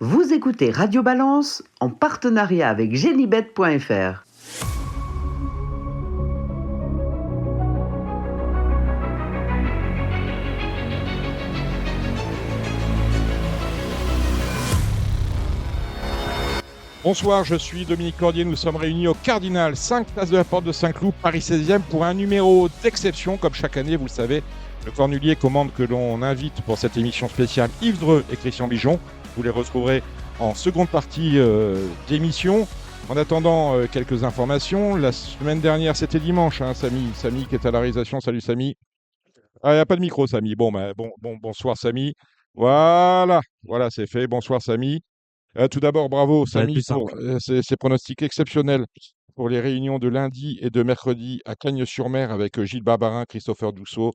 Vous écoutez Radio Balance en partenariat avec Genibet.fr. Bonsoir, je suis Dominique Cordier, nous sommes réunis au Cardinal, 5 places de la Porte de Saint-Cloud, Paris 16e, pour un numéro d'exception. Comme chaque année, vous le savez, le Cornulier commande que l'on invite pour cette émission spéciale Yves Dreux et Christian Bijon. Vous les retrouverez en seconde partie d'émission. En attendant, quelques informations. La semaine dernière, c'était dimanche, Samy qui est à la réalisation. Salut Samy. Ah, il n'y a pas de micro, Samy. Bonsoir Samy. Voilà, c'est fait. Bonsoir Samy. Tout d'abord, bravo Ça va être Samy plus pour simple. ces pronostics exceptionnels pour les réunions de lundi et de mercredi à Cagnes-sur-Mer avec Gilles Barbarin, Christopher Douceau,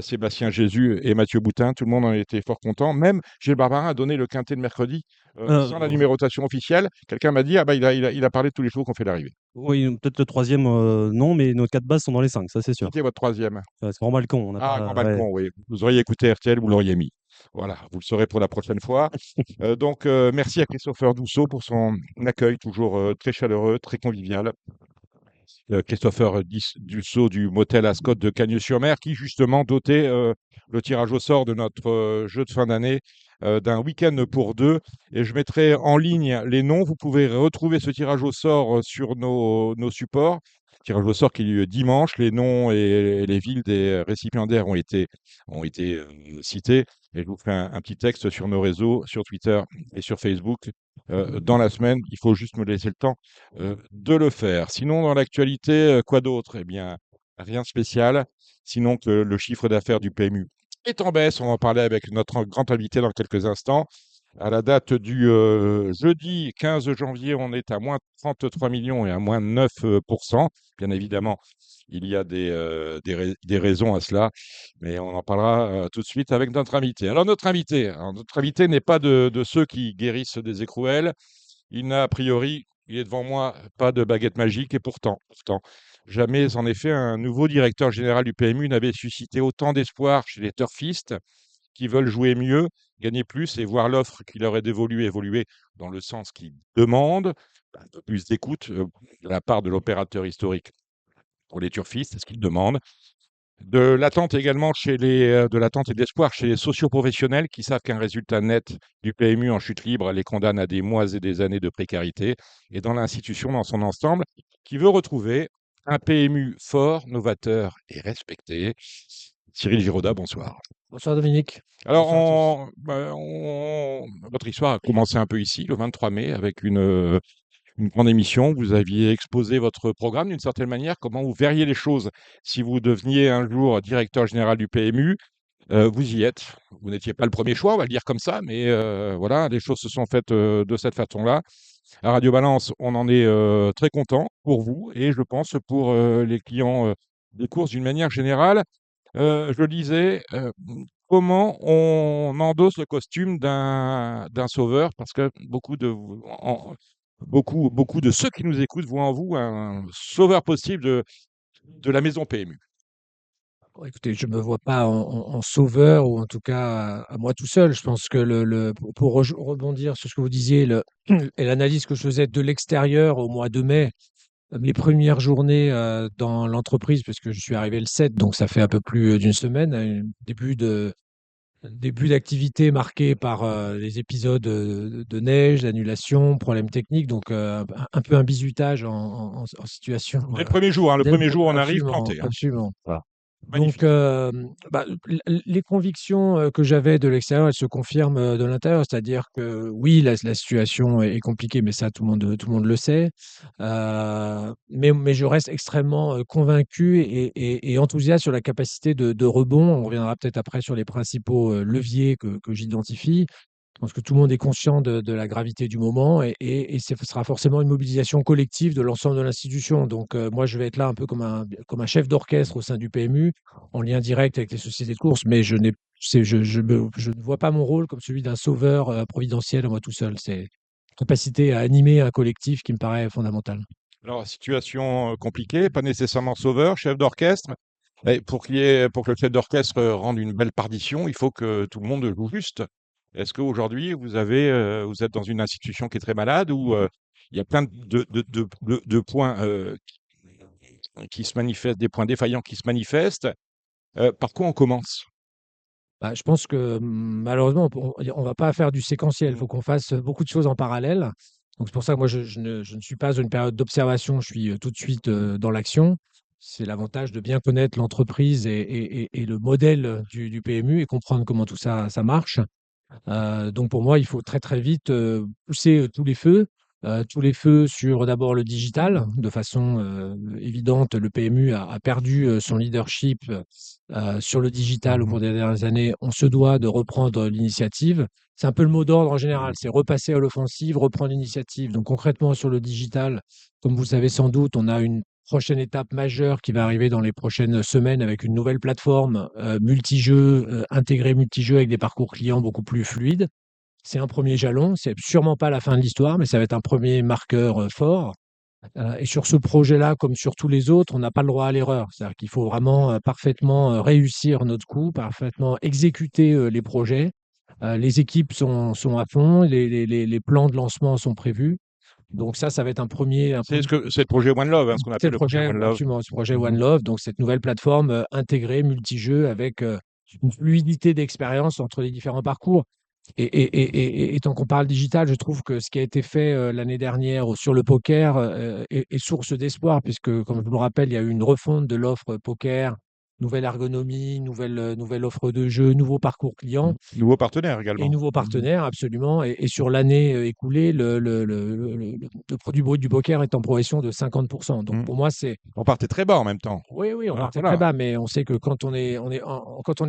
Sébastien Jésus et Mathieu Boutin. Tout le monde en était fort content. Même Gilles Barbarin a donné le quintet de mercredi sans la numérotation officielle. Quelqu'un m'a dit, il a parlé de tous les chevaux qu'on fait l'arrivée. Oui, peut-être le troisième, non, mais nos 4 bases sont dans les 5, ça c'est sûr. Qui est votre troisième? C'est Grand Balcon, on n'a Ah, pas. Grand Ouais. Balcon, oui. Vous auriez écouté RTL, vous l'auriez mis. Voilà, vous le saurez pour la prochaine fois. Merci à Christopher Douceau pour son accueil, toujours très chaleureux, très convivial. Christopher Dussault du motel Ascot de Cagnes-sur-Mer, qui justement dotait le tirage au sort de notre jeu de fin d'année d'un week-end pour deux. Et je mettrai en ligne les noms. Vous pouvez retrouver ce tirage au sort sur nos supports. Tirage au sort qui a eu dimanche. Les noms et les villes des récipiendaires ont été cités. Et je vous ferai un petit texte sur nos réseaux, sur Twitter et sur Facebook dans la semaine. Il faut juste me laisser le temps de le faire. Sinon, dans l'actualité, quoi d'autre? Eh bien, rien de spécial, sinon que le chiffre d'affaires du PMU est en baisse. On va en parler avec notre grand invité dans quelques instants. À la date du jeudi 15 janvier, on est à moins 33 millions et à moins 9%. Bien évidemment, il y a des raisons à cela, mais on en parlera tout de suite avec notre invité. Alors, notre invité n'est pas de ceux qui guérissent des écrouelles. Il n'a a priori, il est devant moi, pas de baguette magique, et pourtant, jamais en effet un nouveau directeur général du PMU n'avait suscité autant d'espoir chez les turfistes qui veulent jouer mieux, gagner plus et voir l'offre qui leur est dévolue évoluer dans le sens qu'ils demandent, un peu plus d'écoute de la part de l'opérateur historique pour les turfistes, c'est ce qu'ils demandent. De l'attente également de l'attente et de l'espoir chez les socioprofessionnels qui savent qu'un résultat net du PMU en chute libre les condamne à des mois et des années de précarité, et dans l'institution dans son ensemble qui veut retrouver un PMU fort, novateur et respecté. Cyril Giraudat, bonsoir. Bonsoir Dominique. Alors, Bonsoir à tous. votre histoire a commencé un peu ici, le 23 mai, avec une grande émission. Vous aviez exposé votre programme d'une certaine manière, comment vous verriez les choses si vous deveniez un jour directeur général du PMU. Vous y êtes. Vous n'étiez pas le premier choix, on va le dire comme ça, mais voilà, les choses se sont faites de cette façon-là. À Radio Balance, on en est très content pour vous et je pense pour les clients des courses d'une manière générale. Je disais, comment on endosse le costume d'un sauveur, parce que beaucoup de ceux qui nous écoutent voient en vous un sauveur possible de la maison PMU. Bon, écoutez, je me vois pas en sauveur ou en tout cas à moi tout seul. Je pense que pour rebondir sur ce que vous disiez et l'analyse que je faisais de l'extérieur au mois de mai, mes premières journées dans l'entreprise, parce que je suis arrivé le 7, donc ça fait un peu plus d'une semaine, un début d'activité marqué par les épisodes de neige, d'annulation, problèmes techniques, donc un peu un bizutage en situation. Dès le premier jour, le premier jour, on arrive Absolument, planté. absolument. Voilà. Donc, Magnifique. les convictions que j'avais de l'extérieur, elles se confirment de l'intérieur. C'est-à-dire que oui, la situation est compliquée, mais ça, tout le monde le sait. Mais je reste extrêmement convaincu et enthousiaste sur la capacité de rebond. On reviendra peut-être après sur les principaux leviers que j'identifie. Je pense que tout le monde est conscient de la gravité du moment et ce sera forcément une mobilisation collective de l'ensemble de l'institution. Donc, moi, je vais être là un peu comme un chef d'orchestre au sein du PMU, en lien direct avec les sociétés de course, mais je ne vois pas mon rôle comme celui d'un sauveur providentiel à moi tout seul. C'est une capacité à animer un collectif qui me paraît fondamentale. Alors, situation compliquée, pas nécessairement sauveur, chef d'orchestre. Et pour que le chef d'orchestre rende une belle partition, il faut que tout le monde joue juste. Est-ce qu'aujourd'hui, vous êtes dans une institution qui est très malade ou il y a plein de points qui se manifestent, des points défaillants qui se manifestent? Par quoi on commence? Bah, je pense que malheureusement, on va pas faire du séquentiel. Il faut qu'on fasse beaucoup de choses en parallèle. Donc c'est pour ça que moi, je ne suis pas dans une période d'observation. Je suis tout de suite dans l'action. C'est l'avantage de bien connaître l'entreprise et le modèle du PMU et comprendre comment tout ça, ça marche. Donc pour moi, il faut très très vite pousser tous les feux sur d'abord le digital. De façon évidente, le PMU a perdu son leadership sur le digital au cours des dernières années. On se doit de reprendre l'initiative. C'est un peu le mot d'ordre en général, c'est repasser à l'offensive, reprendre l'initiative. Donc concrètement sur le digital, comme vous le savez sans doute, on a une prochaine étape majeure qui va arriver dans les prochaines semaines avec une nouvelle plateforme multijeux, intégrée multijeux avec des parcours clients beaucoup plus fluides. C'est un premier jalon, c'est sûrement pas la fin de l'histoire, mais ça va être un premier marqueur fort. Et sur ce projet-là, comme sur tous les autres, on n'a pas le droit à l'erreur. C'est-à-dire qu'il faut vraiment parfaitement réussir notre coup, parfaitement exécuter les projets. Les équipes sont à fond, les plans de lancement sont prévus. Donc ça va être C'est le projet One Love, hein, ce qu'on c'est appelle le le projet projet, One Love. absolument, ce projet One Mhm. Love, donc cette nouvelle plateforme intégrée, multijeux, avec une fluidité d'expérience entre les différents parcours. Et tant qu'on parle digital, je trouve que ce qui a été fait l'année dernière sur le poker est source d'espoir, puisque, comme je vous le rappelle, il y a eu une refonte de l'offre poker, nouvelle ergonomie, nouvelle offre de jeu, nouveau parcours client. Nouveau partenaire Et également. nouveaux partenaires, absolument. Et sur l'année écoulée, le produit brut du poker est en progression de 50%. Donc Mhm. pour moi, c'est On partait très bas en même temps. oui, oui, on Voilà, partait très voilà. bas, mais on sait que quand on est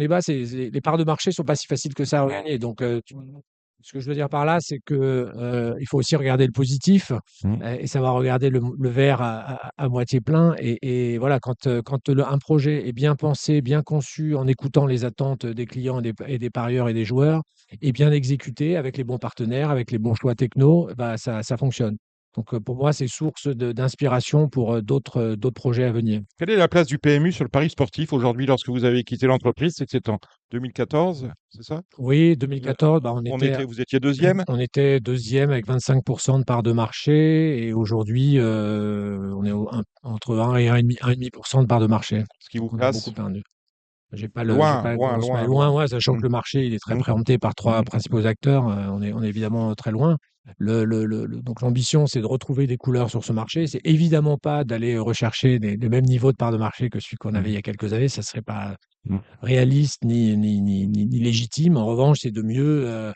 bas, les parts de marché sont pas si faciles que ça à regagner. Donc ce que je veux dire par là, c'est que il faut aussi regarder le positif Mhm. et savoir regarder le verre à moitié plein. Et voilà, quand un projet est bien pensé, bien conçu, en écoutant les attentes des clients et des parieurs et des joueurs, et bien exécuté avec les bons partenaires, avec les bons choix techno, bah, ça fonctionne. Donc pour moi, c'est source d'inspiration pour d'autres projets à venir. Quelle est la place du PMU sur le pari sportif aujourd'hui lorsque vous avez quitté l'entreprise? C'était en 2014, c'est ça? Oui, Le- 2014, bah, Vous étiez deuxième, on était deuxième avec 25% de part de marché et aujourd'hui, on est entre 1 et 1,5% de part de marché. ce qui vous Donc on a beaucoup place perdu. J'ai loin, pas loin, grosse, mais loin, loin, loin. ouais, sachant que Mhm. le marché, il est très Mhm. préempté par trois Mhm. principaux acteurs. On est évidemment très loin. Donc l'ambition, c'est de retrouver des couleurs sur ce marché. C'est évidemment pas d'aller rechercher les mêmes niveaux de part de marché que celui qu'on avait il y a quelques années. Ça serait pas Mhm. réaliste ni légitime. En revanche, c'est de mieux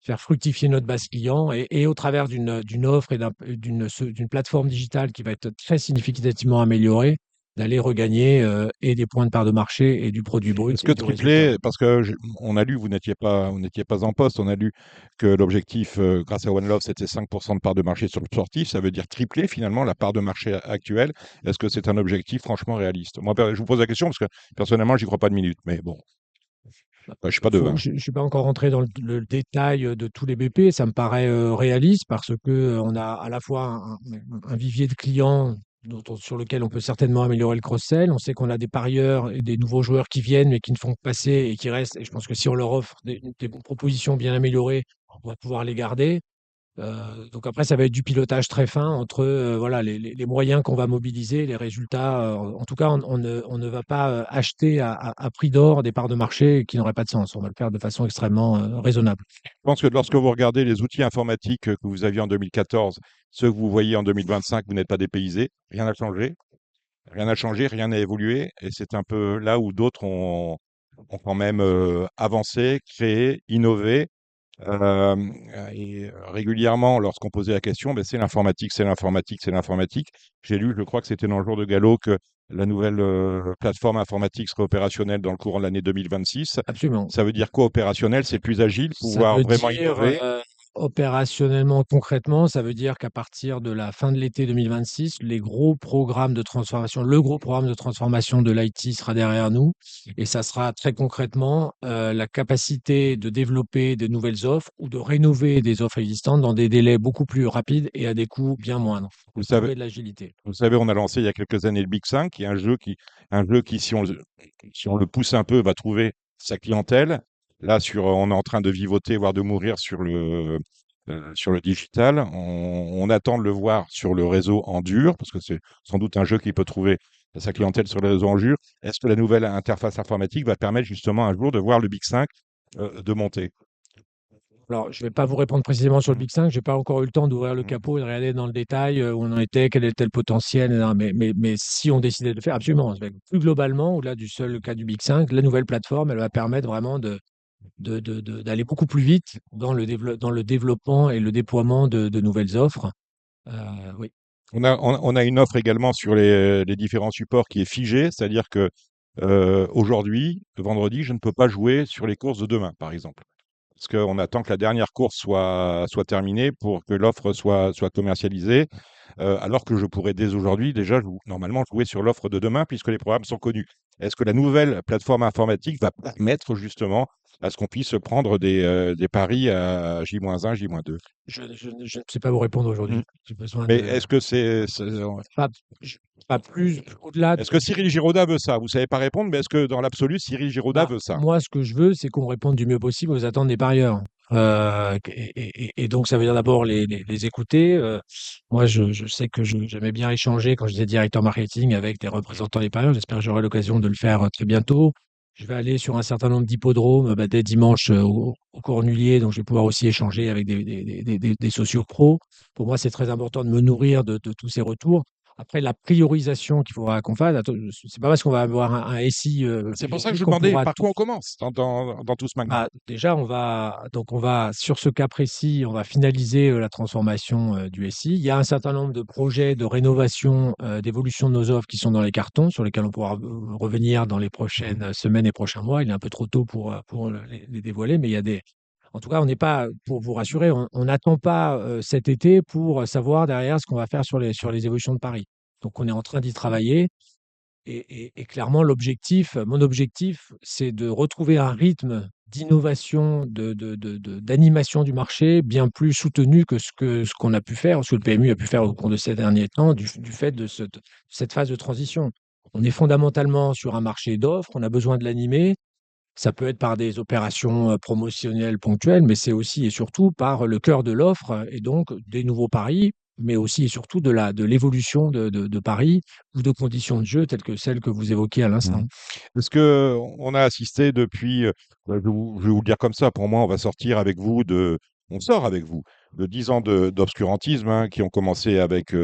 faire fructifier notre base client et au travers d'une offre et d'une plateforme digitale qui va être très significativement améliorée, d'aller regagner et des points de part de marché et du produit brut Est-ce que et du résultat. tripler, parce que on a lu, vous n'étiez pas en poste, on a lu que l'objectif, grâce à One Love, c'était 5% de part de marché sur le sportif. Ça veut dire tripler finalement la part de marché actuelle. Est-ce que c'est un objectif franchement réaliste? Moi, je vous pose la question parce que personnellement, j'y crois pas de minute. Mais bon, je suis pas devin. Je ne suis pas encore rentré dans le détail de tous les BP. Ça me paraît réaliste parce que on a à la fois un vivier de clients sur lequel on peut certainement améliorer le cross-sell. On sait qu'on a des parieurs et des nouveaux joueurs qui viennent mais qui ne font que passer et qui restent. Et je pense que si on leur offre des propositions bien améliorées, on va pouvoir les garder. Donc après, ça va être du pilotage très fin entre voilà, les moyens qu'on va mobiliser, les résultats. En tout cas, on ne va pas acheter à prix d'or des parts de marché qui n'auraient pas de sens. On va le faire de façon extrêmement raisonnable. Je pense que lorsque vous regardez les outils informatiques que vous aviez en 2014, ceux que vous voyez en 2025, vous n'êtes pas dépaysé. Rien n'a changé. Rien n'a changé, rien n'a évolué. Et c'est un peu là où d'autres ont quand même avancé, créé, innové. Et régulièrement, lorsqu'on posait la question, ben, c'est l'informatique, c'est l'informatique, c'est l'informatique. J'ai lu, je crois que c'était dans le jour de Gallo, que la nouvelle plateforme informatique serait opérationnelle dans le courant de l'année 2026. Absolument. Ça veut dire quoi opérationnel? C'est plus agile, Ça pouvoir veut vraiment dire, innover. opérationnellement, concrètement, ça veut dire qu'à partir de la fin de l'été 2026, le gros programme de transformation de l'IT sera derrière nous et ça sera très concrètement, la capacité de développer de nouvelles offres ou de rénover des offres existantes dans des délais beaucoup plus rapides et à des coûts bien moindres. Vous savez, Trouver de l'agilité. Vous savez, on a lancé il y a quelques années le Big 5, qui est un jeu qui, si on le pousse un peu, va trouver sa clientèle. Là, on est en train de vivoter, voire de mourir sur le digital. On attend de le voir sur le réseau en dur, parce que c'est sans doute un jeu qui peut trouver sa clientèle sur le réseau en dur. Est-ce que la nouvelle interface informatique va permettre justement un jour de voir le Big 5 de monter? Alors, je ne vais pas vous répondre précisément sur le Mmh. Big 5. Je n'ai pas encore eu le temps d'ouvrir le Mmh. capot et de regarder dans le détail où on en était, quel était le potentiel. Mais si on décidait de le faire, absolument. Plus globalement, au-delà du seul cas du Big 5, la nouvelle plateforme, elle va permettre vraiment d'aller beaucoup plus vite dans le développement et le déploiement de nouvelles offres. Oui. On a une offre également sur les différents supports qui est figée, c'est-à-dire que aujourd'hui, vendredi, je ne peux pas jouer sur les courses de demain, par exemple. Parce qu'on attend que la dernière course soit terminée pour que l'offre soit commercialisée, alors que je pourrais dès aujourd'hui déjà normalement jouer sur l'offre de demain puisque les programmes sont connus. Est-ce que la nouvelle plateforme informatique va permettre justement à ce qu'on puisse prendre des paris à J-1, J-2? Je ne sais pas vous répondre Mmh. aujourd'hui. J'ai besoin Mais de. Pas, pas plus, au-delà. est-ce que Cyril Giraudat veut ça? Vous savez pas répondre, mais est-ce que dans l'absolu, Cyril Giraudat Bah, veut ça? moi, ce que je veux, c'est qu'on réponde du mieux possible aux attentes des parieurs. Et donc, ça veut dire d'abord les écouter. Moi, je sais que j'aimais bien échanger quand j'étais directeur marketing avec des représentants des parieurs. J'espère que j'aurai l'occasion de le faire très bientôt. Je vais aller sur un certain nombre d'hippodromes dès dimanche au Cornulier, donc je vais pouvoir aussi échanger avec des sociopros. Pour moi, c'est très important de me nourrir de tous ces retours. Après, la priorisation qu'il faudra qu'on fasse, c'est pas parce qu'on va avoir un SI C'est pour ça que aujourd'hui je qu'on demandais pourra par tout. quoi on commence dans tout ce magma. Bah, déjà, on va sur ce cas précis, on va finaliser la transformation du SI. Il y a un certain nombre de projets de rénovation, d'évolution de nos offres qui sont dans les cartons, sur lesquels on pourra revenir dans les prochaines semaines et prochains mois. Il est un peu trop tôt pour les dévoiler, mais il y a des. En tout cas, on n'est pas, pour vous rassurer, on n'attend pas cet été pour savoir derrière ce qu'on va faire sur les évolutions de Paris. Donc, on est en train d'y travailler. Et clairement, mon objectif, c'est de retrouver un rythme d'innovation, d'animation du marché bien plus soutenu que ce qu'on a pu faire, ce que le PMU a pu faire au cours de ces derniers temps, du fait de cette phase de transition. On est fondamentalement sur un marché d'offres, on a besoin de l'animer. Ça peut être par des opérations promotionnelles ponctuelles, mais c'est aussi et surtout par le cœur de l'offre et donc des nouveaux paris, mais aussi et surtout de l'évolution de paris ou de conditions de jeu telles que celles que vous évoquiez à Mmh. l'instant. Est-ce que on a assisté depuis, je vais vous le dire comme ça, pour moi, on sort avec vous de 10 ans d'obscurantisme, hein, qui ont commencé avec,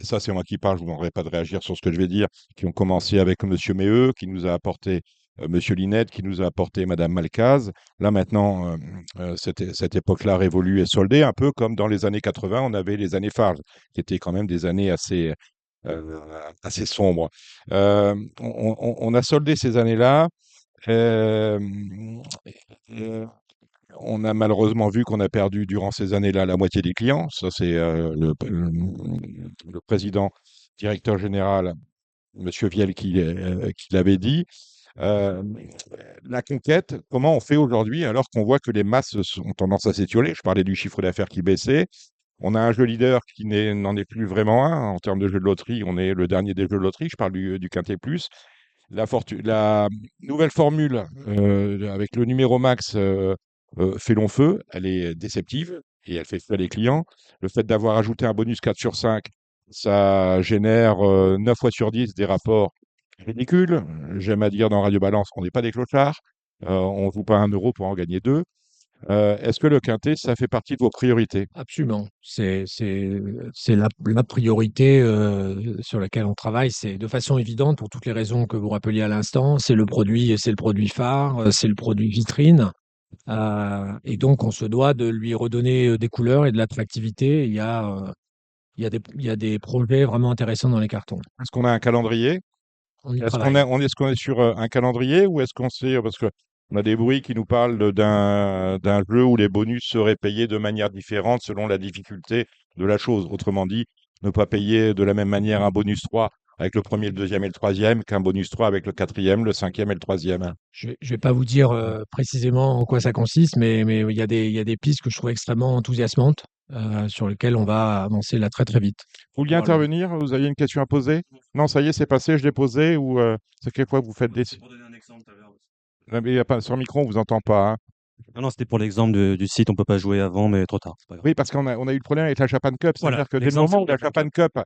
ça c'est moi qui parle, je vous demanderai pas de réagir sur ce que je vais dire, qui ont commencé avec monsieur Méheu, qui nous a apporté monsieur Linette, qui nous a apporté madame Malcaz. Là maintenant, cette époque-là révolue et soldée, un peu comme dans les années 80, on avait les années Farge, qui étaient quand même des années assez sombres. On a soldé ces années-là. Et on a malheureusement vu qu'on a perdu durant ces années-là la moitié des clients. Ça, c'est le président, directeur général, Monsieur Viel, qui l'avait dit. Euh, la conquête, comment on fait aujourd'hui alors qu'on voit que les masses ont tendance à s'étioler? Je parlais du chiffre d'affaires qui baissait. On a un jeu leader qui n'en est plus vraiment un. En termes de jeux de loterie, on est le dernier des jeux de loterie. Je parle du Quintet Plus. La nouvelle formule avec le numéro max fait long feu. Elle est déceptive et elle fait fuir les clients. Le fait d'avoir ajouté un bonus 4 sur 5, ça génère 9 fois sur 10 des rapports ridicules. J'aime à dire dans Radio Balance qu'on n'est pas des clochards. On ne joue pas 1 euro pour en gagner 2. Est-ce que le quintet, ça fait partie de vos priorités? Absolument. C'est la priorité sur laquelle on travaille. C'est de façon évidente pour toutes les raisons que vous rappeliez à l'instant. C'est le produit phare, c'est le produit vitrine. Et donc, on se doit de lui redonner des couleurs et de l'attractivité. Il y a des projets vraiment intéressants dans les cartons. Est-ce qu'on a un calendrier? On y Est-ce qu'on est, travaille. on est, ce qu'on est sur un calendrier ou est-ce qu'on sait, parce que on a des bruits qui nous parlent d'un jeu où les bonus seraient payés de manière différente selon la difficulté de la chose. Autrement dit, ne pas payer de la même manière un bonus 3 avec le premier, le deuxième et le troisième qu'un bonus 3 avec le quatrième, le cinquième et le troisième. Je vais pas vous dire précisément en quoi ça consiste, mais il y a des pistes que je trouve extrêmement enthousiasmantes sur lesquelles on va avancer là très très vite. Vous vouliez Probablement. intervenir? Vous aviez une question à poser? Non, ça y est, c'est passé, je l'ai posé ou c'est quelque fois que vous faites des... C'est pour donner un exemple tout à l'heure. Non, mais il y a pas, sur le micro, on vous entend pas, hein. Non, non, c'était pour l'exemple du site, on peut pas jouer avant, mais trop tard, c'est pas grave. Oui, parce qu'on a eu le problème avec la Japan Cup. Voilà, C'est-à-dire que dès le l'exemple, moment où c'est la la Japan Japan Cup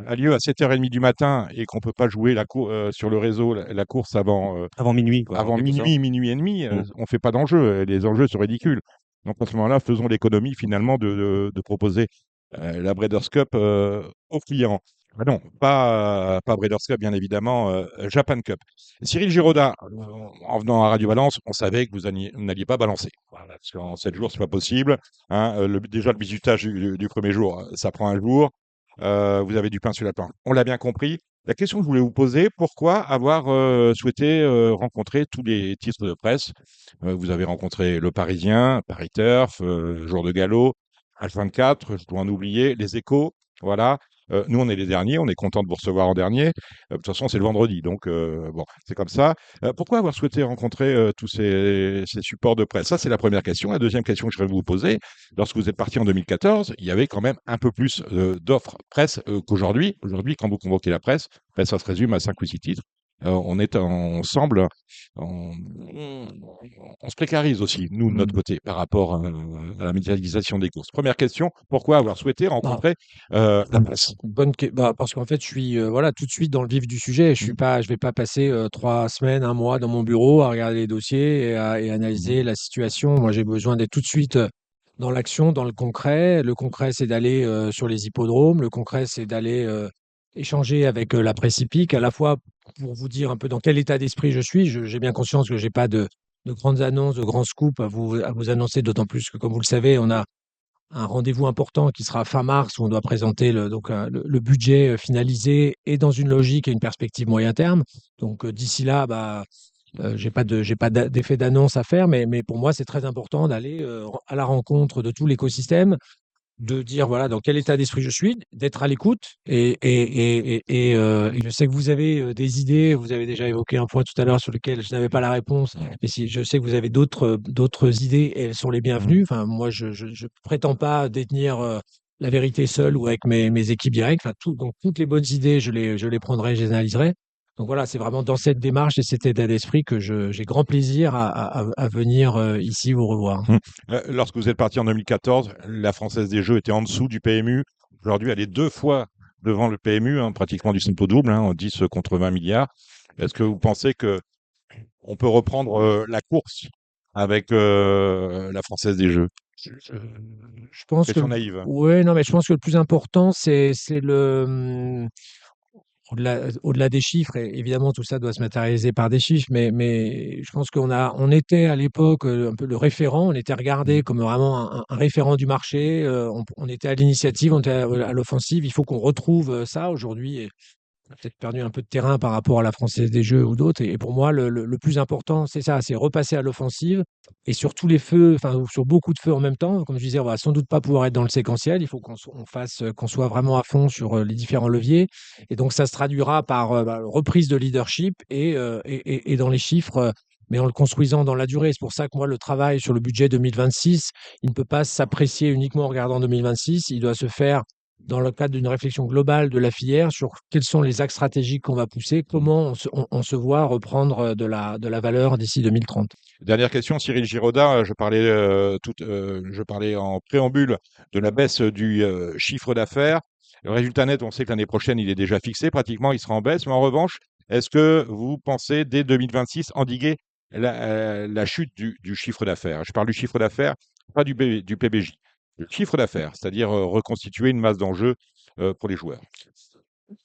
a lieu à 7h30 du matin et qu'on peut pas jouer sur le réseau la course Avant minuit, quoi, en avant quelque sorte. minuit, minuit et demi, Mmh. on fait pas d'enjeux. Les enjeux sont ridicules. Donc à ce moment-là, faisons l'économie finalement de proposer la Breeders' Cup aux clients. Ah non, pas Breeders' Cup, bien évidemment, Japan Cup. Cyril Giraudat, en venant à Radio Balance, on savait que vous n'alliez pas balancer. Voilà, parce qu'en 7 jours, c'est pas possible, hein. Déjà, le bisutage du premier jour, ça prend un jour. Vous avez du pain sur la planche. On l'a bien compris. La question que je voulais vous poser, pourquoi avoir souhaité rencontrer tous les titres de presse? Vous avez rencontré Le Parisien, Paris Turf, Jour de Galop, H24, je dois en oublier, Les Échos, voilà. Nous, on est les derniers, on est content de vous recevoir en dernier. De toute façon, c'est le vendredi, donc bon, c'est comme ça. Pourquoi avoir souhaité rencontrer tous ces supports de presse? Ça, c'est la première question. La deuxième question que je voudrais vous poser, lorsque vous êtes parti en 2014, il y avait quand même un peu plus d'offres presse qu'aujourd'hui. Aujourd'hui, quand vous convoquez la presse, ben, ça se résume à 5 ou 6 titres. On est ensemble, on, on se précarise aussi, nous, de notre Mmh. côté, par rapport à la médiatisation des courses. Première question, pourquoi avoir souhaité Bah, rencontrer la presse? bah, parce qu'en fait, je suis, voilà, tout de suite dans le vif du sujet. Mmh, Je vais pas passer, 3 semaines, 1 mois dans mon bureau à regarder les dossiers et mmh, analyser la situation. Moi, j'ai besoin d'être tout de suite, dans l'action, dans le concret. Le concret, c'est d'aller, sur les hippodromes. Le concret, c'est d'aller, échanger avec, la presse hippique, à la fois pour vous dire un peu dans quel état d'esprit je suis. J'ai bien conscience que j'ai pas de grandes annonces, de grands scoops à vous annoncer, d'autant plus que, comme vous le savez, on a un rendez-vous important qui sera fin mars où on doit présenter le budget finalisé et dans une logique et une perspective moyen terme. Donc d'ici là, bah, j'ai pas d'effet d'annonce à faire, mais pour moi, c'est très important d'aller à la rencontre de tout l'écosystème, de dire voilà dans quel état d'esprit je suis, d'être à l'écoute et je sais que vous avez des idées, vous avez déjà évoqué un point tout à l'heure sur lequel je n'avais pas la réponse, mais si je sais que vous avez d'autres idées et elles sont les mmh. bienvenues. Enfin, moi, je prétends pas détenir la vérité seule ou avec mes équipes directes. Enfin, donc toutes les bonnes idées, je les prendrai, je les analyserai. Donc voilà, c'est vraiment dans cette démarche et cet état d'esprit que j'ai grand plaisir à venir ici vous revoir. Mmh. Lorsque vous êtes parti en 2014, la Française des Jeux était en dessous du PMU. Aujourd'hui, elle est 2 fois devant le PMU, hein, pratiquement du simple au double, hein, 10 contre 20 milliards. Est-ce que vous pensez que on peut reprendre la course avec la Française des Jeux? Je je pense que Question naïve. ouais, non, mais je pense que le plus important, c'est au-delà des chiffres et évidemment tout ça doit se matérialiser par des chiffres, mais je pense on était à l'époque, un peu le référent, on était regardé Mmh. comme vraiment un référent du marché, on était à l'initiative, on était à l'offensive. Il faut qu'on retrouve, ça aujourd'hui. On a peut-être perdu un peu de terrain par rapport à la Française des Jeux ou d'autres et pour moi, le plus important, c'est ça, c'est repasser à l'offensive et sur tous les feux, enfin, ou sur beaucoup de feux en même temps. Comme je disais, on va sans doute pas pouvoir être dans le séquentiel. Il faut qu'on soit vraiment à fond sur, les différents leviers et donc ça se traduira par, bah, reprise de leadership et dans les chiffres, mais en le construisant dans la durée. C'est pour ça que moi, le travail sur le budget 2026, il ne peut pas s'apprécier uniquement en regardant 2026. Il doit se faire dans le cadre d'une réflexion globale de la filière sur quels sont les axes stratégiques qu'on va pousser, comment on se voit reprendre de la valeur d'ici 2030. Dernière question, Cyril Giraudat, je parlais en préambule de la baisse du chiffre d'affaires. Le résultat net, on sait que l'année prochaine, il est déjà fixé, pratiquement, il sera en baisse. Mais en revanche, est-ce que vous pensez, dès 2026, endiguer la chute du chiffre d'affaires? Je parle du chiffre d'affaires, pas du PBJ. Le chiffre d'affaires, c'est-à-dire reconstituer une masse d'enjeux pour les joueurs.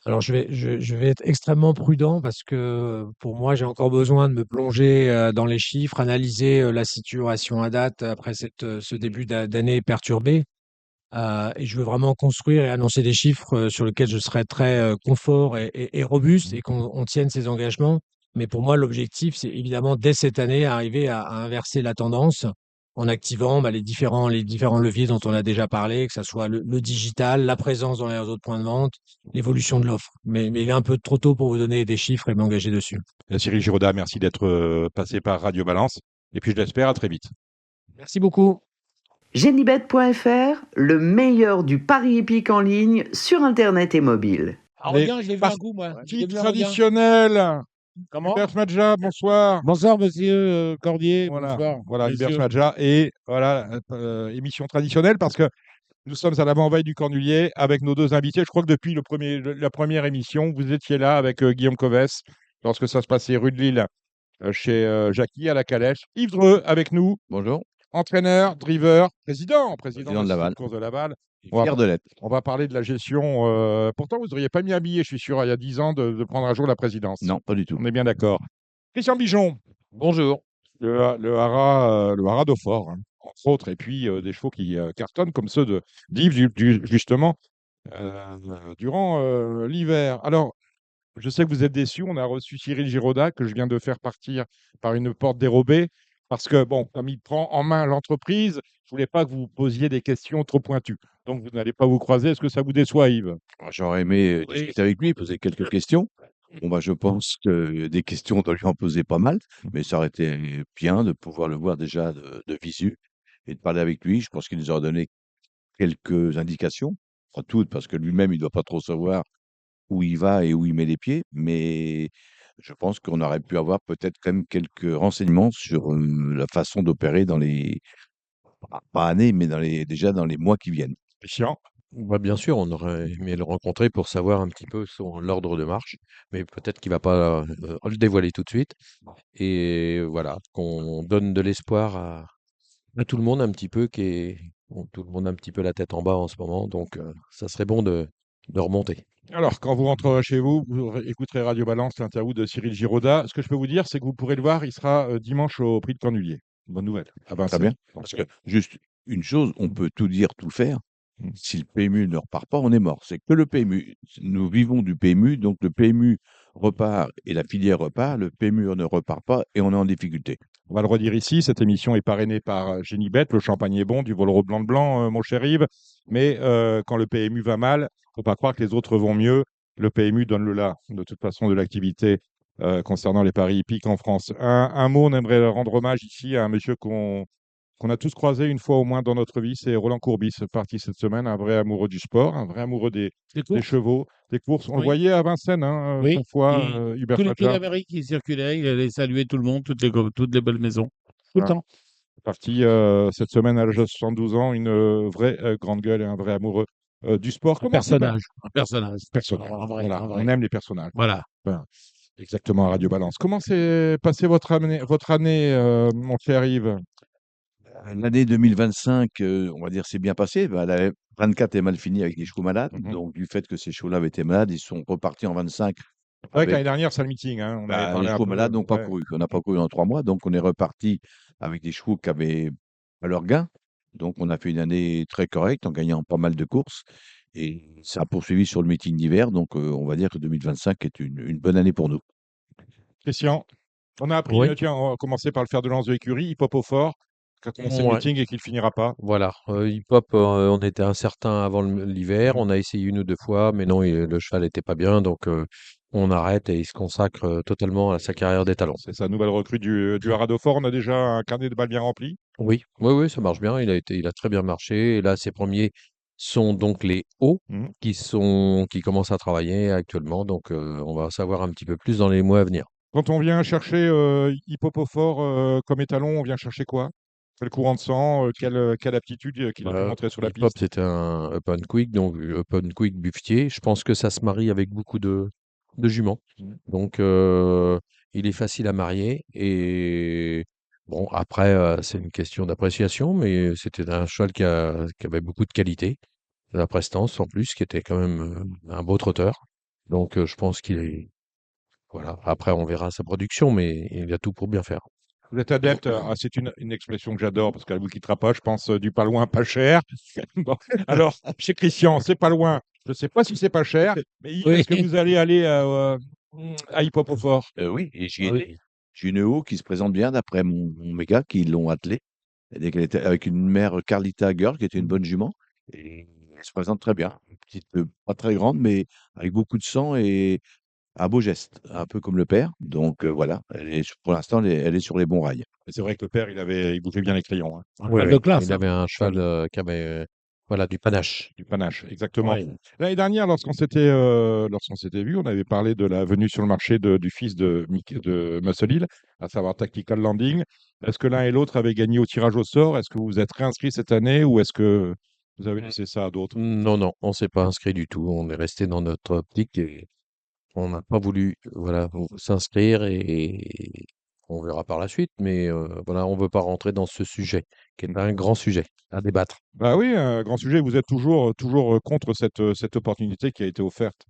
Alors je vais être extrêmement prudent parce que pour moi, j'ai encore besoin de me plonger dans les chiffres, analyser la situation à date après ce début d'année perturbé. Et je veux vraiment construire et annoncer des chiffres sur lesquels je serai très confort et robuste et qu'on tienne ces engagements. Mais pour moi, l'objectif, c'est évidemment dès cette année arriver à inverser la tendance en activant bah, les différents leviers dont on a déjà parlé, que ce soit le digital, la présence dans les autres points de vente, l'évolution de l'offre. Mais il est un peu trop tôt pour vous donner des chiffres et m'engager dessus. Cyril Giraudat, merci d'être passé par Radio Balance. Et puis, je l'espère, à très vite. Merci beaucoup. Genibet.fr, le meilleur du pari hippique en ligne sur Internet et mobile. Allez, Regarde, je l'ai vu un coup, moi. Je l'ai partie vu un regain. traditionnelle. Comment? Hubert Smadja, bonsoir. Bonsoir, monsieur Cordier. Voilà, Bonsoir, voilà, Hubert messieurs. Smadja. Et voilà, émission traditionnelle parce que nous sommes à l'avant-veille du Cornulier avec nos deux invités. Je crois que depuis la première émission, vous étiez là avec Guillaume Covès lorsque ça se passait rue de Lille chez Jackie à la Calèche. Yves Dreux avec nous, Bonjour, entraîneur, driver, président président de de la Laval. course de Laval. Fier de l'être. On va parler de la gestion. Pourtant, vous n'auriez pas mis un billet, je suis sûr, il y a 10 ans, de prendre un jour la présidence. Non, pas du tout. On est bien d'accord. Christian Bijon, Bonjour. le haras d'Aufort, hein, entre autres, et puis des chevaux qui cartonnent comme ceux d'Yves, justement, euh, durant l'hiver. Alors, je sais que vous êtes déçus. On a reçu Cyril Giraudat, que je viens de faire partir par une porte dérobée, parce que, bon, comme il prend en main l'entreprise, je voulais pas que vous posiez des questions trop pointues. Donc, vous n'allez pas vous croiser. Est-ce que ça vous déçoit, Yves? J'aurais aimé Oui. discuter avec lui, poser quelques questions. Bon, bah, je pense que des questions, on doit lui en poser pas mal, mais ça aurait été bien de pouvoir le voir déjà de visu et de parler avec lui. Je pense qu'il nous aurait donné quelques indications, pas toutes, parce que lui-même, il ne doit pas trop savoir où il va et où il met les pieds, mais je pense qu'on aurait pu avoir peut-être quand même quelques renseignements sur la façon d'opérer dans les, pas années, mais déjà dans les mois qui viennent. Christian? Bah, bien sûr, on aurait aimé le rencontrer pour savoir un petit peu l'ordre de marche, mais peut-être qu'il va pas le dévoiler tout de suite. Et voilà, qu'on donne de l'espoir à tout le monde un petit peu, bon, tout le monde a un petit peu la tête en bas en ce moment, donc ça serait bon de remonter. Alors, quand vous rentrerez chez vous, vous écouterez Radio Balance, l'interview de Cyril Giraudat. Ce que je peux vous dire, c'est que vous pourrez le voir, il sera dimanche au Prix de Cornulier. Bonne nouvelle. À Très Vincennes. bien. Parce que juste une chose, on peut tout dire, tout faire. Mm. Si le PMU ne repart pas, on est mort. C'est que le PMU. Nous vivons du PMU, donc le PMU repart et la filière repart. Le PMU ne repart pas et on est en difficulté. On va le redire ici, cette émission est parrainée par Génibet, le champagne est bon, du Volero blanc de blanc, mon cher Yves. Mais quand le PMU va mal, il ne faut pas croire que les autres vont mieux. Le PMU donne le là, de toute façon, de l'activité concernant les paris hippiques en France. Un mot, on aimerait rendre hommage ici à un monsieur qu'on a tous croisé une fois au moins dans notre vie, c'est Roland Courbis, parti cette semaine, un vrai amoureux du sport, un vrai amoureux des chevaux, des courses. On le Oui. voyait à Vincennes, hein, Oui. parfois, Hubert Tous les prix Smadja. d'Amérique, il circulait, il allait saluer tout le monde, toutes les belles maisons. Tout le Ah. temps. Parti cette semaine à l'âge de 72 ans, une vraie grande gueule et un vrai amoureux du sport. Un personnage. Un personnage. Personnage. Un vrai, Voilà, un vrai. on aime les personnages. Voilà. Voilà. Exactement, à Radio Balance. Comment s'est passée votre année, mon cher Yves? L'année 2025, on va dire, s'est bien passée. Ben, la 24 est mal finie avec des chevaux malades. Mhm. Donc, du fait que ces chevaux-là avaient été malades, ils sont repartis en 25. C'est vrai avec- qu'année dernière, c'est le meeting. Hein, on avait Bah, parlé les un chevaux peu, malades n'ont pas ouais. couru. On n'a pas couru dans 3 mois. Donc, on est reparti avec des chevaux qui avaient pas leur gain. Donc, on a fait une année très correcte en gagnant pas mal de courses. Et ça a poursuivi sur le meeting d'hiver. Donc, on va dire que 2025 est une bonne année pour nous. Christian, on a appris, Oui. tiens, on va commencer par le fer de lance de l'écurie, Hip Hop au fort, qui a commencé le Ouais. meeting et qui ne le finira pas. Voilà, hip-hop, on était incertain avant l'hiver, on a essayé une ou deux fois, mais non, le cheval n'était pas bien, donc on arrête et il se consacre totalement à sa carrière d'étalon. C'est sa nouvelle recrue du Haras d'Aufort. On a déjà un carnet de balles bien rempli. Oui, oui, oui, ça marche bien, il a très bien marché, et là, ses premiers sont donc les hauts Mhm. qui commencent à travailler actuellement, donc on va savoir un petit peu plus dans les mois à venir. Quand on vient chercher Hip Hop au fort comme étalon, on vient chercher quoi? Quel courant de sang, quelle aptitude qu'il a pu montrer sur la Hip-hop, piste? c'était un open quick, donc open quick buffetier. Je pense que ça se marie avec beaucoup de juments. Mhm. Donc, il est facile à marier. Et bon, après, c'est une question d'appréciation, mais c'était un cheval qui avait beaucoup de qualité, de la prestance en plus, qui était quand même un beau trotteur. Donc, je pense qu'il est. Voilà. Après, on verra sa production, mais il a tout pour bien faire. Vous êtes adepte, c'est une expression que j'adore parce qu'elle vous quittera pas, je pense, du pas loin, pas cher. Bon, alors, chez Christian, c'est pas loin. Je ne sais pas si c'est pas cher, mais Oui. est-ce que vous allez aller à Hip Hop au fort? Oui, et j'y Ah oui. étais. J'ai une haut qui se présente bien d'après mon méga qui l'ont attelé. Et qu'elle était avec une mère Carlita Girl qui était une bonne jument. Et elle se présente très bien. Une petite, pas très grande, mais avec beaucoup de sang et un beau geste, un peu comme le père. Donc voilà, pour l'instant, elle est sur les bons rails. Mais c'est vrai que le père, il bougeait bien les crayons. Hein. Un cheval de classe. Il hein. avait un cheval qui avait Voilà, du panache. Du panache, exactement. Ouais. L'année dernière, lorsqu'on s'était vu, on avait parlé de la venue sur le marché du fils de Muscle, à savoir Tactical Landing. Est-ce que l'un et l'autre avaient gagné au tirage au sort? Est-ce que vous vous êtes réinscrit cette année ou est-ce que vous avez laissé ça à d'autres? Non, non, on s'est pas inscrit du tout. On est resté dans notre optique et on n'a pas voulu, voilà, s'inscrire et on verra par la suite. Mais voilà, on veut pas rentrer dans ce sujet, qui est un grand sujet à débattre. Bah oui, un grand sujet. Vous êtes toujours contre cette opportunité qui a été offerte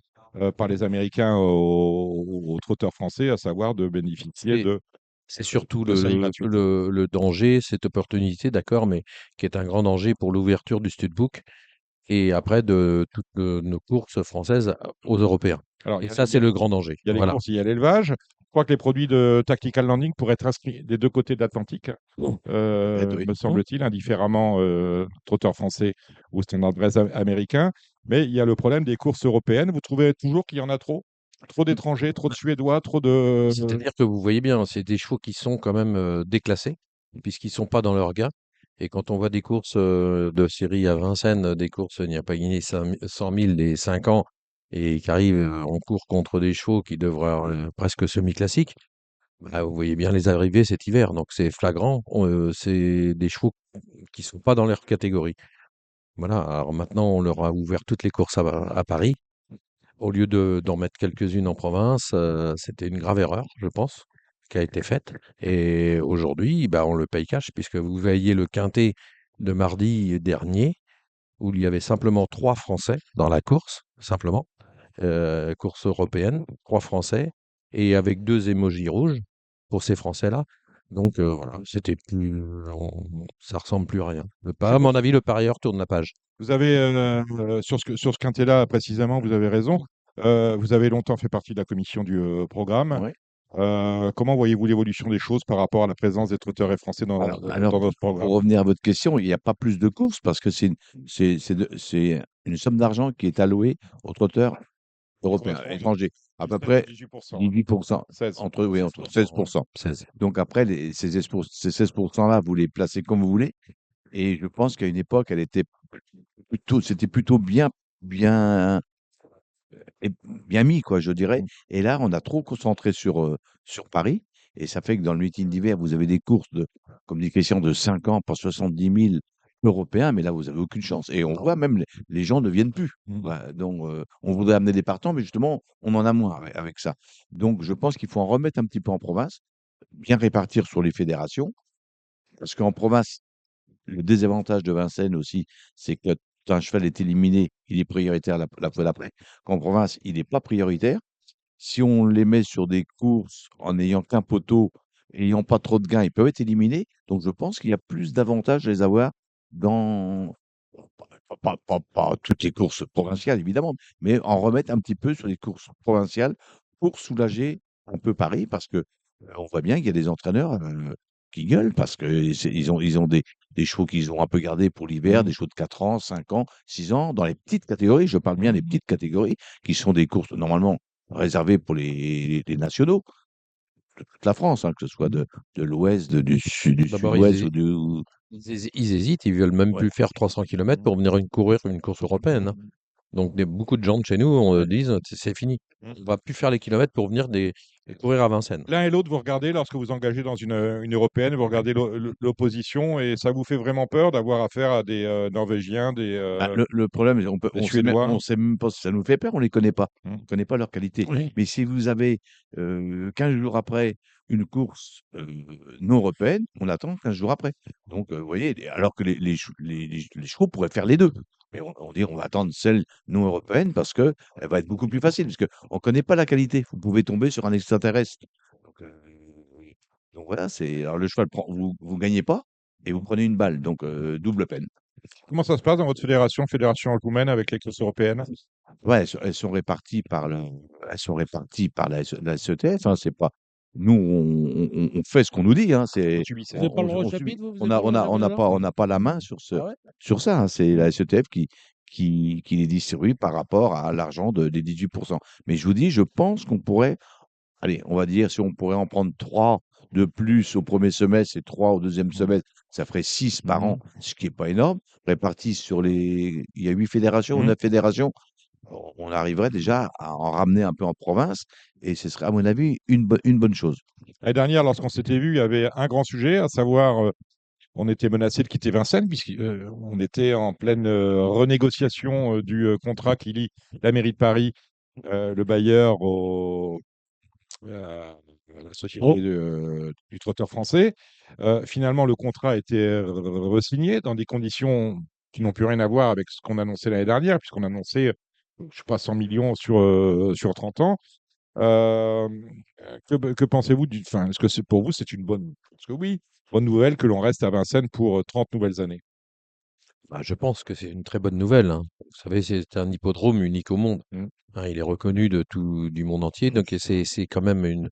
par les Américains aux trotteurs français, à savoir de bénéficier C'est de c'est surtout de séries gratuites. le danger, cette opportunité, d'accord, mais qui est un grand danger pour l'ouverture du studbook et après de toutes nos courses françaises aux Européens. Alors, Et ça, c'est le grand danger. il y a les Voilà. courses, il y a l'élevage. Je crois que les produits de Tactical Landing pourraient être inscrits des deux côtés de l'Atlantique, Peut-être, oui. me semble-t-il, indifféremment trotteurs français ou standardbred américains. Mais il y a le problème des courses européennes. Vous trouvez toujours qu'il y en a trop? Trop d'étrangers, trop de Suédois, trop de... C'est-à-dire que vous voyez bien, c'est des chevaux qui sont quand même déclassés, puisqu'ils sont pas dans leur gain. Et quand on voit des courses de série à Vincennes, des courses, il n'y a pas gagné 100 000 des 5 ans, et qui arrivent en cours contre des chevaux qui devraient avoir, presque semi-classiques, bah, vous voyez bien les arrivées cet hiver. Donc c'est flagrant, c'est des chevaux qui sont pas dans leur catégorie. Voilà, alors maintenant on leur a ouvert toutes les courses à Paris. Au lieu d'en mettre quelques-unes en province, c'était une grave erreur, je pense, qui a été faite. Et aujourd'hui, bah, on le paye cash, puisque vous voyez le quintet de mardi dernier, où il y avait simplement 3 Français dans la course, simplement, course européenne, 3 Français, et avec 2 émojis rouges pour ces Français-là. Donc voilà, c'était plus, ça ressemble plus à rien. C'est À pour mon avis, le parieur tourne la page. Vous avez, sur ce quintet-là précisément, vous avez raison. Vous avez longtemps fait partie de la commission du programme. Ouais. Comment voyez-vous l'évolution des choses par rapport à la présence des trotteurs et français Alors, dans notre pour programme? revenir à votre question, il n'y a pas plus de courses parce que c'est une somme d'argent qui est allouée aux trotteurs européens, étrangers. À peu près 18%. 18%, 16. oui, entre 16%. 16. Donc après, ces 16%-là, vous les placez comme vous voulez. Et je pense qu'à une époque, c'était plutôt et bien mis, quoi, je dirais. Et là, on a trop concentré sur Paris. Et ça fait que dans le meeting d'hiver, vous avez des courses comme dit Christian, de 5 ans pour 70 000 européens. Mais là, vous avez aucune chance. Et on voit même les gens ne viennent plus. Voilà, donc, on voudrait amener des partants, mais justement, on en a moins avec ça. Donc, je pense qu'il faut en remettre un petit peu en province, bien répartir sur les fédérations. Parce qu'en province, le désavantage de Vincennes aussi, c'est que quand un cheval est éliminé, il est prioritaire la fois d'après. Qu'en province, il n'est pas prioritaire. Si on les met sur des courses en n'ayant qu'un poteau, ayant pas trop de gains, ils peuvent être éliminés. Donc je pense qu'il y a plus d'avantages à les avoir dans pas toutes les courses provinciales, évidemment, mais en remettre un petit peu sur les courses provinciales pour soulager un peu Paris, parce que on voit bien qu'il y a des entraîneurs qui gueulent parce que ils ont des chevaux qu'ils ont un peu gardés pour l'hiver, des chevaux de 4 ans, 5 ans, 6 ans, dans les petites catégories. Je parle bien des petites catégories qui sont des courses normalement réservées pour les nationaux de toute la France, hein, que ce soit de l'ouest, du D'abord, sud-ouest ou ils hésitent, ils veulent même ouais. plus faire 300 km pour venir courir une course européenne, hein. Donc beaucoup de gens de chez nous disent c'est fini. On va plus faire les kilomètres pour venir courir à Vincennes. L'un et l'autre, vous regardez, lorsque vous engagez dans une européenne, vous regardez l'opposition et ça vous fait vraiment peur d'avoir affaire à des Norvégiens, Bah, le problème, des on Suédois. sait même pas si ça nous fait peur, on les connaît pas. Mmh. On connaît pas leur qualité. Oui. Mais si vous avez 15 jours après une course non européenne, on attend 15 jours après. Donc, vous voyez, alors que les chevaux pourraient faire les deux. Mais on dit on va attendre celle non européenne parce que elle va être beaucoup plus facile, parce qu'on ne connaît pas la qualité. Vous pouvez tomber sur un extraterrestre. Donc, voilà, alors le cheval vous gagnez pas et vous prenez une balle. Donc, double peine. Comment ça se passe dans votre fédération roumaine avec les courses européennes? Ouais, elles sont réparties elles sont réparties par la SETF, hein, c'est pas nous, on fait ce qu'on nous dit, hein, Vous n'avez pas le droit au chapitre, vous? Vous on avez a pas le droit au chapitre, alors? on n'a pas la main Ah ouais? sur ça, hein, c'est la SETF qui les distribue par rapport à l'argent des 18%. Mais je vous dis, je pense qu'on pourrait, allez, on va dire, si on pourrait en prendre 3 de plus au premier semestre et 3 au deuxième Mmh. semestre, ça ferait 6 par Mmh. an, ce qui est pas énorme. Répartis sur il y a 8 fédérations ou Mmh. 9 fédérations, on arriverait déjà à en ramener un peu en province et ce serait, à mon avis, une bonne chose. L'année dernière, lorsqu'on s'était vu, il y avait un grand sujet, à savoir, on était menacé de quitter Vincennes, puisqu'on était en pleine renégociation du contrat qui lie la mairie de Paris, le bailleur, à la société du trotteur français. Finalement, le contrat a été re-signé dans des conditions qui n'ont plus rien à voir avec ce qu'on annonçait l'année dernière, puisqu'on annonçait, je sais pas, 100 millions sur 30 ans. Euh, que pensez-vous enfin, est-ce que pour vous, c'est une bonne, parce que oui, bonne nouvelle que l'on reste à Vincennes pour 30 nouvelles années. Bah, je pense que c'est une très bonne nouvelle, hein. Vous savez, c'est un hippodrome unique au monde, Mm. hein. Il est reconnu du monde entier, donc c'est quand même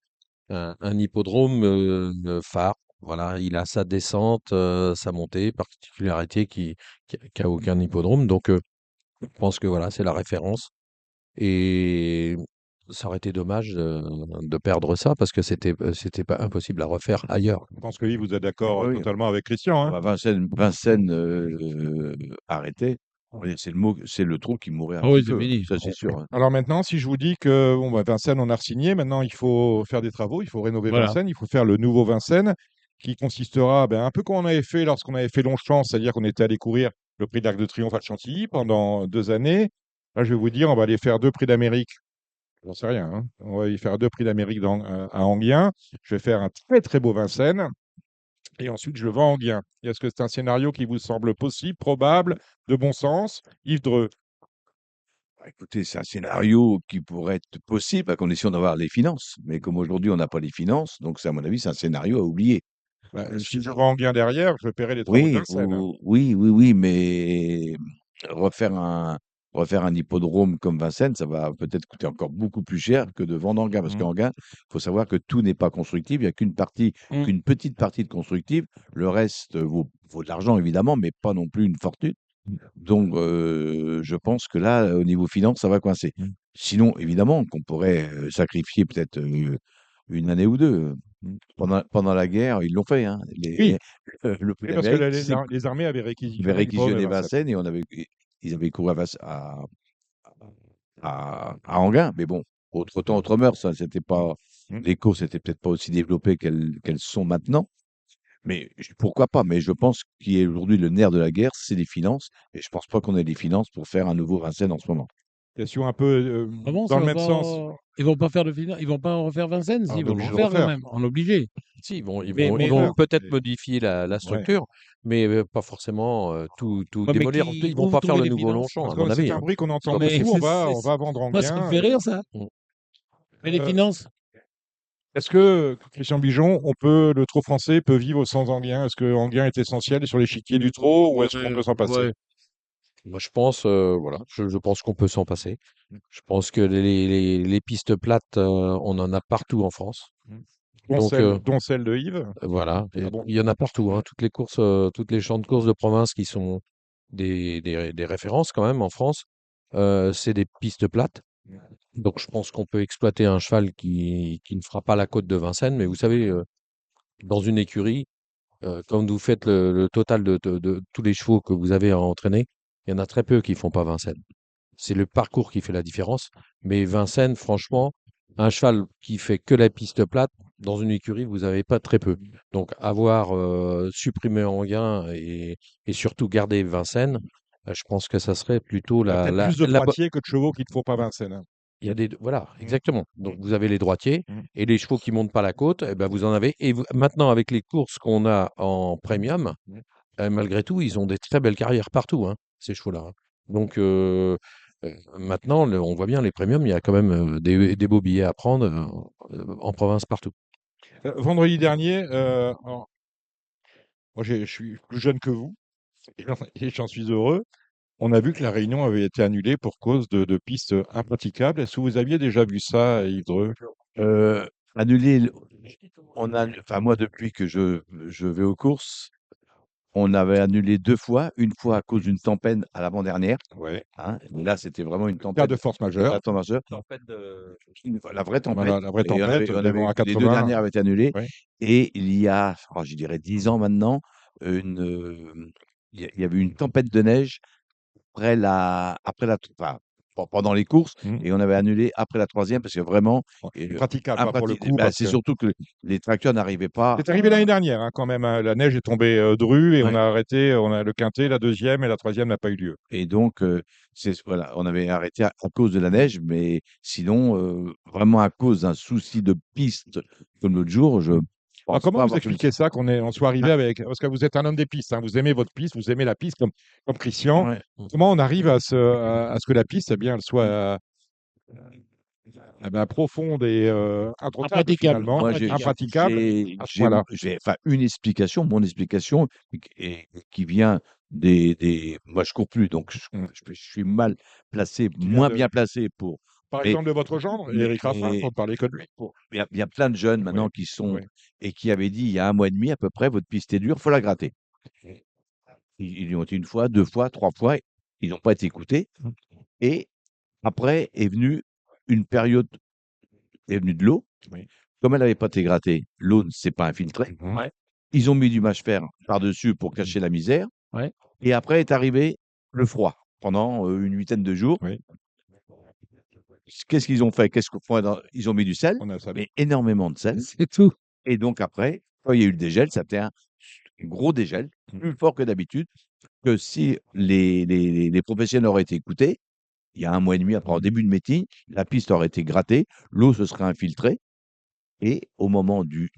un hippodrome phare. Voilà, il a sa descente, sa montée, particularité qu'a aucun hippodrome. Donc, je pense que voilà, c'est la référence. Et ça aurait été dommage de perdre ça parce que c'était pas impossible à refaire ailleurs. Je pense que oui, vous êtes d'accord Oui, totalement avec Christian, ah hein. bah, Vincennes arrêté, oui, c'est le trou qui mourrait un Ah petit oui, c'est peu, fini. ça c'est sûr, hein. Alors maintenant, si je vous dis que bon, bah, Vincennes, on a signé, maintenant il faut faire des travaux, il faut rénover Voilà. Vincennes, il faut faire le nouveau Vincennes, qui consistera un peu comme on avait fait lorsqu'on avait fait Longchamp, c'est-à-dire qu'on était allé courir le prix d'Arc de Triomphe à Chantilly pendant 2 années. Là, je vais vous dire, on va aller faire 2 prix d'Amérique. J'en sais rien, hein. On va y faire 2 prix d'Amérique à Anguien. Je vais faire un très très beau Vincennes. Et ensuite, je le vends à Anguien. Est-ce que c'est un scénario qui vous semble possible, probable, de bon sens? Yves Dreux. Bah, écoutez, c'est un scénario qui pourrait être possible à condition d'avoir les finances. Mais comme aujourd'hui, on n'a pas les finances, donc c'est, à mon avis, c'est un scénario à oublier. Si je vends Anguien derrière, je paierai les travaux de Oui, Vincennes, hein. oui, mais refaire refaire un hippodrome comme Vincennes, ça va peut-être coûter encore beaucoup plus cher que de vendre Anguin. Parce Mm. qu'Anguin, il faut savoir que tout n'est pas constructible. Il n'y a Mm. qu'une petite partie de constructible. Le reste vaut de l'argent, évidemment, mais pas non plus une fortune. Donc, je pense que là, au niveau finance, ça va coincer. Mm. Sinon, évidemment, qu'on pourrait sacrifier peut-être une année ou deux. Mm. Pendant la guerre, ils l'ont fait, hein. Oui, Le prix oui, parce que d'Amérique, les armées avaient ils avaient réquisitionné l'hippodrome de réquisitionné Vincennes. Vincennes et ils avaient couru à Enghien. Mais bon, autre temps, autre mœurs, ça, c'était pas, Mm. les courses n'étaient peut-être pas aussi développées qu'elles sont maintenant. Mais pourquoi pas? Mais je pense qu'il est aujourd'hui le nerf de la guerre, c'est les finances. Et je pense pas qu'on ait les finances pour faire un nouveau Vincennes en ce moment. Question un peu Ah bon, dans ça le va même sens. pas. Ils vont pas faire ils vont pas refaire Vincennes, Ah, si, on ils est vont le obligé de refaire quand refaire. même, en obligé. Si, ils Mais, vont, mais, ils mais, vont peut-être Et- modifier la ouais. structure, mais pas forcément tout ouais, mais démolir. Ils où vont vous pas faire trouvez le les nouveau finances? Longchamp, Parce à mon que c'est avis, un hein. bruit qu'on C'est entend pas Mais beaucoup. possible. On va vendre moi, ça me Anguien. fait rire, ça. Mm. Mais les Euh, finances? Est-ce que, Christian Bijon, le trot français peut vivre sans Anguien? Est-ce que Anguien est essentiel sur l'échiquier du trot ou est-ce qu'on Ouais, peut s'en passer? ouais. Moi, je pense, voilà, je pense qu'on peut s'en passer. Je pense que les pistes plates, on en a partout en France. Mm. Donc, Dont celle de Yves. voilà, et Ah bon? il y en a partout, hein. Toutes les courses, toutes les champs de courses de province qui sont des références quand même en France, c'est des pistes plates. Donc, je pense qu'on peut exploiter un cheval qui ne fera pas la côte de Vincennes. Mais vous savez, dans une écurie, quand vous faites le total de tous les chevaux que vous avez à entraîner, il y en a très peu qui font pas Vincennes. C'est le parcours qui fait la différence. Mais Vincennes, franchement, un cheval qui fait que la piste plate, dans une écurie, vous n'avez pas très peu. Donc, avoir supprimé Anguin et surtout garder Vincennes, je pense que ça serait plutôt Il y a peut-être plus de droitiers que de chevaux qui ne font pas Vincennes, hein. il y a voilà, Mm. exactement. Donc, vous avez les droitiers Mm. et les chevaux qui montent pas la côte, eh ben, vous en avez. Et maintenant, avec les courses qu'on a en premium, Mm. malgré tout, ils ont des très belles carrières partout, hein, ces chevaux-là, hein. Donc, maintenant, on voit bien les premiums, il y a quand même des beaux billets à prendre en province partout. Vendredi dernier, moi je suis plus jeune que vous et j'en suis heureux. On a vu que la réunion avait été annulée pour cause de pistes impraticables. Est-ce que vous aviez déjà vu ça, Yves Dreux? Euh, Annuler, enfin moi, depuis que je vais aux courses, On avait annulé 2 fois, une fois à cause d'une tempête à l'avant-dernière, Ouais. hein. Là, c'était vraiment une Cas tempête de force majeure. la tempête majeure. La vraie tempête. Voilà, la vraie Et tempête, on des avait vents à les 2 80. dernières avaient été annulées Ouais. et il y a, je dirais 10 ans maintenant, il y avait eu une tempête de neige après la enfin, pendant les courses Mmh. et on avait annulé après la 3e parce que vraiment Praticable, pas pour le coup, bah, parce c'est que surtout que les tracteurs n'arrivaient pas. c'est arrivé l'année dernière, hein, quand même, hein. La neige est tombée drue et on Ouais. a arrêté, on a le quintet, la 2e et la 3e n'a pas eu lieu. Et donc, voilà, on avait arrêté à cause de la neige, mais sinon, vraiment à cause d'un souci de piste comme l'autre jour, je Alors, pense comment pas vous avoir connu ça. expliquez ça, on soit arrivé Bah, avec, parce que vous êtes un homme des pistes, hein, vous aimez votre piste, vous aimez la piste comme Christian. ouais. Comment on arrive à ce que la piste, eh bien, elle soit eh ben, profonde et introuvable Impraticable. finalement, Moi, impraticable à ce point-là? j'ai enfin une explication, mon explication qui vient moi je cours plus, donc Mmh. je suis mal placé, Qui vient moins de bien placé pour Par mais exemple, de votre gendre, mais Éric Raffin, mais pour ne parler que de lui. il y a plein de jeunes Oui, maintenant qui sont oui. et qui avaient dit il y a 1 mois et demi à peu près: «Votre piste est dure, faut la gratter». Ils l'ont dit 1 fois, 2 fois, 3 fois, ils n'ont pas été écoutés et après une période est venue de l'eau. Oui. Comme elle n'avait pas été grattée, l'eau ne s'est pas infiltrée. Mmh. Ouais. Ils ont mis du mâche-fer par-dessus pour cacher la misère Ouais. et après est arrivé le froid pendant, une huitaine de jours. Oui, Qu'est-ce qu'ils ont fait? Qu'est-ce qu'on fait dans ils ont mis du sel, on a ça. mais énormément de sel C'est tout. et donc après, quand il y a eu le dégel, ça a été un gros dégel, plus fort que d'habitude, que si les professionnels auraient été écoutés, il y a 1 mois et demi, après en début de meeting, la piste aurait été grattée, l'eau se serait infiltrée et au moment du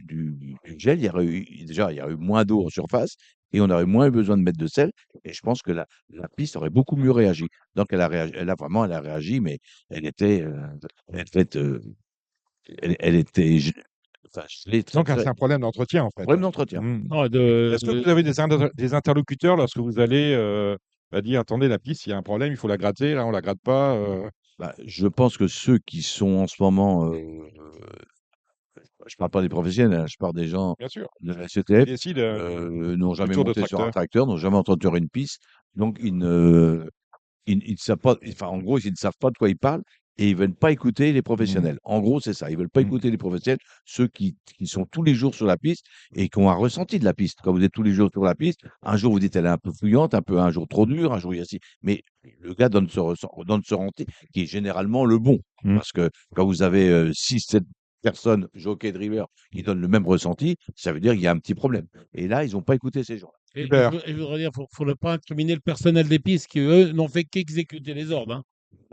gel, il y aurait eu moins d'eau en surface et on aurait moins eu besoin de mettre de sel et je pense que la piste aurait beaucoup mieux réagi. Donc elle a réagi, mais elle était, elle était gelée très, Donc, très c'est un problème d'entretien, en fait. problème d'entretien. Mmh. Non, Est-ce que vous avez des interlocuteurs lorsque vous allez, dire: «Attendez, la piste, il y a un problème, il faut la gratter, là, on la gratte pas», Bah, je pense que ceux qui sont en ce moment, je parle pas des professionnels, hein, je parle des gens bien sûr, de la qui SCTF, décident, n'ont du jamais tour de monté sur un tracteur. tracteur, n'ont jamais entendu une piste, donc ils ne savent pas, enfin, en gros, ils ne savent pas de quoi ils parlent et ils veulent pas écouter les Mmh. professionnels. En gros, c'est ça, ils veulent pas Mmh. écouter les professionnels, ceux qui sont tous les jours sur la piste et qui ont un ressenti de la piste. Quand vous êtes tous les jours sur la piste, un jour vous dites: «Elle est un peu fouillante, un jour trop dure, un jour il y a ci», mais le gars donne ce ressenti qui est généralement le bon. Mmh. Parce que quand vous avez, 6-7 personnes, jockey, driver, qui donnent le même ressenti, ça veut dire qu'il y a un petit problème et là, ils n'ont pas écouté ces gens. Et Super. je voudrais dire, faut ne pas incriminer le personnel des pistes qui, eux, n'ont fait qu'exécuter les ordres, hein.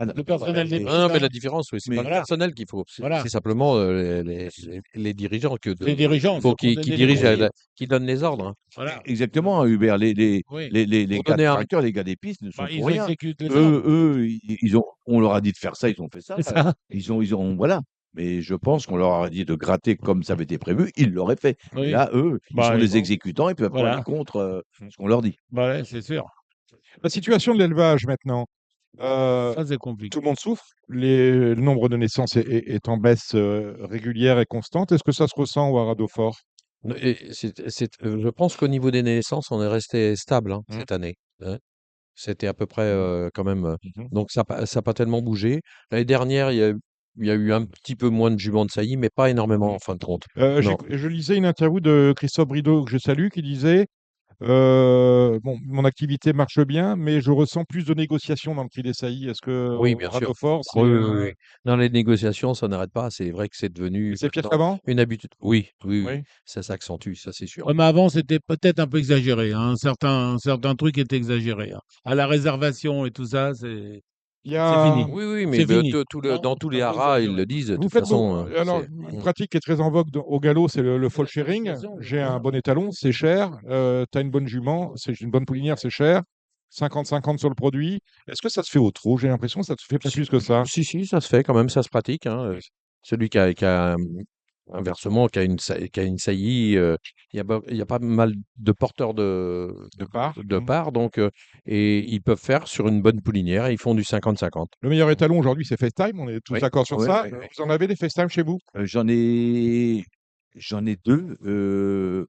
Ah non, Le personnel des mais pistes, Non, mais hein. la différence, oui, c'est pas mais le Voilà, personnel qu'il faut, voilà. c'est simplement les dirigeants Les dirigeants, faut ceux qui ont qui donné les dirigent, consignes. qui donnent les ordres, hein. Voilà, exactement, hein, Hubert, oui. les Pour gars de donner un tracteur, les gars des pistes ne sont Bah, pour ils rien. exécutent les ordres. On leur a dit de faire ça, ils ont fait ça. C'est ça. Ils ont voilà. Mais je pense qu'on leur a dit de gratter comme ça avait été prévu, ils l'auraient fait. Et Oui. là, eux, ils Bah, sont ils des vont. exécutants, ils peuvent pas aller Voilà. contre, ce qu'on leur dit. Bah, ouais, c'est sûr. La situation de l'élevage maintenant, Ça, c'est compliqué. tout le monde souffre. Le nombre de naissances est en baisse, régulière et constante. Est-ce que ça se ressent au Haras d'Hautfort? Et je pense qu'au niveau des naissances, on est resté stable, hein, Mmh. cette année, hein. C'était à peu près, quand même, Mmh. donc ça a pas tellement bougé. L'année dernière, il y a eu un petit peu moins de juments de saillie, mais pas énormément en fin de compte. Non. Je lisais une interview de Christophe Brideau, que je salue, qui disait: «Bon, mon activité marche bien, mais je ressens plus de négociations dans le prix des saillies». Est-ce que Oui, au bien Haras sûr. d'Hautfort, c'est, Oui, oui, oui, oui. Dans les négociations, ça n'arrête pas. C'est vrai que c'est devenu c'est pire maintenant qu'avant? une habitude. Oui, oui, oui, Oui? ça s'accentue, ça c'est sûr. Ouais, mais avant, c'était peut-être un peu exagéré, hein. Certains trucs étaient exagérés, hein. À la réservation et tout ça, Il y c'est a fini. Oui, oui, mais C'est fini. Non, dans tous les un peu haras, ils exagéré. le disent de Vous toute faites beau façon, alors une pratique qui est très en vogue au galop, c'est le C'est la falshering. certification, J'ai un voilà. bon étalon, c'est cher, tu as une bonne jument, c'est une bonne poulinière, c'est cher. 50-50 sur le produit. Est-ce que ça se fait au trot? J'ai l'impression que ça se fait pas plus que ça. Si, si, ça se fait quand même, ça se pratique, hein, celui qui a, inversement, qui a une saillie, il y a pas mal de porteurs De part. de parts, donc et ils peuvent faire sur une bonne poulinière, ils font du 50-50. Le meilleur étalon aujourd'hui, c'est FaceTime, on est tous Oui, d'accord sur Oui, ça. oui, oui. Vous en avez des FaceTime chez vous? J'en ai 2.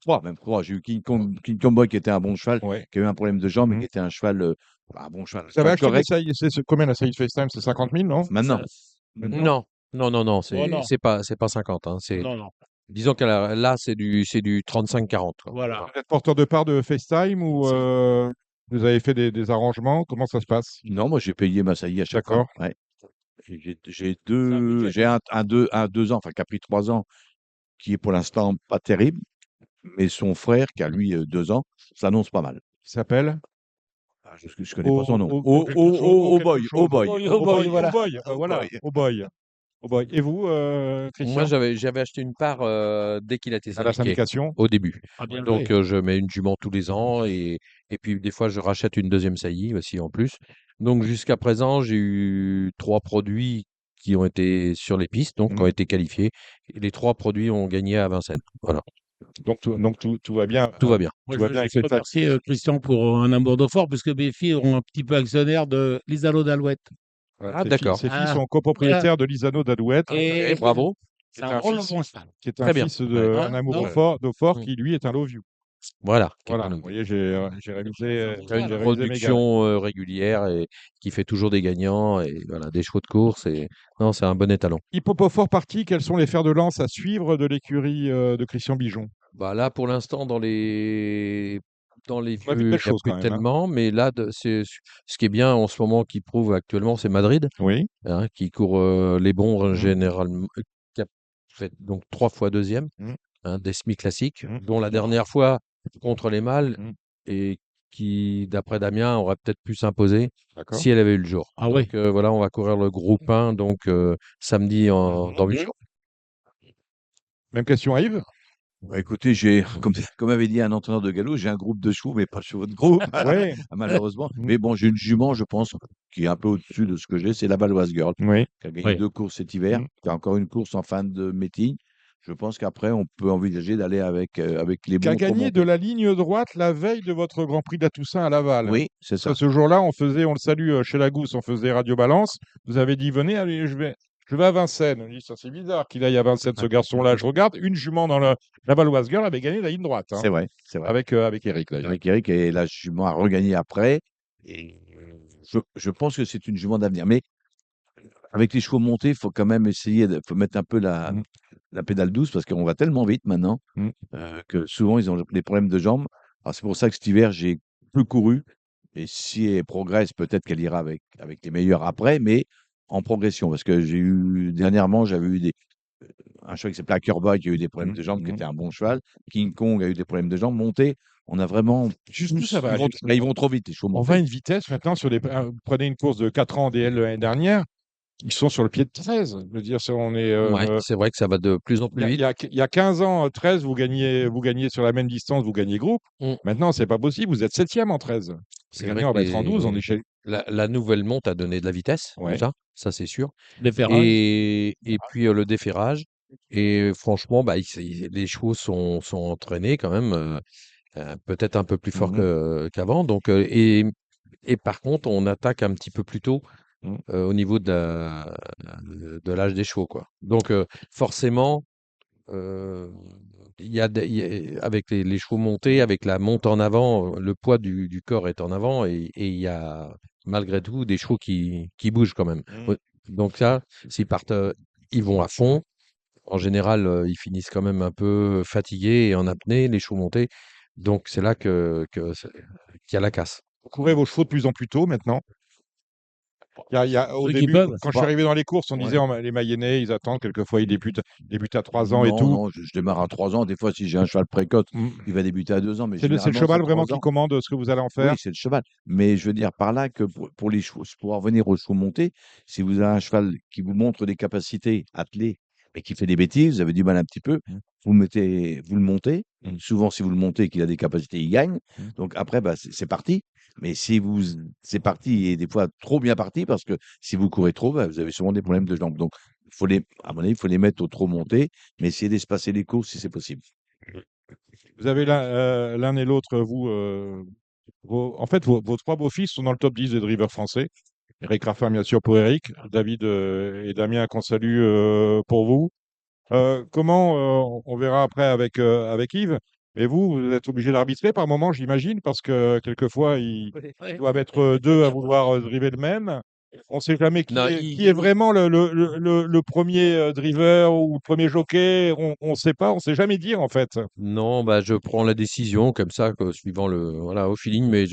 3, même 3. J'ai eu King Kong Boy qui était un bon cheval, Ouais. qui a eu un problème de jambe, mais Mhm. qui était un cheval, un bon cheval, un Vous avez cheval acheté une correct. saillie, combien la saillie de FaceTime? C'est 50 000, non? Maintenant, Maintenant. Non, Oh non, c'est pas 50, hein, non, non. disons que là, c'est du 35-40, quoi. Voilà. Vous êtes porteur de part de FaceTime ou Si. vous avez fait des arrangements? Comment ça se passe? non, moi j'ai payé ma saillie à chaque fois. D'accord. Ouais. Et j'ai C'est un budget. j'ai un 2 ans, enfin qui a pris 3 ans, qui est pour l'instant pas terrible, mais son frère qui a lui 2 ans, s'annonce pas mal. Qui s'appelle? Je connais pas son nom. Quelque chose, Oh quelque boy, chose. oh boy, Oh boy, voilà. oh boy, oh voilà, boy. oh boy, oh boy. Et vous, Moi, Christian? j'avais acheté une part dès qu'il a été À la syndiqué, syndication? au début. Ah, bien Donc, joué. je mets une jument tous les ans et puis des fois, je rachète une deuxième saillie aussi en plus. Donc, jusqu'à présent, j'ai eu 3 produits qui ont été sur les pistes, donc qui ont Mhm. été qualifiés. Et les 3 produits ont gagné à Vincennes. Voilà, Donc tout va bien. tout va bien. Moi, Tout je va veux bien avec juste FaceTime. remercier Christian pour un amour de fort, parce que mes filles sont un petit peu actionnaires de Lisalo d'Alouette. Voilà, Ah, d'accord. ses filles Ah, sont voilà. copropriétaires de Lisano d'Alouette, Et Bravo. qui c'est est un un drôle de fils, bon cheval. qui est un Très bien. fils Ouais. d'un Hein, amoureux non? fort, de fort, Mm. qui lui est un Love You. Voilà, qui est Voilà, un vous voyez, j'ai réalisé, qui a une j'ai réalisé mes gammes. production régulière et qui fait toujours des gagnants et voilà, des chevaux de course. Et non, c'est un bon étalon. Hippopofort parti, quels sont les fers de lance à suivre de l'écurie de Christian Bijon? Bah là, pour l'instant, dans les On a vu de vieux, belles il n'y a choses plus quand même, hein. tellement. Mais là, ce qui est bien en ce moment, qui prouve actuellement, c'est Madrid, Oui. hein, qui court les bons Mm. généralement, qui a fait donc 3 fois deuxième, Mm. hein, des semi-classiques, Mm. dont la dernière fois contre les mâles Mm. et qui, d'après Damien, aurait peut-être pu s'imposer D'accord. si elle avait eu le jour. Ah oui. Donc voilà, on va courir le groupe 1 donc samedi dans 8 jours. Même question à Yves? Bah, écoutez, comme avait dit un entraîneur de galop, j'ai un groupe de chevaux, mais pas de chevaux de groupe, Oui. malheureusement. Mm. Mais bon, j'ai une jument, je pense, qui est un peu au-dessus de ce que j'ai, c'est la Baloise Girl, Oui. qui a gagné Oui. 2 courses cet hiver, Mm. qui a encore une course en fin de meeting. Je pense qu'après, on peut envisager d'aller avec les Qui a bons trop gagné de montés. la ligne droite la veille de votre Grand Prix de la Toussaint à Laval. Oui, c'est Parce que ça. ce jour-là, on le salue chez la Gousse, on faisait Radio Balance. Vous avez dit, venez, allez, je vais à Vincennes. On dit, ça c'est bizarre qu'il aille à Vincennes, ce garçon-là. Je regarde, une jument dans la Valoise Girl avait gagné la ligne droite, hein, C'est vrai, c'est vrai. avec Eric d'ailleurs. Avec Eric, et la jument a regagné après. Et je pense que c'est une jument d'avenir. Mais avec les chevaux montés, il faut quand même essayer faut mettre un peu Mm. la pédale douce parce qu'on va tellement vite maintenant Mm. que souvent ils ont des problèmes de jambes. Alors c'est pour ça que cet hiver, j'ai peu couru. Et si elle progresse, peut-être qu'elle ira avec les meilleurs après, mais en progression. Parce que dernièrement, j'avais eu un cheval qui s'appelait Ackerboy qui a eu des problèmes Mm. de jambes, qui Mm. était un bon cheval. King Kong a eu des problèmes de jambes. Monté, on a vraiment. Juste, ça va Ils vont, aller. là, ils vont trop vite, les chevaux On va à montés. une vitesse maintenant sur les. Prenez une course de 4 ans DL l'année dernière, ils sont sur le pied de 13. Je veux dire, on est. Ouais, c'est vrai que ça va de plus en Il plus y a, il vite. y a- il y a 15 ans, 13, vous gagnez sur la même distance, vous gagnez groupe. Mm. Maintenant, c'est pas possible, vous êtes 7e en 13. C'est Gagné, vrai on que va être en 12, on est chez. la nouvelle monte a donné de la vitesse, Ouais. déjà, ça c'est sûr. Les ferrages. Et puis le déferrage. Et franchement, bah, les chevaux sont entraînés quand même, peut-être un peu plus fort Mhm. qu'avant. Donc, et par contre, on attaque un petit peu plus tôt Mhm. au niveau de l'âge des chevaux, quoi. Donc, forcément, euh, avec les chevaux montés, avec la monte en avant, le poids du corps est en avant et il y a malgré tout des chevaux qui bougent quand même. Mhm. Ouais. Donc ça, s'ils partent, ils vont à fond. En général, ils finissent quand même un peu fatigués et en apnée, les chevaux montés. Donc c'est là qu'il y a la casse. Vous courez vos chevaux de plus en plus tôt maintenant. Au Ceux qui début, peuvent. quand je suis arrivé dans les courses, on Ouais. disait les Mayennais, ils attendent, quelquefois ils débutent à 3 ans et Non, tout. non, je démarre à 3 ans. Des fois, si j'ai un cheval précoce, Mm. il va débuter à 2 ans, mais C'est le généralement, cheval c'est vraiment 3 qui ans. commande ce que vous allez en Oui, faire. c'est le cheval. Mais je veux dire par là que pour les chevaux, pour en revenir aux chevaux montés, si vous avez un cheval qui vous montre des capacités attelées, mais qui fait des bêtises, vous avez du mal un petit peu, Mm. vous le montez. Mm. Souvent, si vous le montez et qu'il a des capacités, il gagne. Mm. Donc après, bah, c'est parti. Mais si c'est parti et des fois trop bien parti, parce que si vous courez trop, bah, vous avez souvent des problèmes de jambes. Donc, à mon avis, il faut les mettre au trop monté, mais essayer d'espacer les courses si c'est possible. Vous avez l'un et l'autre, vous. En fait, vos 3 beaux-fils sont dans le top 10 des drivers français. Eric Raffin, bien sûr, pour Eric. David et Damien, qu'on salue pour vous. Comment, on verra après avec Yves, Mais vous êtes obligé d'arbitrer par moment, j'imagine, parce que quelquefois, ils doivent être deux à vouloir driver le même. On ne sait jamais Non, qui est vraiment le premier driver ou le premier jockey. On ne sait pas, on ne sait jamais dire en fait. Non, bah, je prends la décision comme ça, suivant voilà, au feeling, mais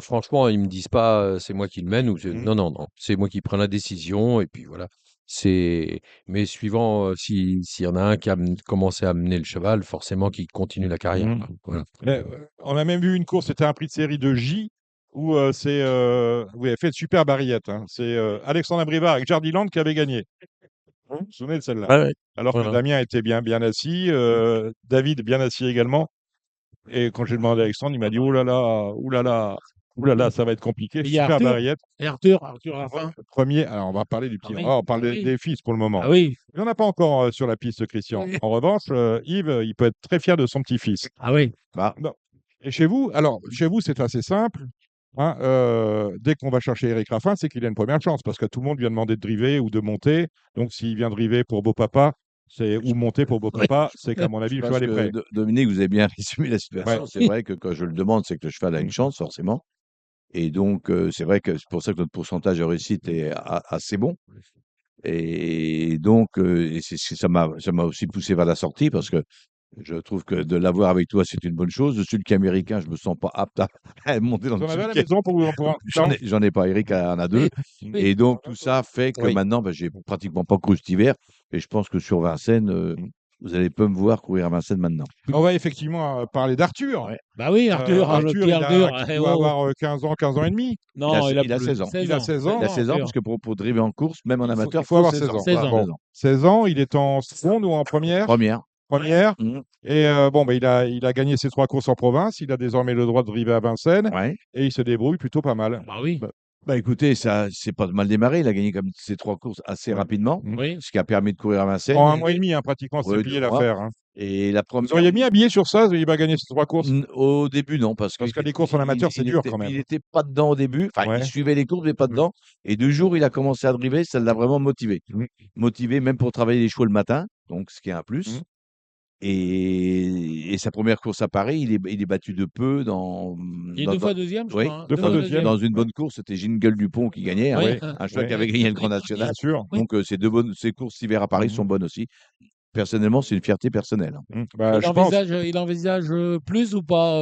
franchement, ils me disent pas, c'est moi qui le mène Mmh. non, non, non, c'est moi qui prends la décision et puis voilà. Mais suivant, s'il y en a un qui a commencé à mener le cheval, forcément qu'il continue la carrière, Mmh. quoi. Voilà. On a même vu une course, c'était un prix de série de J, où vous avez fait de super barillettes, hein. C'est Alexandre Abrivard avec Jardiland qui avait gagné. Vous vous souvenez de celle-là? Ouais, ouais, Alors que voilà. Damien était bien assis, David bien assis également. Et quand j'ai demandé à Alexandre, il m'a dit: oh là là, ouh là là, ouh là là, ça va être compliqué. Mais il y a Super Arthur. barillette. Et Arthur à la fin. Premier, alors on va parler du petit. Ah oui, On parle ah oui. des fils pour le moment. Ah oui. Il n'y en a pas encore sur la piste, Christian. Oui. En revanche, Yves, il peut être très fier de son petit-fils. Ah oui. Bah, Non. Et chez vous, alors, chez vous, c'est assez simple, hein, dès qu'on va chercher Eric Raffin, c'est qu'il a une première chance, parce que tout le monde lui a demandé de driver ou de monter. Donc, s'il vient driver pour Beau Papa, ou monter pour Beau Papa, c'est qu'à mon avis, je le pense cheval est que prêt. Dominique, vous avez bien résumé la Ouais. situation. C'est vrai que quand je le demande, c'est que le cheval a une chance, forcément. Et donc, c'est vrai que c'est pour ça que notre pourcentage de réussite est assez bon. Et donc, ça m'a aussi poussé vers la sortie parce que je trouve que de l'avoir avec toi, c'est une bonne chose. Le sulky américain, je me sens pas apte à monter dans Vous le en avez à la sulky. maison pour un J'en ai pas. Eric en a deux. Et donc, tout ça fait que Oui. maintenant, bah, j'ai pratiquement pas couru cet hiver. Et je pense que sur Vincennes, vous allez pas me voir courir à Vincennes maintenant. On va effectivement parler d'Arthur. Ouais. Bah oui, Arthur, le Arthur, petit Arthur. il doit avoir 15 ans et demi. Non, il a plus. 16 ans. 16 Il a ans. 16 ans. Il a 16 ans Arthur. parce que pour driver en course, même en amateur, Il faut avoir 16 ans. 16 ans. Bon, 16 ans, il est en seconde ou en première? Première. Première. Mhm. Et bon, bah, il a gagné ses 3 courses en province. Il a désormais le droit de driver à Vincennes. Ouais. Et il se débrouille plutôt pas mal. Bah oui. Bah écoutez, ça c'est pas mal démarré. Il a gagné comme ces 3 courses assez Ouais. rapidement, Oui. ce qui a permis de courir à Vincennes. En un mois et demi, hein, pratiquement, c'est Ouais, plié 2 mois. l'affaire. Hein. Et la Vous première. auriez mis un billet sur ça, il va gagner ces 3 courses? Au début, non, parce Parce que qu'il les courses en amateur, c'est dur était quand même. il était pas dedans au début. Enfin, Ouais. il suivait les courses, mais pas dedans. Et 2 jours, il a commencé à driver, ça l'a vraiment motivé. Mmh. Motivé même pour travailler les chevaux le matin, donc ce qui est un Mmh. plus. Et sa première course à Paris, il est battu de peu dans, Il est dans, 2 dans- fois deuxième, je oui, crois. Hein. Deux fois deuxième. dans une bonne course, c'était Jingle Dupont qui gagnait, hein, Oui. un cheval Oui. qui avait gagné le Grand National. Bien sûr. Oui. Donc, ces courses d'hiver à Paris Mmh. sont bonnes aussi. Personnellement, c'est une fierté personnelle. Mmh. Bah, je pense, Il envisage plus ou pas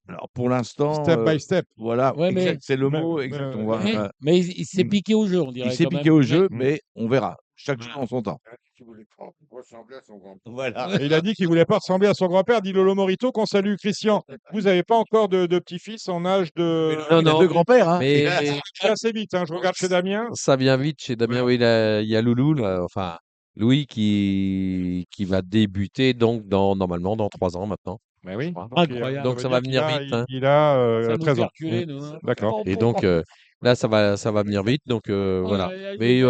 Alors, pour l'instant, step by step. voilà, Ouais, mais- exact, c'est le Mais- mot, mais- exact. mais il s'est Mmh. piqué au jeu, on dirait. Il s'est quand piqué même. au jeu, Oui. mais on verra. Chaque chose en son temps. Voilà. Et il a dit qu'il voulait pas ressembler à son grand-père, dit Lolo Morito, qu'on salue. Christian, vous n'avez pas encore de petit-fils en âge de. Non, Il a non. deux grands-pères, hein. Mais C'est assez vite, hein. Je regarde chez Damien. ça vient vite chez Damien. Oui, il y a Loulou, là, enfin Louis qui va débuter donc normalement dans 3 ans maintenant. Mais oui. Incroyable. Donc ça va venir vite, hein. Il a Ça nous 13 fait ans. reculer, nous. Hein. D'accord. Et donc là, ça va venir vite. Donc voilà. Mais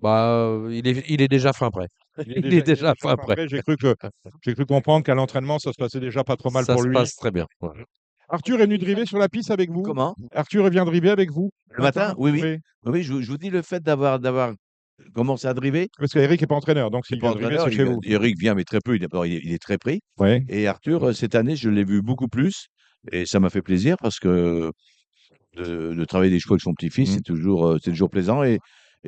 il est déjà fin prêt. Il est déjà fin prêt. Après, j'ai cru comprendre qu'à l'entraînement, ça se passait déjà pas trop mal Ça pour se lui. passe très bien. Ouais. Arthur est venu driver sur la piste avec vous? Comment? Arthur vient driver avec vous? Le matin? Oui, oui. Oui, je vous dis le fait d'avoir commencé à driver. Parce qu'Eric n'est pas entraîneur, donc C'est s'il pas vient driver, entraîneur, c'est chez vous. Eric vient, mais très peu. Il est très pris. Ouais. Et Arthur, cette année, je l'ai vu beaucoup plus. Et ça m'a fait plaisir parce que de travailler des chevaux avec son petit-fils, Mmh. c'est toujours plaisant. Et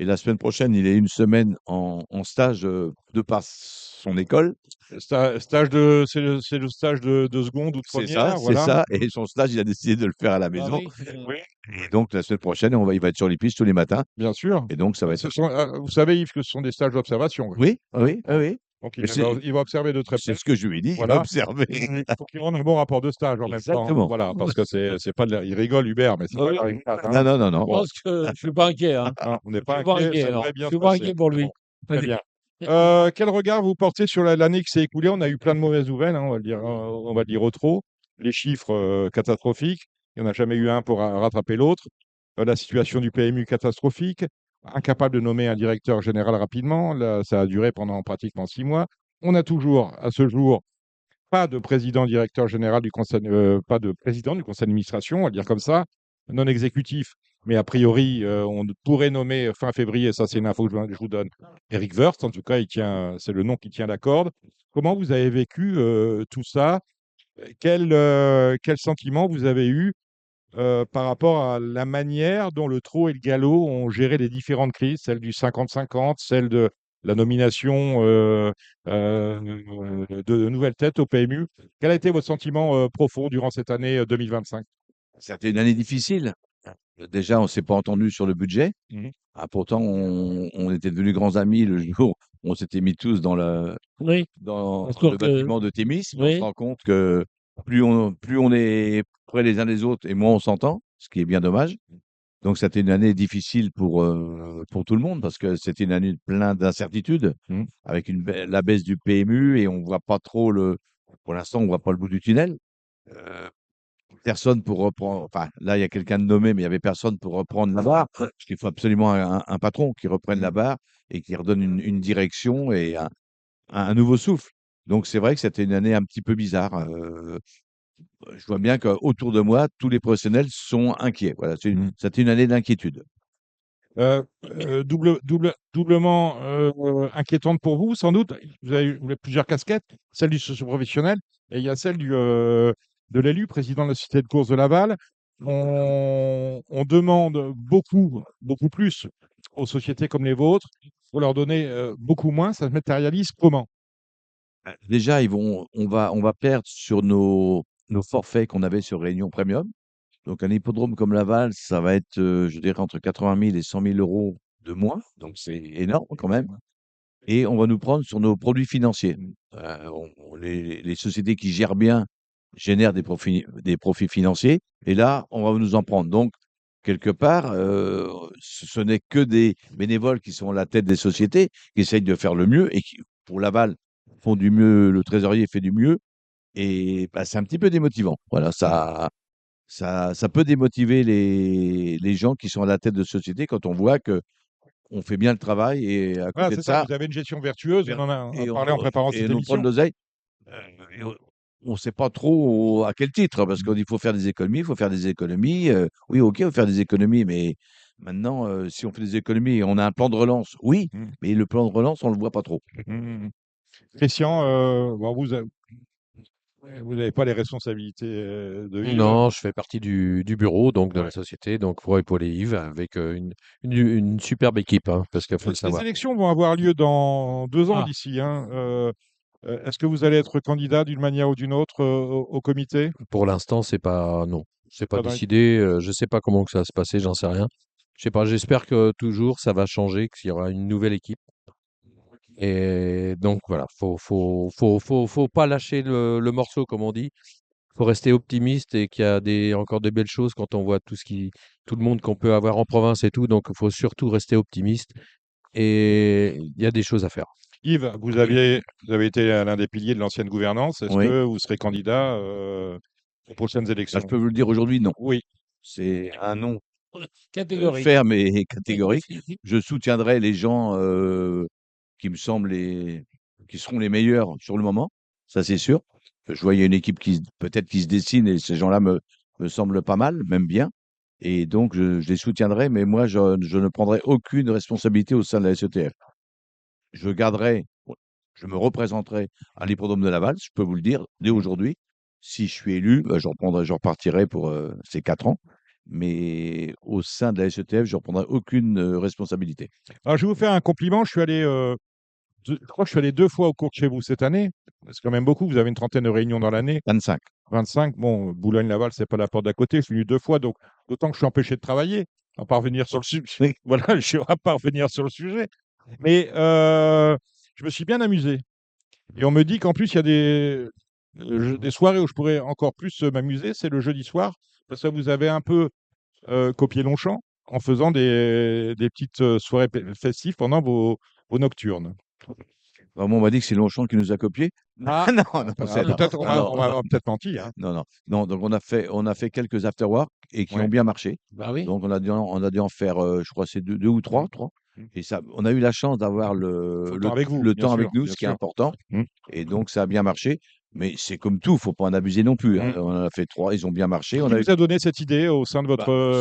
la semaine prochaine, il est une semaine en stage de par son école. C'est le stage de seconde ou de C'est première, ça, voilà. c'est ça. Et son stage, il a décidé de le faire à la Ah maison. oui. Et donc, la semaine prochaine, il va être sur les pistes tous les matins. Bien sûr. Et donc, ça va être. Vous savez, Yves, que ce sont des stages d'observation. Oui, oui, oui. Donc, Mais c'est- il va observer de très C'est près. ce que je lui ai dit. Il Voilà. va observer. Il faut qu'il rende un bon rapport de stage en même temps. Exactement. Voilà, parce que c'est pas il rigole, Hubert, mais c'est Ah pas oui. de la rigolade, hein. Non, non, non, non. Je pense que je suis pas inquiet. Hein. Non, on n'est Je pas suis pas inquiet, inquiet. ça non. devrait bien Je suis se pas passer. inquiet pour lui. Bon, très bien. Quel regard vous portez sur l'année qui s'est écoulée? On a eu plein de mauvaises nouvelles, hein, on va le dire au trop. Les chiffres catastrophiques. Il n'y en a jamais eu un pour rattraper l'autre. La situation du PMU catastrophique. Incapable de nommer un directeur général rapidement. Là, ça a duré pendant pratiquement 6 mois. On a toujours, à ce jour, pas de président directeur général du conseil, pas de président du conseil d'administration, on va le dire comme ça. non exécutif, mais a priori, on pourrait nommer fin février, ça c'est une info que je vous donne, Eric Woerth, en tout cas, c'est le nom qui tient la corde. Comment vous avez vécu tout ça? Quel sentiment vous avez eu par rapport à la manière dont le trot et le galop ont géré les différentes crises, celle du 50-50, celle de la nomination de nouvelles têtes au PMU. Quel a été votre sentiment profond durant cette année 2025? C'était une année difficile. Déjà, on ne s'est pas entendu sur le budget. Mhm. Ah, pourtant, on était devenus grands amis le jour où on s'était mis tous Oui, dans parce que le bâtiment de Thémis. Mais on se oui. rend compte que plus on est près les uns des autres et moins on s'entend, ce qui est bien dommage. Donc, c'était une année difficile pour tout le monde parce que c'était une année pleine d'incertitudes Mhm. avec la baisse du PMU et on voit pas trop pour l'instant, on voit pas le bout du tunnel. Euh, Personne pour reprendre. Enfin, là, il y a quelqu'un de nommé, mais il y avait personne pour reprendre la barre. Parce qu'il faut absolument un patron qui reprenne la barre et qui redonne une direction et un nouveau souffle. Donc, c'est vrai que c'était une année un petit peu bizarre. Je vois bien qu'autour de moi, tous les professionnels sont inquiets. Voilà, Mhm. c'était une année d'inquiétude. Doublement inquiétante pour vous, sans doute. Vous avez plusieurs casquettes, celle du socio-professionnel et il y a celle de l'élu, président de la Société de course de Laval. On demande beaucoup plus aux sociétés comme les vôtres. Pour leur donner beaucoup moins, ça se matérialise comment? Déjà, on va perdre sur nos forfaits qu'on avait sur Réunion Premium. Donc, un hippodrome comme Laval, ça va être, je dirais, entre 80 000 et 100 000 euros de moins. Donc, c'est énorme quand même. Et on va nous prendre sur nos produits financiers. Les sociétés qui gèrent bien génèrent des profits financiers. Et là, on va nous en prendre. Donc, quelque part, ce n'est que des bénévoles qui sont à la tête des sociétés, qui essayent de faire le mieux et qui, pour Laval, font du mieux. Le trésorier fait du mieux. Et bah, c'est un petit peu démotivant. Voilà, ça peut démotiver les gens qui sont à la tête de société quand on voit que on fait bien le travail et à Voilà, côté c'est de ça, ça, vous avez une gestion vertueuse, on en a et parlé en préparant cette nous prend de émission. l'oseille. Et on ne sait pas trop à quel titre, parce qu'on dit qu'il faut faire des économies, il faut faire des économies. Oui, ok, il faut faire des économies, mais maintenant, si on fait des économies, on a un plan de relance, oui, Mm. mais le plan de relance, on ne le voit pas trop. Mm. Christian, bon, vous n'avez pas les responsabilités de Yves. Non, je fais partie du bureau donc de la Ouais. société, donc pour épauler Yves avec une superbe équipe, hein, parce qu'il faut le Les savoir. élections vont avoir lieu dans 2 ans Ah, d'ici, hein. Est-ce que vous allez être candidat d'une manière ou d'une autre au comité? pour l'instant, c'est pas non, c'est pas Pas dans les- décidé. Je sais pas comment que ça va se passer, j'en sais rien. Je sais pas. J'espère que toujours ça va changer, qu'il y aura une nouvelle équipe. Et donc voilà, faut pas lâcher le morceau comme on dit. Faut rester optimiste et qu'il y a encore de belles choses quand on voit tout le monde qu'on peut avoir en province et tout. Donc il faut surtout rester optimiste et il y a des choses à faire. Yves, vous avez été l'un des piliers de l'ancienne gouvernance. Est-ce Oui. que vous serez candidat aux prochaines Là, je élections? peux vous le dire aujourd'hui, non. Oui. C'est un non Catégorique. ferme et catégorique. Je soutiendrai les gens qui me semblent qui seront les meilleurs sur le moment, ça c'est sûr. Je vois, il y a une équipe peut-être qui se dessine et ces gens-là me semblent pas mal, même bien. Et donc, je les soutiendrai, mais moi, je ne prendrai aucune responsabilité au sein de la SETF. Je garderai, je me représenterai à l'hippodrome de Laval, je peux vous le dire, dès aujourd'hui. Si je suis élu, bah, je repartirai pour ces 4 ans. Mais au sein de la SETF, je ne reprendrai aucune responsabilité. Alors, je vais vous faire un compliment. Je crois que je suis allé 2 fois au cours de chez vous cette année. C'est quand même beaucoup. Vous avez une trentaine de réunions dans l'année. 25. 25. Bon, Boulogne-Laval, c'est pas la porte d'à côté. Je suis venu 2 fois, donc d'autant que je suis empêché de travailler. On va pas revenir sur le sujet. Voilà, je ne vais pas revenir sur le sujet. Mais je me suis bien amusé. Et on me dit qu'en plus, il y a des soirées où je pourrais encore plus m'amuser. C'est le jeudi soir. Parce que vous avez un peu copié Longchamp en faisant des petites soirées festives pendant vos nocturnes. Vraiment, on m'a dit que c'est Longchamp qui nous a copiés. Ah, Non, non, non, peut-être, non, on m'a peut-être menti, hein. non, non, non. Donc, on a fait quelques afterwork et qui Ouais. ont bien marché. Bah oui. Donc, on a dû en faire, je crois, c'est deux ou trois. Mm. Et ça, on a eu la chance d'avoir Faut le temps avec vous, le bien temps sûr, avec nous, bien ce qui est sûr. important. Mm. Et donc, ça a bien marché. Mais c'est comme tout, faut pas en abuser non plus, hein. Mmh. On en a fait 3, ils ont bien marché. Qui On a eu vous a donné cette idée au sein de bah,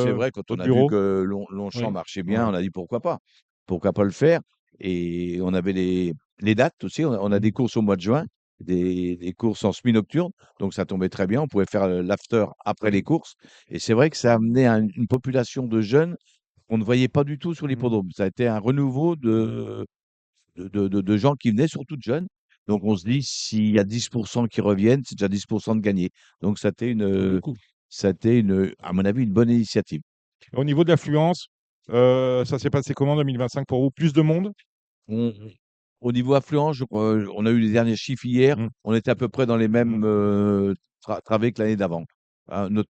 c'est vrai, quand on votre a vu bureau? que Longchamp Oui. marchait bien, Ouais. on a dit: «Pourquoi pas? Pourquoi pas le faire?» Et on avait les dates aussi. On a Mmh. des courses au mois de juin, des courses en semi-nocturne, donc ça tombait très bien. On pouvait faire, l'after après les courses et c'est vrai que ça a amené à une population de jeunes qu'on ne voyait pas du tout sur Mmh. l'hippodrome. Ça a été un renouveau de gens qui venaient, surtout de jeunes. Donc on se dit: «S'il y a 10 qui reviennent, c'est déjà 10 de gagnés». Donc ça a été à mon avis, une bonne initiative. Au niveau de l'affluence, ça s'est passé comment 2025 pour vous? Plus de monde? On Au niveau affluence, je crois, on a eu les derniers chiffres hier, Mmh. on était à peu près dans les mêmes, Mmh. travées que l'année d'avant. Hein, notre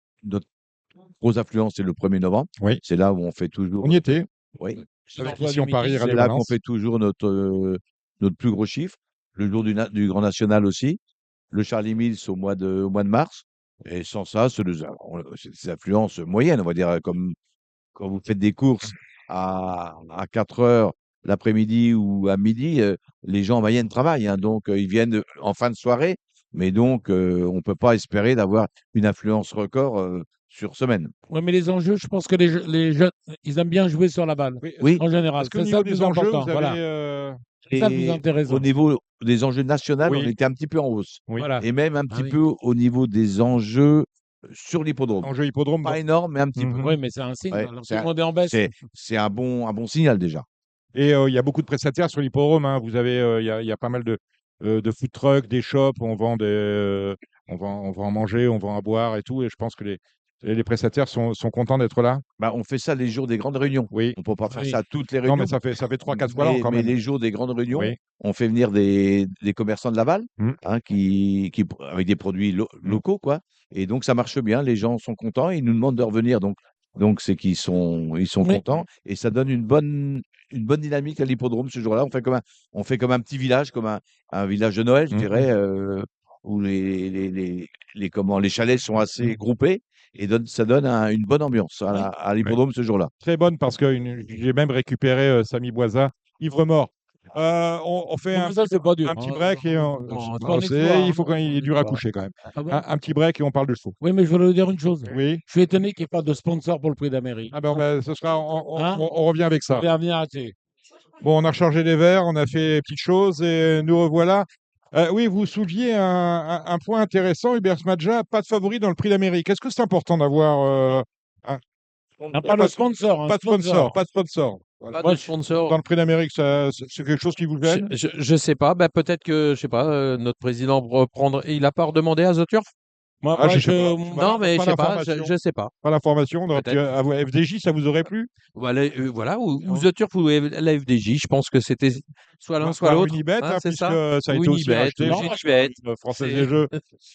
grosse affluence, c'est le 1er novembre. Oui, C'est là où on fait on toujours y était oui, avec L'emploi du Mission Paris midi. c'est Radio là qu'on Valence. fait toujours notre plus gros chiffre. Le jour du Grand National aussi, le Charlie Mills au mois de mars et sans ça, c'est des affluences moyennes, on va dire, comme quand vous faites des courses à 4 heures l'après-midi ou à midi, les gens en moyenne travaillent, hein, donc ils viennent, en fin de soirée, mais donc on peut pas espérer d'avoir une affluence record, sur semaine. Ouais, mais les enjeux, je pense que les jeunes, ils aiment bien jouer sur la balle, Oui, Oui en général. est-ce qu'au C'est ça niveau le plus des enjeux, important. vous Voilà. avez, C'est ça le plus et au intéressant. niveau des enjeux nationaux, on oui, était un petit peu en hausse oui, Voilà. et même un Ah petit oui. peu au niveau des enjeux, sur l'hippodrome. enjeu hippodrome, Pas donc énorme, mais un petit peu. mmh. Oui, mais c'est un signe. Ouais, Alors tout le monde est en baisse. c'est un bon signal déjà. Et il y a beaucoup de prestataires sur l'hippodrome, hein. Vous avez, il y a pas mal de food trucks, des shops, on vend à manger, on vend à boire et tout et je pense que les prestataires sont contents d'être là? Bah, on fait ça les jours des grandes réunions. Oui. On peut pas faire Oui. ça à toutes les Non, mais réunions, ça fait 3-4 fois l'an quand mais même. les jours des grandes réunions, Oui. on fait venir des commerçants de Laval, Mmh. hein, avec des produits Mmh. locaux, quoi. Et donc ça marche bien, les gens sont contents, ils nous demandent de revenir, donc c'est ils sont Oui. contents et ça donne une bonne dynamique à l'hippodrome ce jour-là. On fait comme un petit village, comme un village de Noël, je Mmh. dirais, où les chalets sont assez Mmh. groupés et ça donne une bonne ambiance Oui. à l'hippodrome ce jour-là. Très bonne parce que j'ai même récupéré, Samy Boisa, ivre mort. On fait Non, mais ça, c'est pas dur. un petit break et on Non, bon, on est toi, il faut quand il est dur à toi. coucher quand même. Ah bon? Un petit break et on parle de chevaux. Oui, mais je voulais vous dire une chose. Oui. Je suis étonné qu'il n'y ait pas de sponsor pour le Prix d'Amérique. Ah ben, ce sera Hein? on revient avec ça. Bienvenue à thé. Bon, on a rechargé les verres, on a fait les petites choses et nous revoilà. Oui, vous souleviez un point intéressant, Hubert Smadja, pas de favori dans le Prix d'Amérique. Est-ce que c'est important d'avoir, un Non, pas le sponsor, un pas de sponsor, sponsor. pas de sponsor? Voilà. Pas Moi, de sponsor. Dans le Prix d'Amérique, c'est quelque chose qui vous gêne? Je sais pas. Bah, peut-être que, je sais pas, notre président reprendra. Il a pas redemandé à The Turf? moi, Ah, moi, je sais pas. Non, mais je sais pas. d'information. Je sais pas. Pas l'information. Donc, Peut-être. à vous, FDJ, ça vous aurait plu? Voilà, voilà, ou Non. The Turf ou la FDJ. Je pense que c'était soit l'un, soit Voire l'autre. Unibet, Hein, c'est puisque ça? ça a Ou été aussi Unibet, racheté ou par Unibet. la Française C'est- des Jeux.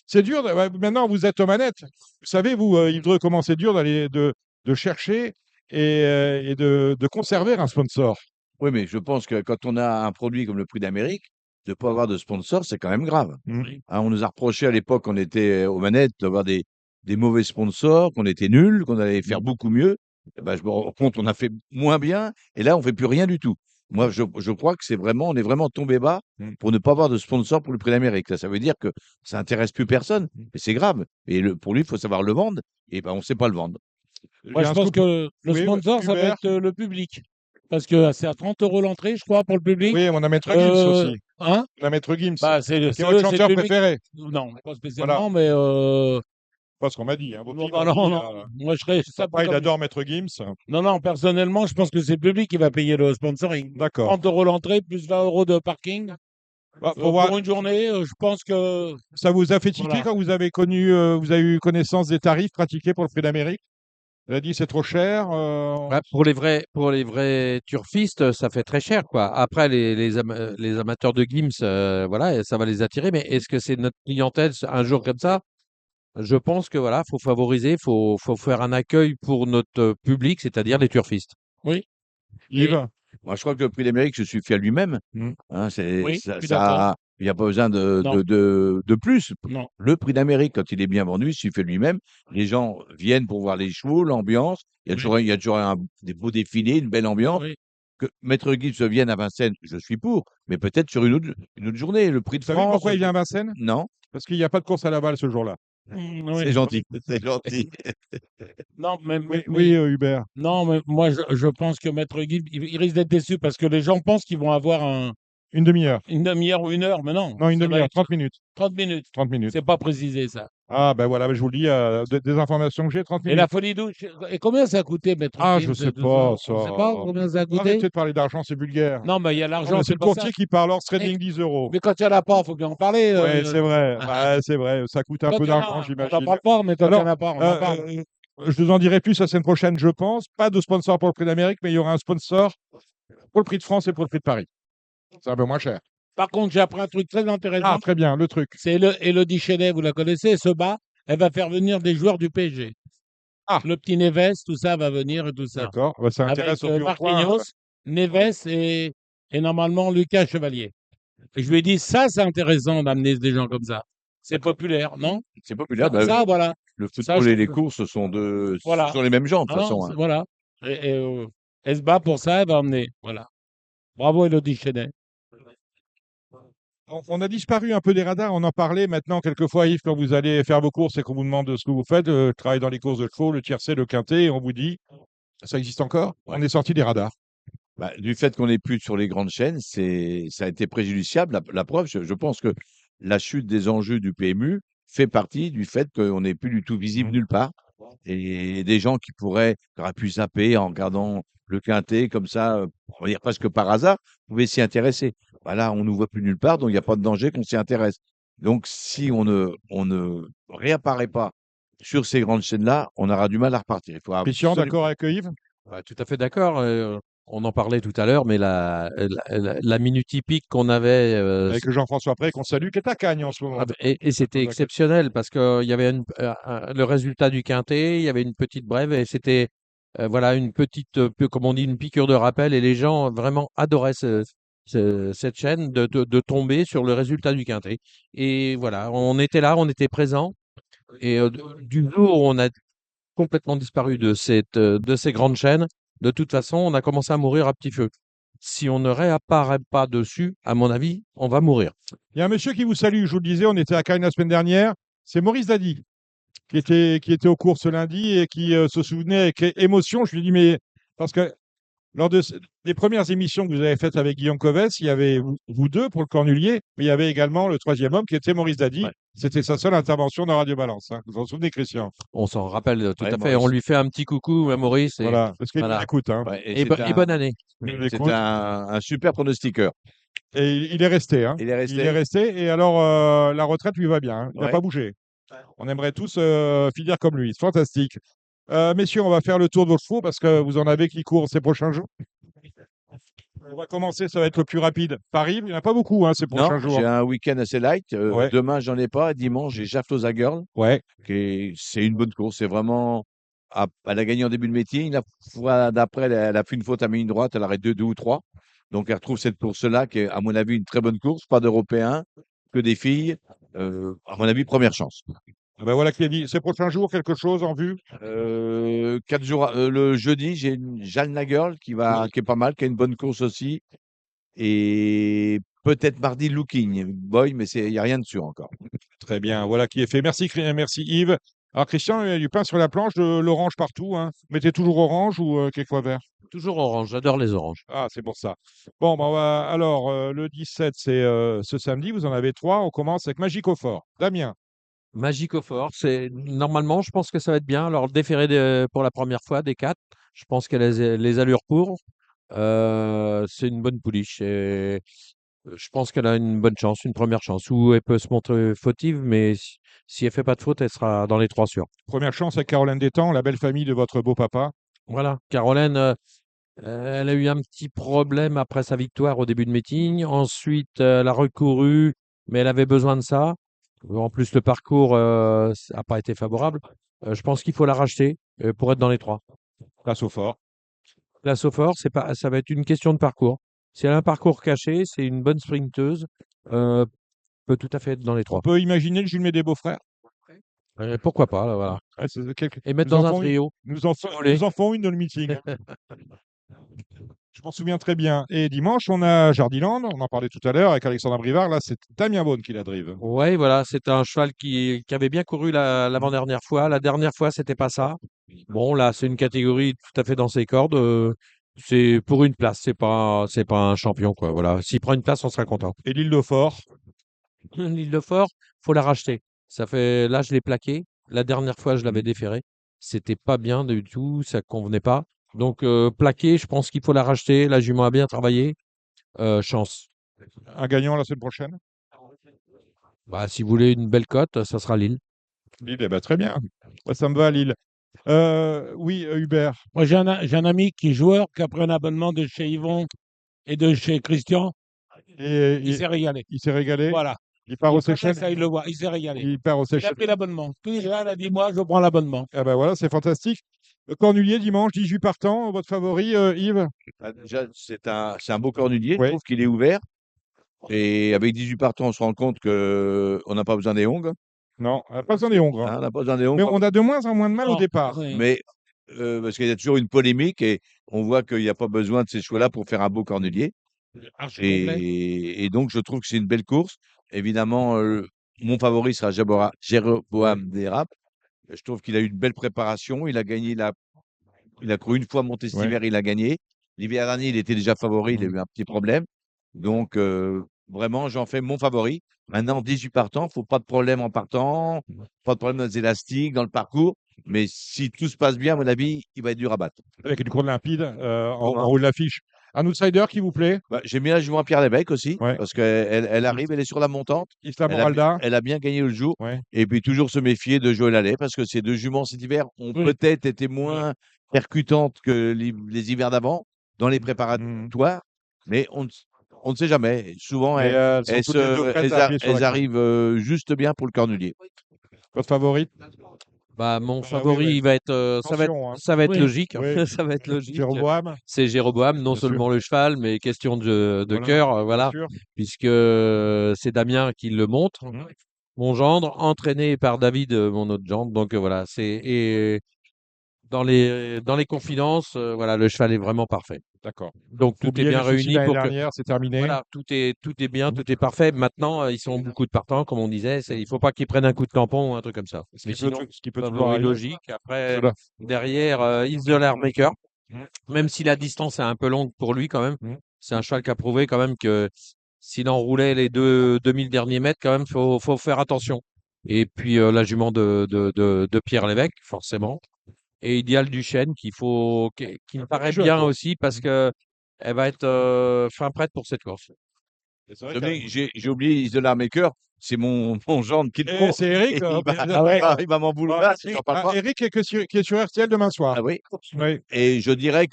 C'est dur. Maintenant, vous êtes aux manettes. Vous savez, vous, Yves Dreux, comment c'est dur de chercher et de conserver un sponsor. Oui, mais je pense que quand on a un produit comme le Prix d'Amérique, de ne pas avoir de sponsor, c'est quand même grave. Mmh. Hein, on nous a reproché à l'époque, on était aux manettes, d'avoir des mauvais sponsors, qu'on était nuls, qu'on allait faire beaucoup mieux. Eh ben, je me rends compte, on a fait moins bien, et là, on fait plus rien du tout. Moi, je crois que on est vraiment tombé bas Mmh. pour ne pas avoir de sponsor pour le Prix d'Amérique. Ça veut dire que ça intéresse plus personne, Mmh. et c'est grave. Et pour lui, il faut savoir le vendre, et ben, on ne sait pas le vendre. moi, J'ai je un pense scoop. que le Oui, sponsor, ça va Hubert. être le public. Parce que c'est à 30 € l'entrée, je crois, pour le public. Oui, on a Maître Gims aussi. Hein? On a Maître Gims, Bah, qui est votre chanteur préféré. Non, pas spécialement, mais Pas ce qu'on m'a dit. Hein. non, non, non. Moi, je serais ça Papa, il comme- adore Maître Gims. Non, non, personnellement, je pense que c'est le public qui va payer le sponsoring. D'accord. 30 € l'entrée, plus 20 € de parking. Bah, pour voir, Pour une journée, je pense que ça vous a fait tiquer Voilà. quand vous avez vous avez eu connaissance des tarifs pratiqués pour le Prix d'Amérique? Elle a dit c'est trop cher. Ouais, pour les vrais turfistes, ça fait très cher, quoi. Après, les amateurs de Gims, voilà, ça va les attirer. Mais est-ce que c'est notre clientèle un jour comme ça? Je pense que voilà, faut favoriser, faut faire un accueil pour notre public, c'est-à-dire les turfistes. Yves? Moi, je crois que le Prix d'Amérique se suffit à lui-même. Mmh. Hein, Oui, je suis d'accord. il n'y a pas besoin Non. de plus. Non. Le Prix d'Amérique, quand il est bien vendu, il suffit de lui-même. Les gens viennent pour voir les chevaux, l'ambiance. Il y a toujours des beaux défilés, une belle ambiance. Oui. Que Maître Gibbs vienne à Vincennes, je suis pour, mais peut-être sur une autre journée. Le Prix de Vous savez France. pourquoi il vient à Vincennes? Non. Parce qu'il n'y a pas de course à la balle ce jour-là. Oui. C'est gentil, c'est gentil. Non, Oui, Hubert. non, mais moi, je pense que Maître Guy, il risque d'être déçu parce que les gens pensent qu'ils vont avoir Une demi-heure. une demi-heure ou une heure, mais non. Non, une ça va demi-heure, être 30 minutes. 30 minutes. 30 minutes. C'est pas précisé, ça. Ah, ben voilà, je vous le dis, des informations que j'ai, 30 Et minutes. la folie douce, et combien ça a coûté, Maître Ah, Gims, je sais tout pas, ça? On sait pas combien ça a coûté? Arrêtez de parler d'argent, c'est vulgaire. Non, mais il y a Non, l'argent, mais c'est c'est le pour ça. courtier qui parle, horse trading 10 euros. Mais quand il n'y en a pas, il faut bien en parler. Ouais, c'est vrai. Ouais, c'est vrai. Ça coûte un Quand peu il y en a, d'argent, on n'en j'imagine. parle pas, mais quand il n'y en Alors, a pas, on en parle. je vous en dirai plus la semaine prochaine, je pense. Pas de sponsor pour le Prix d'Amérique, mais il y aura un sponsor pour le Prix de France et pour le Prix de Paris. C'est un peu moins cher. Par contre, j'ai appris un truc très intéressant. Ah, très bien, le truc. C'est Élodie Chenet, vous la connaissez, elle se bat. Elle va faire venir des joueurs du PSG. Ah. Le petit Neves, tout ça va venir et tout ça. D'accord. Bah, ça intéresse Avec au plus haut point. Marquinhos, Neves et normalement Lucas Chevalier. Et je lui ai dit, ça, c'est intéressant d'amener des gens comme ça. C'est populaire, non? C'est populaire. Bah, Ça, voilà. le Ça, football je et les trouve- courses, ce sont Voilà. ce sont les mêmes gens, de toute Ah façon. non, Hein. voilà. Elle se bat pour ça, elle va emmener. Voilà. Bravo, Élodie Chenet. On a disparu un peu des radars, on en parlait maintenant quelquefois, Yves, quand vous allez faire vos courses et qu'on vous demande ce que vous faites, je travaille dans les courses de chevaux, le tiercé, le quintet, et on vous dit, ça existe encore? Ouais. On est sorti des radars. Bah, du fait qu'on n'est plus sur les grandes chaînes, ça a été préjudiciable. La preuve, je pense que la chute des enjeux du PMU fait partie du fait qu'on n'est plus du tout visible nulle part. Et des gens qui auraient pu zapper en regardant le quintet comme ça, on va dire presque par hasard, pouvaient s'y intéresser. Voilà, on ne nous voit plus nulle part, donc il n'y a pas de danger qu'on s'y intéresse. Donc, si on ne réapparaît pas sur ces grandes chaînes-là, on aura du mal à repartir. Il faut Christian, absolument- d'accord avec Yves? Ouais, tout à fait d'accord. On en parlait tout à l'heure, mais la minute typique qu'on avait, Avec Jean-François Pré, qu'on salue, qui est à Cagnes en ce moment. et c'était D'accord. exceptionnel parce qu'il y avait le résultat du quintet, il y avait une petite brève et c'était voilà une petite, comme on dit, une piqûre de rappel et les gens vraiment adoraient cette chaîne de tomber sur le résultat du quintet. Et voilà, on était là, on était présent. Et du jour où on a complètement disparu de ces grandes chaînes, de toute façon, on a commencé à mourir à petit feu. Si on ne réapparaît pas dessus, à mon avis, on va mourir. Il y a un monsieur qui vous salue, je vous le disais, on était à Cagnes la semaine dernière, c'est Maurice Dady, qui était aux courses ce lundi et qui se souvenait avec émotion, je lui ai dit, mais parce que lors des premières émissions que vous avez faites avec Guillaume Covès, il y avait vous deux pour le Cornulier, mais il y avait également le troisième homme qui était Maurice Dady. Ouais. C'était sa seule intervention dans Radio Balance. Hein. Vous vous en souvenez, Christian? On s'en rappelle tout Ouais, à fait. Maurice. On lui fait un petit coucou à Maurice. Et, Voilà, parce qu'il voilà. nous écoute. Hein. Ouais, et bonne année. Il nous c'était écoute. un super pronostiqueur. Et il est resté. Hein. Il est resté. Il est resté. Et alors, la retraite lui va bien. Hein. Il n'a Ouais. pas bougé. On aimerait tous finir comme lui. C'est fantastique. Messieurs, on va faire le tour de vos chevaux parce que vous en avez qui courent ces prochains jours. On va commencer, ça va être le plus rapide. Paris, il n'y en a pas beaucoup ces prochains Non, jours. j'ai un week-end assez light. Ouais. Demain, j'en ai pas. Dimanche, j'ai Jafloza Girl. Ouais. C'est une bonne course. C'est vraiment. Elle a gagné en début de meeting. La fois d'après, elle a fait une faute à main droite. Elle arrête 2 ou 3. Donc, elle retrouve cette course-là qui est, à mon avis, une très bonne course. Pas d'Européens, que des filles. À mon avis, première chance. Ah ben voilà qui a dit. Ces prochains jours, quelque chose en vue? 4 jours, le jeudi, j'ai une Jalna Girl qui est pas mal, qui a une bonne course aussi. Et peut-être mardi Looking Boy, mais il n'y a rien de sûr encore. Très bien, voilà qui est fait. Merci, merci Yves. Alors Christian, il y a du pain sur la planche, de l'orange partout. Hein. Mettez toujours orange ou quelquefois vert? Toujours orange. J'adore les oranges. Ah, c'est pour ça. Bon, ben, alors, le 17, c'est ce samedi, vous en avez 3. On commence avec Magic au Fort. Damien. Magic au fort, normalement, je pense que ça va être bien. Alors, le déféré pour la première fois des 4, je pense qu'elle a les allures pour. C'est une bonne pouliche. Et je pense qu'elle a une bonne chance, une première chance, où elle peut se montrer fautive, mais si elle fait pas de faute, elle sera dans les 3 sûrs. Première chance avec Caroline Détang, la belle famille de votre beau papa. Voilà, Caroline, elle a eu un petit problème après sa victoire au début de meeting. Ensuite, elle a recouru, mais elle avait besoin de ça. En plus, le parcours n'a pas été favorable. Je pense qu'il faut la racheter pour être dans les 3. Place au Fort. Place au fort, ça va être une question de parcours. Si elle a un parcours caché, c'est une bonne sprinteuse, peut tout à fait être dans les 3. On peut imaginer le Jules des beaux-frères. Pourquoi pas, là, voilà. Ouais, c'est Et mettre nous en dans un font une- trio. Nous en voulez. font une dans le meeting. Je m'en souviens très bien. Et dimanche, on a Jardiland, on en parlait tout à l'heure avec Alexandre Brivard. Là, c'est Damien Beaune qui la drive. Ouais, voilà, c'était un cheval qui avait bien couru l'avant-dernière fois. La dernière fois, c'était pas ça. Bon, là, c'est une catégorie tout à fait dans ses cordes. C'est pour une place, c'est pas un champion, quoi. Voilà. S'il prend une place, on sera content. Et l'île de Fort. L'île de Fort, faut la racheter. Là, je l'ai plaqué. La dernière fois, je l'avais déféré. C'était pas bien du tout, ça convenait pas. Donc, plaqué, je pense qu'il faut la racheter. La jument a bien travaillé. Chance. Un gagnant la semaine prochaine. Bah, si vous voulez une belle cote, ça sera Lille. Lille, eh ben, très bien. Moi, ça me va à Lille. Oui, Hubert. Moi, j'ai un ami qui est joueur, qui a pris un abonnement de chez Yvon et de chez Christian. Et, Il s'est régalé. il s'est régalé. Voilà. Il part aux Quand Seychelles. ça, il le voit. Il s'est régalé. Il part aux Il a Seychelles. pris l'abonnement. Tous les jours, il a dit, moi, je prends l'abonnement. Ah ben voilà, c'est fantastique. Cornulier, dimanche, 18 partants. Votre favori, Yves? Bah, déjà, c'est un beau cornulier. Je Oui. trouve qu'il est ouvert. Et avec 18 partants, on se rend compte qu'on n'a pas besoin des ongles. Non, pas besoin des Hongres. On n'a pas besoin des Mais ongles. on a de moins en moins de mal au Non, départ. oui. Mais parce qu'il y a toujours une polémique et on voit qu'il n'y a pas besoin de ces chevaux-là pour faire un beau cornulier. Archi complet. Et donc, je trouve que c'est une belle course. Évidemment, mon favori sera Jéroboam des Rap. Je trouve qu'il a eu une belle préparation. Il a gagné il a couru une fois monté cet Ouais. hiver, il a gagné. L'hiver dernier, il était déjà favori, il a eu un petit problème. Donc, vraiment, j'en fais mon favori. Maintenant, 18 partants, faut pas de problème en partant, pas de problème dans les élastiques, dans le parcours. Mais si tout se passe bien, à mon avis, il va être dur à battre. Avec une course limpide en Voilà. haut de l'affiche. Un outsider qui vous plaît? Bah, j'aime bien la jument Pierre Lévesque aussi, Ouais. parce qu'elle arrive, elle est sur la montante. Isla Elle a, Moralda? elle a bien gagné le jour. Ouais. Et puis toujours se méfier de Joël Allais, parce que ces deux juments cet hiver ont Oui. peut-être été moins percutantes que les hivers d'avant dans les Mhm. préparatoires, mais on ne sait jamais. Souvent, Mais elles sont toutes les deux prêtes à appuyer sur elles la corde. arrivent juste bien pour le cornulier. Votre favorite? Bah, mon Ah favori, oui, il va être, attention, hein. ça va être Oui. logique. hein. Oui. Ça va être logique. Jéroboam? C'est Jéroboam, non Bien sûr. seulement le cheval, mais question de Voilà, cœur, bien voilà, sûr. puisque c'est Damien qui le montre, Mhm. mon gendre, entraîné par David, mon autre gendre. Donc voilà, et dans les confidences, voilà, le cheval est vraiment parfait. D'accord. Donc tout est Oubliez bien les soucis réuni d'année pour que dernière, c'est terminé. voilà, tout est bien, tout est parfait. Maintenant, ils sont beaucoup de partants, comme on disait. Il faut pas qu'ils prennent un coup de tampon ou un truc comme ça. Ce Mais qui peut, sinon, ce qui peut toujours favori arriver. logique. Après, Cela. derrière, Is the Air Maker. Mhm. Même si la distance est un peu longue pour lui quand même, Mhm. c'est un cheval qui a prouvé quand même que s'il enroulait les 2000 derniers mètres, quand même, faut faire attention. Et puis la jument de Pierre Lévesque, forcément. Et Idéal Duchesne, qui me paraît chouette, bien ouais. aussi parce que elle va être fin prête pour cette course. C'est vrai Dominique, j'ai oublié Isola Maker, c'est mon gendre qui le Et prend. c'est Eric. Il va m'en vouloir si j'en parle pas. Eric qui est sur RTL demain soir. Ah oui. Oui. Et je dirais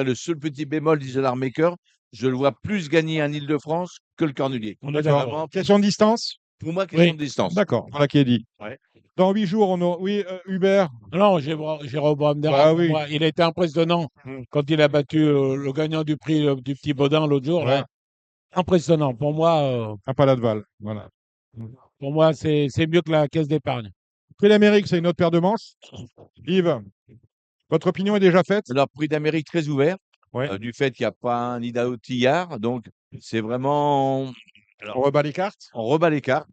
le seul petit bémol d'Isolar Maker, je le vois plus gagner en Île-de-France que le Cornulier. On est D'accord. d'accord. Question de distance? Pour moi, question Oui. de distance. D'accord, voilà qui est dit. Ouais. Dans 8 jours, on aura. Oui, Hubert. Non, Jéroboam des Bah Rap, pour oui. moi, il a été impressionnant Mm. quand il a battu le gagnant du prix du Petit Baudin l'autre jour. Ouais. Là. Impressionnant. Un Paladval. Voilà. Pour moi, c'est mieux que la caisse d'épargne. Prix d'Amérique, c'est une autre paire de manches. Yves, votre opinion est déjà faite? Alors, prix d'Amérique très ouvert, Ouais. du fait qu'il n'y a pas un Idaho Tillard. Donc, c'est vraiment. On rebat les cartes? On rebat les cartes.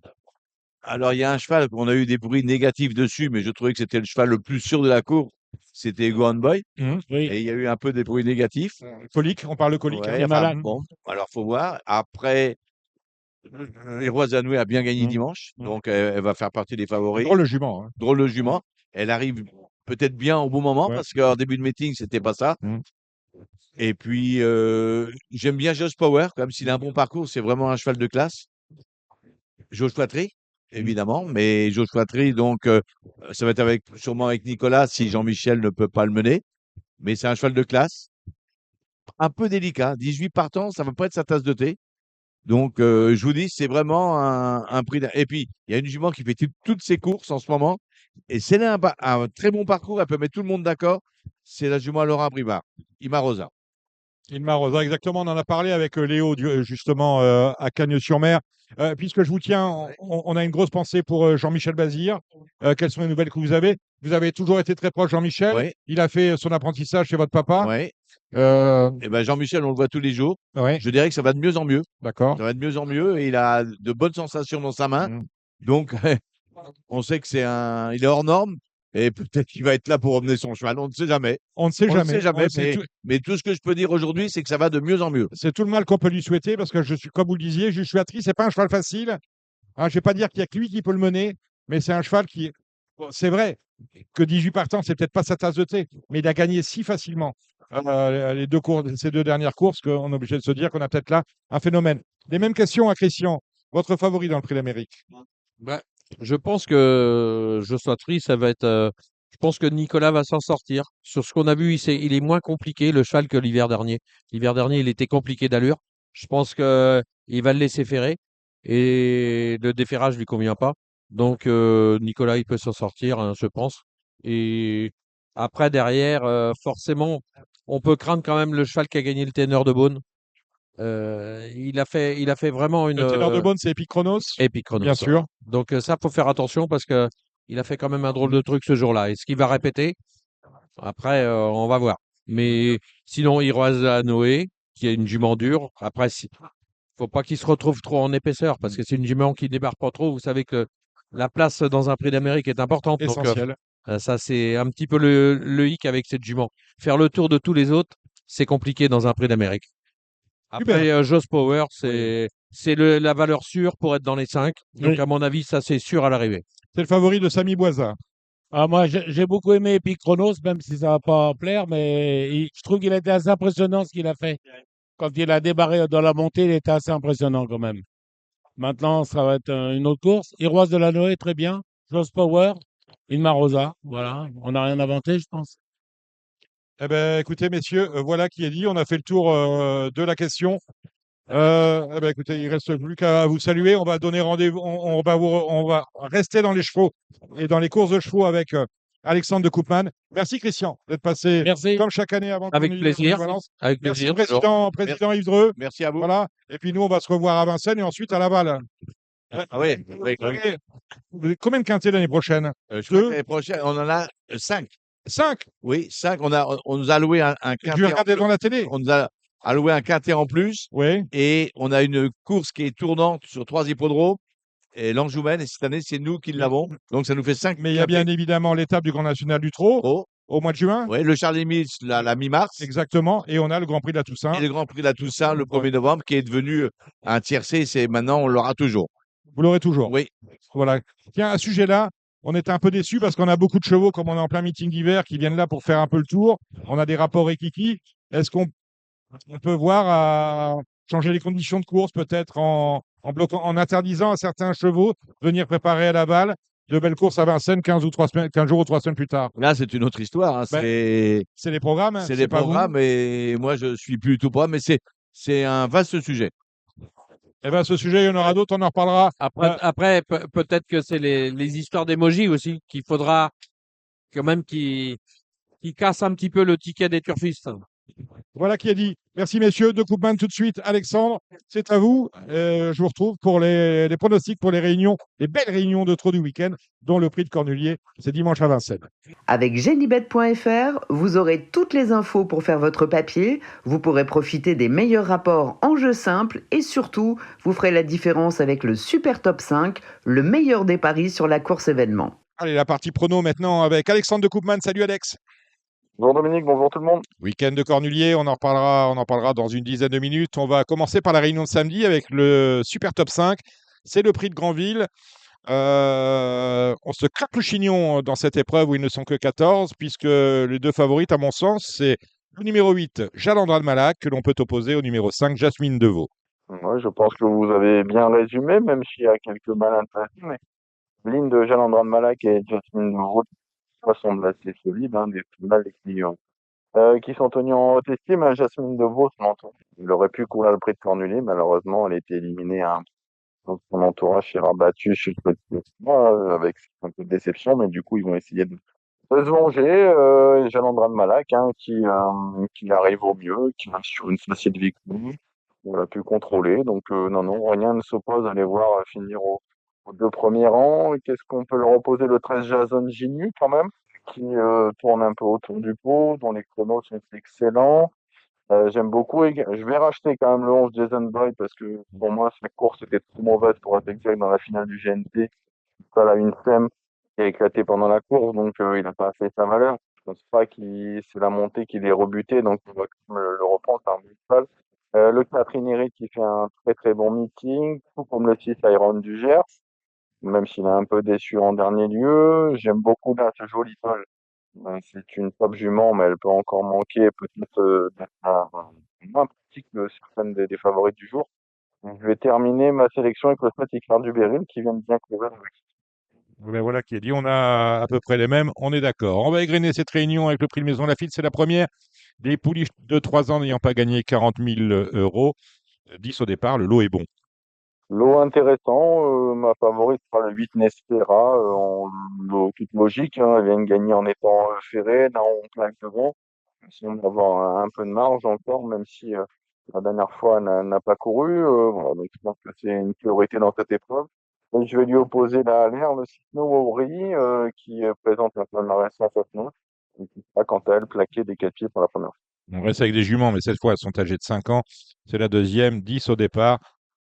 Alors, il y a un cheval, on a eu des bruits négatifs dessus, mais je trouvais que c'était le cheval le plus sûr de la course. C'était Ego and Boy. Mhm. Oui. Et il y a eu un peu des bruits négatifs. Colique, on parle de colique. Ouais, Il est enfin, malade. bon, alors faut voir. Après, les Rois Zanoué a bien gagné Mhm. dimanche, Mhm. donc elle va faire partie des favoris. Drôle le jument. Hein. Drôle de jument. Elle arrive peut-être bien au bon moment Ouais. parce qu'en début de meeting, c'était pas ça. Mhm. Et puis, j'aime bien Josh Power, comme s'il a un bon parcours, c'est vraiment un cheval de classe. Josh Flattery, évidemment, mais Josh Flattery, donc, ça va être sûrement avec Nicolas si Jean-Michel ne peut pas le mener. Mais c'est un cheval de classe. Un peu délicat. 18 partants, ça va pas être sa tasse de thé. Donc, je vous dis, c'est vraiment un prix. Et puis, il y a une jument qui fait toutes ses courses en ce moment. Et c'est un très bon parcours. Elle peut mettre tout le monde d'accord. C'est la jument Laurent Brivard, Imarosa. Ilma Rosa, exactement. On en a parlé avec Léo, justement, à Cagnes-sur-Mer. Puisque je vous tiens, on a une grosse pensée pour Jean-Michel Bazir. Quelles sont les nouvelles que vous avez? Vous avez toujours été très proche, Jean-Michel. Oui, Il a fait son apprentissage chez votre papa. oui. Euh, Et ben Jean-Michel, on le voit tous les jours. ouais, Je dirais que ça va de mieux en mieux. d'accord. Ça va de mieux en mieux et il a de bonnes sensations dans sa main. Mm. Donc, on sait que il est hors norme et peut-être qu'il va être là pour emmener son cheval. On ne sait jamais. On ne sait On ne jamais. sait jamais, C'est tout, mais tout ce que je peux dire aujourd'hui, c'est que ça va de mieux en mieux. c'est tout le mal qu'on peut lui souhaiter parce que je suis, comme vous le disiez, Juchuatri, c'est pas un cheval facile. Hein, je vais pas dire qu'il y a que lui qui peut le mener, mais c'est un cheval qui, bon, c'est vrai que 18 partants, c'est peut-être pas sa tasse de thé, mais il a gagné si facilement ces deux dernières courses qu'on est obligé de se dire qu'on a peut-être là un phénomène. Les mêmes questions à Christian. Votre favori dans le Prix d'Amérique? Bah, je pense que Joshua Tree, ça va être. Je pense que Nicolas va s'en sortir. Sur ce qu'on a vu, il est moins compliqué le cheval que l'hiver dernier. L'hiver dernier, il était compliqué d'allure. Je pense que il va le laisser ferrer et le déferrage lui convient pas. Donc Nicolas, il peut s'en sortir, hein, je pense. Et après derrière, forcément, on peut craindre quand même le cheval qui a gagné le Ténor de Beaune. Il a fait vraiment une Le ténor de Beaune, c'est Epic Chronos, Epic Chronos. bien sûr. Donc ça, faut faire attention parce que il a fait quand même un drôle de truc ce jour-là. Est-ce qu'il va répéter? Après, on va voir. Mais sinon, Iroise à Noé, qui est une jument dure. Après, faut pas qu'il se retrouve trop en épaisseur parce que c'est une jument qui débarque pas trop. Vous savez que la place dans un prix d'Amérique est importante. Donc Essentiel. ça, c'est un petit peu le hic avec cette jument. Faire le tour de tous les autres, c'est compliqué dans un prix d'Amérique. Super. Après, Joss Power, c'est la valeur sûre pour être dans les 5. Donc, Oui. à mon avis, ça, c'est sûr à l'arrivée. C'est le favori de Samy Boisa. Ah, moi, j'ai beaucoup aimé Epic Chronos, même si ça va pas plaire, mais je trouve qu'il a été assez impressionnant ce qu'il a fait. Quand il a débarré dans la montée, il était assez impressionnant quand même. Maintenant, ça va être une autre course. Iroise de la Noé, très bien. Joss Power, Inma Rosa. Voilà, on n'a rien inventé, je pense. Eh ben, écoutez, messieurs, voilà qui est dit. On a fait le tour de la question. Eh ben, écoutez, il reste plus qu'à vous saluer. On va donner rendez-vous. On va rester dans les chevaux et dans les courses de chevaux avec Alexandre de Koopman. Merci, Christian, d'être passé Merci. comme chaque année avant Avec qu'on plaisir. Valence. Avec Merci, plaisir. président Yves Dreux. Merci à vous. Voilà. Et puis nous, on va se revoir à Vincennes et ensuite à Laval. Ah oui, oui. Vous avez combien de quintés l'année prochaine? Je crois que Deux. l'année prochaine, on en a 5. 5. Oui, 5. On nous a alloué un Je quintet. vais regarder devant la télé. On nous a alloué un quintet en plus. Oui. Et on a une course qui est tournante sur 3 hippodromes. Et l'Anjoumen, et cette année, c'est nous qui l'avons. Donc, ça nous fait 5 Mais il y a bien évidemment l'étape du Grand National du Trot au mois de juin. Oui, le Charles Émile, la mi-mars. Exactement. Et on a le Grand Prix de la Toussaint. Et le Grand Prix de la Toussaint, le 1er novembre, qui est devenu un tiercé. C'est maintenant, on l'aura toujours. Vous l'aurez toujours. Oui. Voilà. Tiens, à ce sujet-là, on était un peu déçus parce qu'on a beaucoup de chevaux, comme on est en plein meeting d'hiver, qui viennent là pour faire un peu le tour. On a des rapports équipés. Est-ce qu'on peut voir à changer les conditions de course, peut-être bloquant, en interdisant à certains chevaux de venir préparer à Laval de belles courses à Vincennes 15 jours ou 3 semaines plus tard? Là, c'est une autre histoire. Hein. C'est les programmes. C'est les pas vous. programmes. Et moi, je suis plus tout programme. Mais c'est un vaste sujet. Eh bien, ce sujet, il y en aura d'autres, on en reparlera. Après, peut-être que c'est les histoires d'émojis aussi qu'il faudra quand même qui cassent un petit peu le ticket des turfistes. Voilà qui est dit. Merci, messieurs. De Koopman tout de suite. Alexandre, c'est à vous. Je vous retrouve pour les pronostics pour les réunions, les belles réunions de trot du week-end, dont le prix de Cornulier, c'est dimanche à Vincennes. Avec Genibet.fr, vous aurez toutes les infos pour faire votre papier, vous pourrez profiter des meilleurs rapports en jeu simple et surtout, vous ferez la différence avec le Super Top 5, le meilleur des paris sur la course événement. Allez, la partie prono maintenant avec Alexandre de Koopman. Salut Alex. Bonjour Dominique, bonjour tout le monde. Week-end de Cornulier, on en parlera dans une dizaine de minutes. On va commencer par la réunion de samedi avec le Super Top 5. C'est le prix de Granville. On se craque le chignon dans cette épreuve où ils ne sont que 14, puisque les deux favorites, à mon sens, c'est le numéro 8, Jalandra de Malac, que l'on peut opposer au numéro 5, Jasmine Deveau. Ouais, je pense que vous avez bien résumé, même s'il y a quelques malintéressés, mais ligne de Jalandra de Malac et Jasmine Deveau semble assez solide, hein, des finales qui sont tenus en haute estime. Hein, Jasmine Deveau, il aurait pu courir le prix de Cornulier, malheureusement, elle a été éliminée. Hein. Donc, son entourage s'est rabattu sur le petit avec un peu de déception, mais du coup, ils vont essayer de De se venger, et Jalandra de Malak, hein, qui arrive au mieux, qui reste sur une facile victoire, on l'a pu contrôler. Donc, non, non, rien ne s'oppose à les voir finir aux deux premiers rangs. Et qu'est-ce qu'on peut leur opposer? Le 13 Jason Ginu, quand même, qui tourne un peu autour du pot, dont les chronos sont excellents. J'aime beaucoup. Et je vais racheter quand même le 11 Jason Boy parce que pour moi, sa course était trop mauvaise pour être exact dans la finale du GNT. Ça, là, une SEM qui a éclaté pendant la course, donc il n'a pas fait sa valeur. Je pense pas qu'il c'est la montée qui l'ait rebuté, donc on va quand même le reprendre, c'est un bon cheval. Le 4 Inérit qui fait un très très bon meeting, tout comme le 6 Iron du Gers, même s'il a un peu déçu en dernier lieu. J'aime beaucoup bien ce joli Paul. C'est une top jument, mais elle peut encore manquer peut-être d'être moins pratique que certaines des favoris du jour. Donc, je vais terminer ma sélection avec le 7 Icare du Béryl qui vient de bien courir avec. Ben voilà qui est dit, on a à peu près les mêmes, on est d'accord. On va égrener cette réunion avec le prix de Maison Lafitte, c'est la première des pouliches de 3 ans n'ayant pas gagné 40 000 euros. 10 au départ, le lot est bon. Lot intéressant, ma favorite sera le 8 Nespera, en toute logique, hein, elle vient de gagner en étant ferrée, là on plaque devant, sinon d'avoir un peu de marge encore, même si la dernière fois elle n'a pas couru, voilà, donc je pense que c'est une priorité dans cette épreuve. Et je vais lui opposer la Allaire, le Snow Wawry, qui présente un palmarès sensationnel, et qui sera quant à elle plaquée des 4 pieds pour la première fois. On reste avec des juments, mais cette fois elles sont âgées de 5 ans. C'est la deuxième, 10 au départ,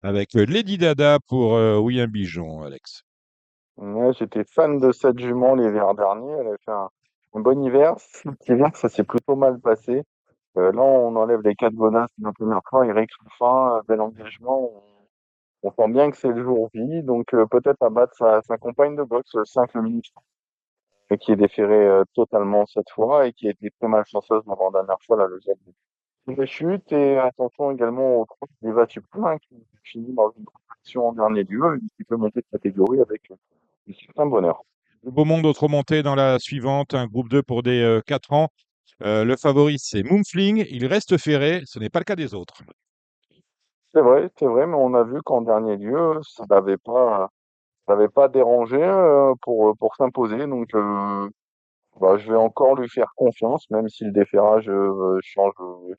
avec Lady Dada pour William Bijon, Alex. Ouais, j'étais fan de cette jument l'hiver dernier. Elle avait fait un bon hiver. Cet hiver, ça s'est plutôt mal passé. Là, on enlève les 4 bonasses de la première fois. Eric Ruffin, bel engagement. On sent bien que c'est le jour J. Donc, peut-être abattre sa compagne de boxe, le 5 le ministre, qui est déféré totalement cette fois et qui a été très malchanceuse l'avant-dernière fois, là, le jet de chute. Et attention également au 3 Diva Supreme, qui finit dans une compétition en dernier lieu et qui peut monter de catégorie avec un certain bonheur. Le beau monde, autre montée dans la suivante, un groupe 2 pour des 4 ans. Le favori, c'est Moonfling. Il reste ferré. Ce n'est pas le cas des autres. C'est vrai, mais on a vu qu'en dernier lieu, ça n'avait pas dérangé pour s'imposer. Donc, bah, je vais encore lui faire confiance, même si le déferrage change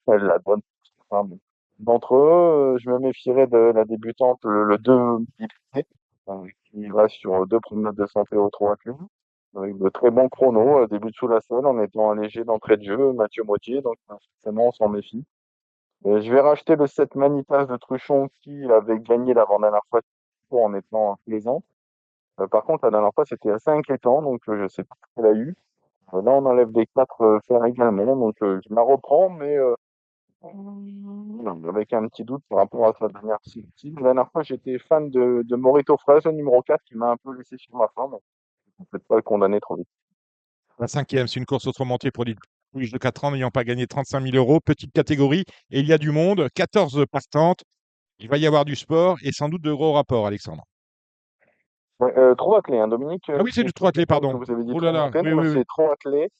la donne. Enfin, bon. D'entre eux, je me méfierais de la débutante, le 2 Liberté, qui va sur 2 promenades de santé au 3 clés, avec de très bons chronos, début sous la selle, en étant allégé d'entrée de jeu, Mathieu Mottier, donc forcément on s'en méfie. Je vais racheter le 7 Manitas de Truchon qui avait gagné l'avant-dernière fois en étant plaisant. Par contre, la dernière fois, c'était assez inquiétant, donc je sais pas ce qu'elle a eu. Là, on enlève les 4 fers également, donc je la reprends, mais avec un petit doute par rapport à sa dernière sortie. La dernière fois, j'étais fan de Morito Fraise, le numéro 4, qui m'a un peu laissé sur ma faim, donc on peut pas le condamner trop vite. La cinquième, c'est une course autrement pour des pouliches de 4 ans n'ayant pas gagné 35 000 euros. Petite catégorie, et il y a du monde, 14 partantes. Il va y avoir du sport et sans doute de gros rapports, Alexandre. Ouais, trop attelé, hein, Dominique. Ah oui, c'est du trois attelé, Que pardon. vous avez dit Oh là trop là, monté, oui, non, mais oui, oui. c'est trop attelé.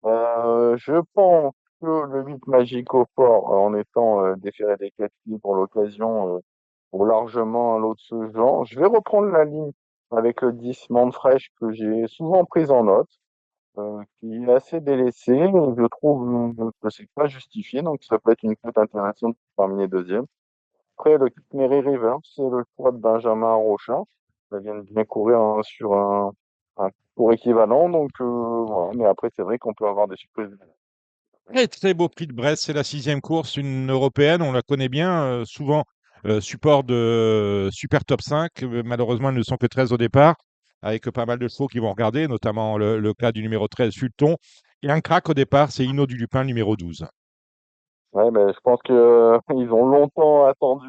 Je pense que le 8 Magico Fort, en étant déféré des 4 filles pour l'occasion, vaut largement un lot de ce genre. Je vais reprendre la ligne avec le 10 Manfresh que j'ai souvent prise en note, qui est assez délaissé. Je trouve que c'est pas justifié, donc ça peut être une cote intéressante pour terminer deuxième. Après, le Mary River, c'est le choix de Benjamin Rochat. Ça vient de bien courir hein, sur un cours équivalent, donc voilà. Mais après, c'est vrai qu'on peut avoir des surprises. Très, très beau prix de Brest. C'est la sixième course, une européenne. On la connaît bien, souvent support de Super Top 5. Malheureusement, elles ne sont que 13 au départ, avec pas mal de chevaux qui vont regarder, notamment le cas du numéro 13, Fulton. Et un crack au départ, c'est Inno du Lupin, numéro 12. Ouais, mais je pense que ils ont longtemps attendu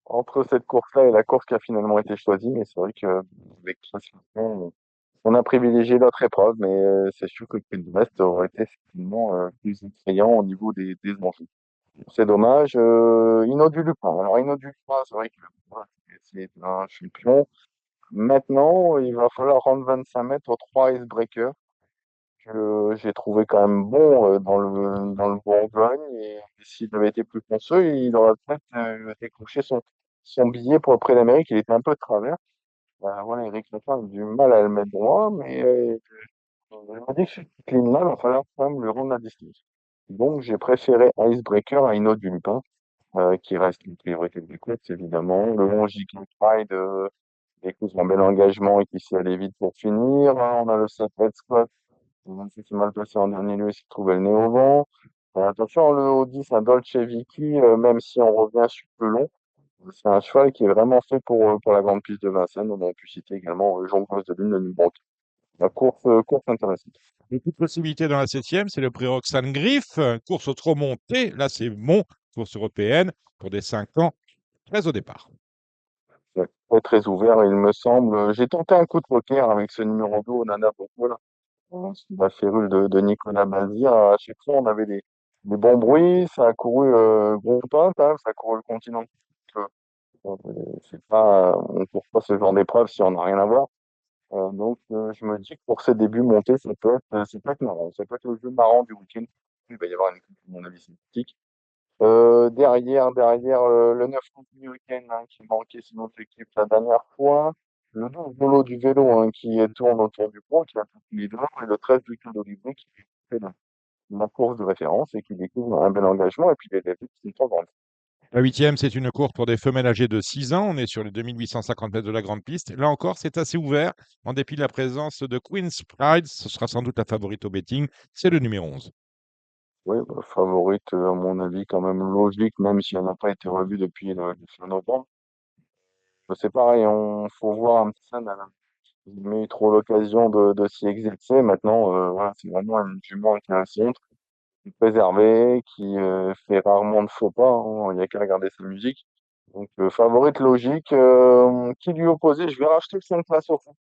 entre cette course-là et la course qui a finalement été choisie. Mais c'est vrai que avec classiquement, on a privilégié l'autre épreuve, mais c'est sûr que le prix de Brest aurait été effectivement plus effrayant au niveau des enjeux. C'est dommage. Inno du Lupin. Alors Inno du Lupin, c'est vrai que voilà, c'est un champion. Maintenant, il va falloir rendre 25 mètres aux 3 icebreakers que j'ai trouvé quand même bon dans le Bourgogne. Et s'il avait été plus fonceux, il aurait peut-être décroché son billet pour le Prix d'Amérique. Il était un peu de travers. Voilà, Eric Lefin a du mal à le mettre droit, mais Je me dis que cette ligne-là, il va falloir quand même lui rendre la distance. Donc, j'ai préféré Icebreaker à Inno du Lupin, qui reste une priorité de course, évidemment. Le long Giga Pride, écoute, un bel engagement et qui s'est allé vite pour finir. On a le 7 Red Scott, qui s'est mal placé en dernier lieu, il s'est trouvé le nez au vent. Attention, le haut 10 à Dolce Viki, même si on revient sur le long, c'est un cheval qui est vraiment fait pour la grande piste de Vincennes. On a pu citer également Jonqueuse de Lune, le numéro 4. La course intéressante. Une toute possibilité dans la septième, c'est le prix Roxane Griff, course au trop monté. Là, c'est mon course européenne pour des 5 ans, 13 au départ. Ouais, très, très ouvert, il me semble. J'ai tenté un coup de poker avec ce numéro 2 au Nana Bourgoul, sous la férule de Nicolas Bazir. À chaque fois, on avait des bons bruits. Ça a couru gros pas, quand même. Ça a couru le continent. Euh, c'est pas, on court pas ce genre d'épreuve si on n'a rien à voir. Donc, je me dis que pour ces débuts montés, ça peut être marrant. Ça peut être le jeu marrant du week-end. Il va y avoir une coupe, à mon avis, sympathique. Derrière, le 9 américaine qui manquait sur notre équipe la dernière fois. Le 12 Volo du vélo qui tourne autour du pont, qui a tout les deux. Et le 13 du Clos d'Olivier qui fait la course de référence et qui découvre un bel engagement. Et puis les débuts qui sont grandes. La huitième, c'est une course pour des femelles âgées de 6 ans. On est sur les 2850 mètres de la grande piste. Là encore, c'est assez ouvert. En dépit de la présence de Queen's Pride, ce sera sans doute la favorite au betting. C'est le numéro 11. Oui, bah, favorite, à mon avis, quand même logique, même si elle n'a pas été revue depuis le fin novembre. C'est pareil, on faut voir un petit peu. J'ai jamais eu trop l'occasion de s'y exercer. Maintenant, voilà, c'est vraiment une jument intéressante, préservée, qui fait rarement de faux pas, hein. Il n'y a qu'à regarder sa musique. Donc, favorite logique. Qui lui opposait, je vais racheter le 5 places au fond.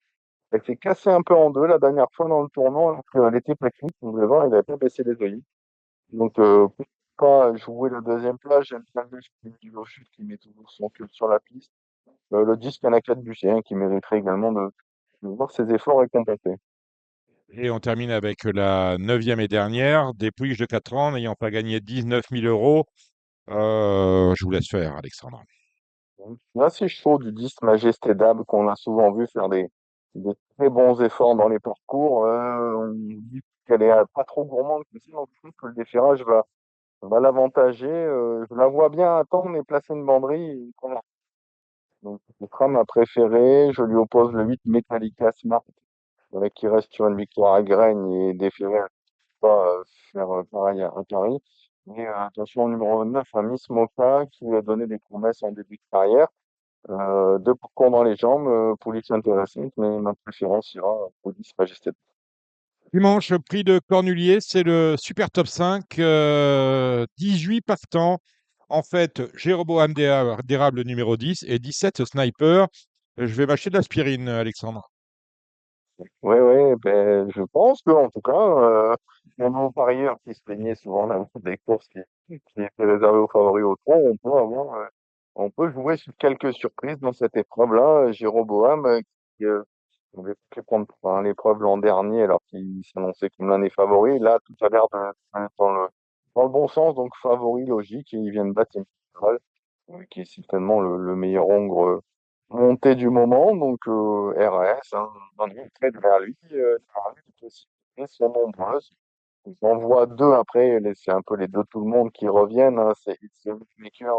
Elle s'est cassée un peu en deux la dernière fois dans le tournoi, alors qu'elle était technique. Vous pouvez voir, il n'avait pas baissé les œillets. Donc, pourquoi pas jouer la deuxième place? J'aime bien le du chute qui met toujours son cul sur la piste. Le 10 Kanaka de Buchet, qui mériterait également de voir ses efforts récompensés. Et on termine avec la neuvième et dernière, des Puig de 4 ans n'ayant pas gagné 19 000 euros. Je vous laisse faire, Alexandre. Donc, là, c'est chaud du 10 Majesté d'Ab qu'on a souvent vu faire des très bons efforts dans les parcours. On dit qu'elle est pas trop gourmande comme ça, donc je trouve que le déferrage va l'avantager. Je la vois bien attendre et placer une banderie. Donc, ce sera ma préférée. Je lui oppose le 8 Metallica Smart, qui reste sur une victoire à Graines et déféré pas faire pareil à Paris. Mais attention au numéro 9, à Miss Moka, qui lui a donné des promesses en début de carrière. Deux parcours dans les jambes, police intéressante, mais ma préférence ira police Majesté. Dimanche, prix de Cornulier, c'est le Super Top 5. 18 partants. En fait, Jéroboam d'érable numéro 10 et 17 Sniper. Je vais m'acheter de l'aspirine, Alexandre. Oui, oui, ben, je pense que, en tout cas, même aux parieurs qui se plaignaient souvent là, des courses qui étaient réservées aux favoris au trot, on peut jouer sur quelques surprises dans cette épreuve-là. Jéroboam, qui avait pu prendre l'épreuve l'an dernier, alors qu'il s'annonçait comme l'un des favoris. Là, tout a l'air d'être dans le bon sens, donc favori logique, et il vient de battre une Mistral, qui est certainement le meilleur hongre monté du moment, donc RS, hein, on est très derrière lui, les possibilités sont nombreuses. J'en vois deux après, c'est un peu les deux tout le monde qui reviennent, hein, c'est It's a Maker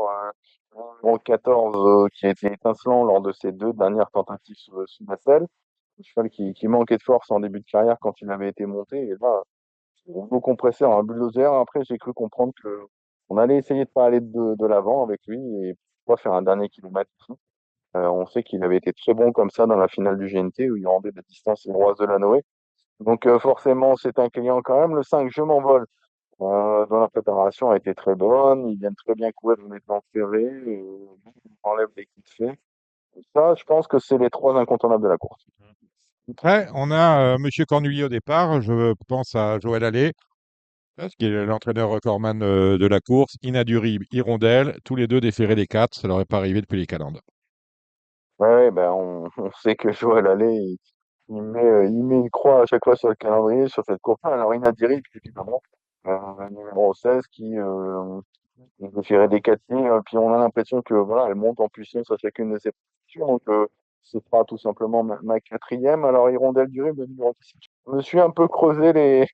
en 14 qui a été étincelant lors de ses deux dernières tentatives sous la selle. Un cheval qui manquait de force en début de carrière quand il avait été monté, et là, un beau compresseur, un bulldozer. Après, j'ai cru comprendre que on allait essayer de pas aller de l'avant avec lui et pas faire un dernier kilomètre. On sait qu'il avait été très bon comme ça dans la finale du GNT où il rendait la distance aux Rois de la Noé. Donc forcément, c'est un client quand même. Le 5, je m'envole. Dans la préparation a été très bonne. Ils viennent très bien courir dans les temps ferrés. On enlève les coups de fée. Ça, je pense que c'est les trois incontournables de la course. Après, on a Monsieur Cornulier au départ. Je pense à Joël Allais, qui est l'entraîneur recordman de la course. Inaduri, Hirondelle, tous les deux déférés des 4. Ça leur est pas arrivé depuis les calendes. Ouais, ouais, ben on sait que Joël Allais, il met une croix à chaque fois sur le calendrier, sur cette course-là. Alors Inadiri, puis évidemment, numéro 16 qui on peut tirer des 4 lignes, puis on a l'impression que voilà, elle monte en puissance à chacune de ses positions. Donc ce sera tout simplement ma quatrième. Alors, Hirondelle du Rip, je me suis un peu creusé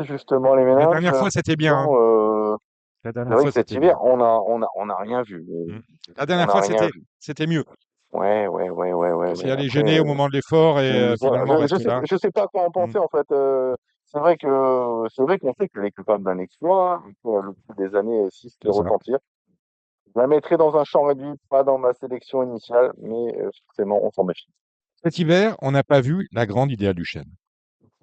justement les La méninges. dernière fois, c'était bien, hein. La C'est dernière vrai fois, que cet c'était bien. hiver, on a rien vu. Mmh. La On dernière n'a fois, rien c'était vu. c'était mieux. Ouais, ouais, ouais, ouais, ouais, C'est ouais. aller Après, gêner au moment de l'effort et finalement je reste sais, là. je sais pas quoi en Mmh. penser en fait. C'est vrai qu'on sait qu'elle est capable d'un exploit. Le coup des années, si se fait C'est ça. retentir. Je la mettrai dans un champ réduit, pas dans ma sélection initiale, mais forcément, on s'en méfie. Cet hiver, on n'a pas vu la grande Idéal du Chêne.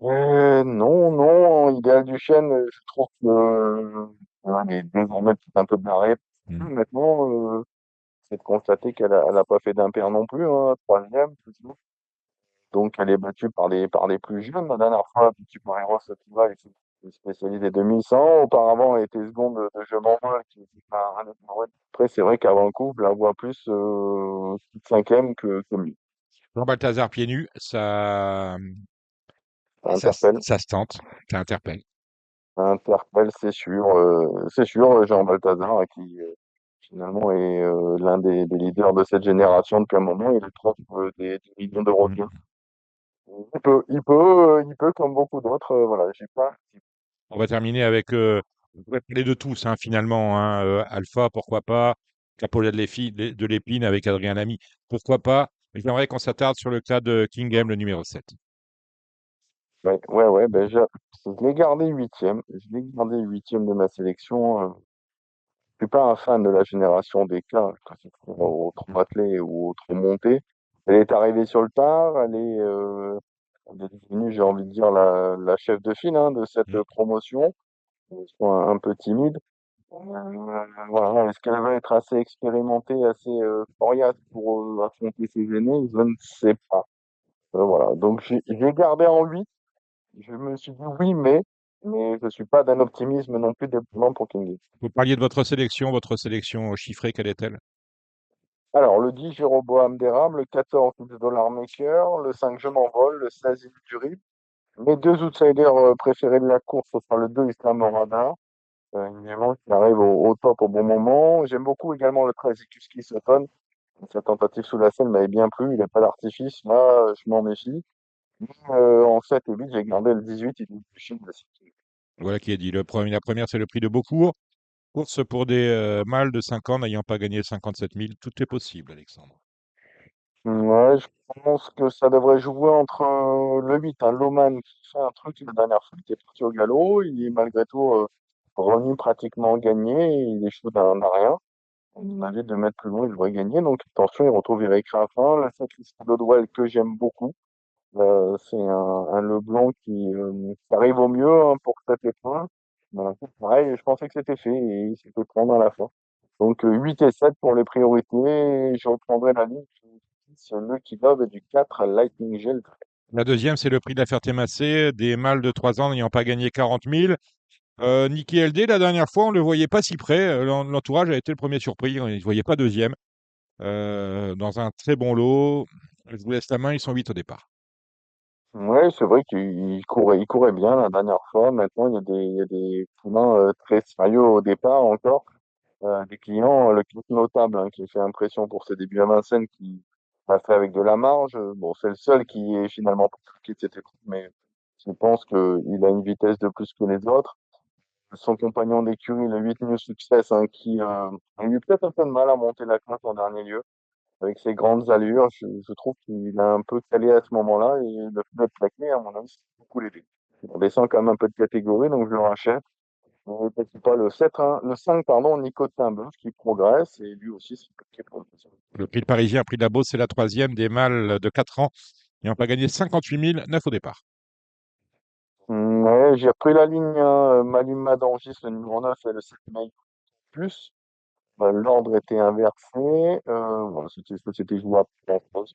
Non, non, Idéal du Chêne, je trouve que elle est désormais peut-être un peu barrée. Mmh. Maintenant, c'est de constater elle a pas fait d'impair non plus, hein, troisième, toujours. Donc elle est battue par les plus jeunes. La dernière fois, Petit Poireros Sativa est spécialiste des 2100. Auparavant, elle était seconde de Je m'envole, qui était pas un autre Norvège. Après, c'est vrai qu'avant le coup, je la vois plus cinquième que mieux. Jean Balthazar pieds nus, Ça interpelle. ça se tente, ça interpelle. Ça interpelle, c'est sûr, Jean Balthazar, qui finalement est l'un des leaders de cette génération depuis un moment. Il est proche des millions Mmh. d'Européens. Il peut, comme beaucoup d'autres, voilà, j'ai pas. On va terminer avec on pourrait parler de tous, hein, finalement, hein, Alpha, pourquoi pas, Capola de l'Épine avec Adrien Lamy, pourquoi pas. Mais j'aimerais qu'on s'attarde sur le cas de Kingham, le numéro 7. Ouais, ouais, ouais, ben je l'ai gardé huitième. Je l'ai gardé huitième de ma sélection. Je suis pas un fan de la génération des K, que ce soit au trop attelé ou au trop monté. Elle est arrivée sur le tard. Elle est devenue, j'ai envie de dire, la chef de file hein, de cette Mmh. promotion. Ils sont un peu timide. Voilà, est-ce qu'elle va être assez expérimentée, assez coriace pour affronter ses aînés? Je ne sais pas. Voilà, donc j'ai gardé en 8. Je me suis dit oui, mais je suis pas d'un optimisme non plus dépendant pour King. Vous parliez de votre sélection chiffrée, quelle est-elle? Alors, le 10, Jéroboam d'érable, le 14, Dollar Maker, le 5, Je m'envole, le 16, Durib. Mes deux outsiders préférés de la course, ce sera le 2, Islam Morada, évidemment, qui arrive au top au bon moment. J'aime beaucoup également le 13, Ikuski Sutton. Sa tentative sous la selle m'avait bien plu, il n'a pas d'artifice, là, je m'en méfie. En 7 et 8, j'ai gardé le 18, il est plus chic de la sécurité. Voilà qui est dit. La première, c'est le prix de Beaucourt. Course pour des mâles de 5 ans n'ayant pas gagné 57 000. Tout est possible, Alexandre. Ouais, je pense que ça devrait jouer entre le 8, un Loman qui fait un truc la dernière fois, il était parti au galop, il est malgré tout revenu pratiquement gagné, il est chaud d'un rien. On avait de mettre plus loin, il devrait gagner, donc attention, il retrouve Eric Raffin, le 5 Lodwell que j'aime beaucoup. C'est un Leblanc qui arrive au mieux hein, pour cette épreuve. Pareil, je pensais que c'était fait et il s'est fait prendre à la fin. Donc 8 et 7 pour les priorités. Je reprendrai la ligne sur Lucky Love et du 4 Lightning Gel. La deuxième, c'est le prix de la Ferté-Massé, des mâles de 3 ans n'ayant pas gagné 40 000. Niki LD, la dernière fois, on ne le voyait pas si près. L'entourage a été le premier surpris. On ne le voyait pas deuxième. Dans un très bon lot. Je vous laisse la main, ils sont 8 au départ. Ouais, c'est vrai qu'il courait bien la dernière fois. Maintenant, il y a des poulains très sérieux au départ encore. Des clients, le client notable hein, qui fait impression pour ses débuts à Vincennes, qui a fait avec de la marge. Bon, c'est le seul qui est finalement pas qui de cette épreuve, mais je pense qu'il a une vitesse de plus que les autres. Son compagnon d'écurie, le 8 New Success, hein, qui a eu peut-être un peu de mal à monter la classe en dernier lieu. Avec ses grandes allures, je trouve qu'il a un peu calé à ce moment-là et le fait d'être plaqué, à mon avis, c'est beaucoup l'aider. On descend quand même un peu de catégorie, donc je le rachète. Peut-être pas le 7, hein, le 5, pardon, Nico Timbeuf qui progresse et lui aussi c'est plaqué pour le plaisir. Le prix de Parisien, prix de la Beauce, c'est la troisième des mâles de 4 ans n'ayant pas gagné 58 000, 9 au départ. Ouais, j'ai repris la ligne, hein, Maluma d'Angis, le numéro 9 et le 7 May plus. L'ordre était inversé. Voilà, c'était jouable en France.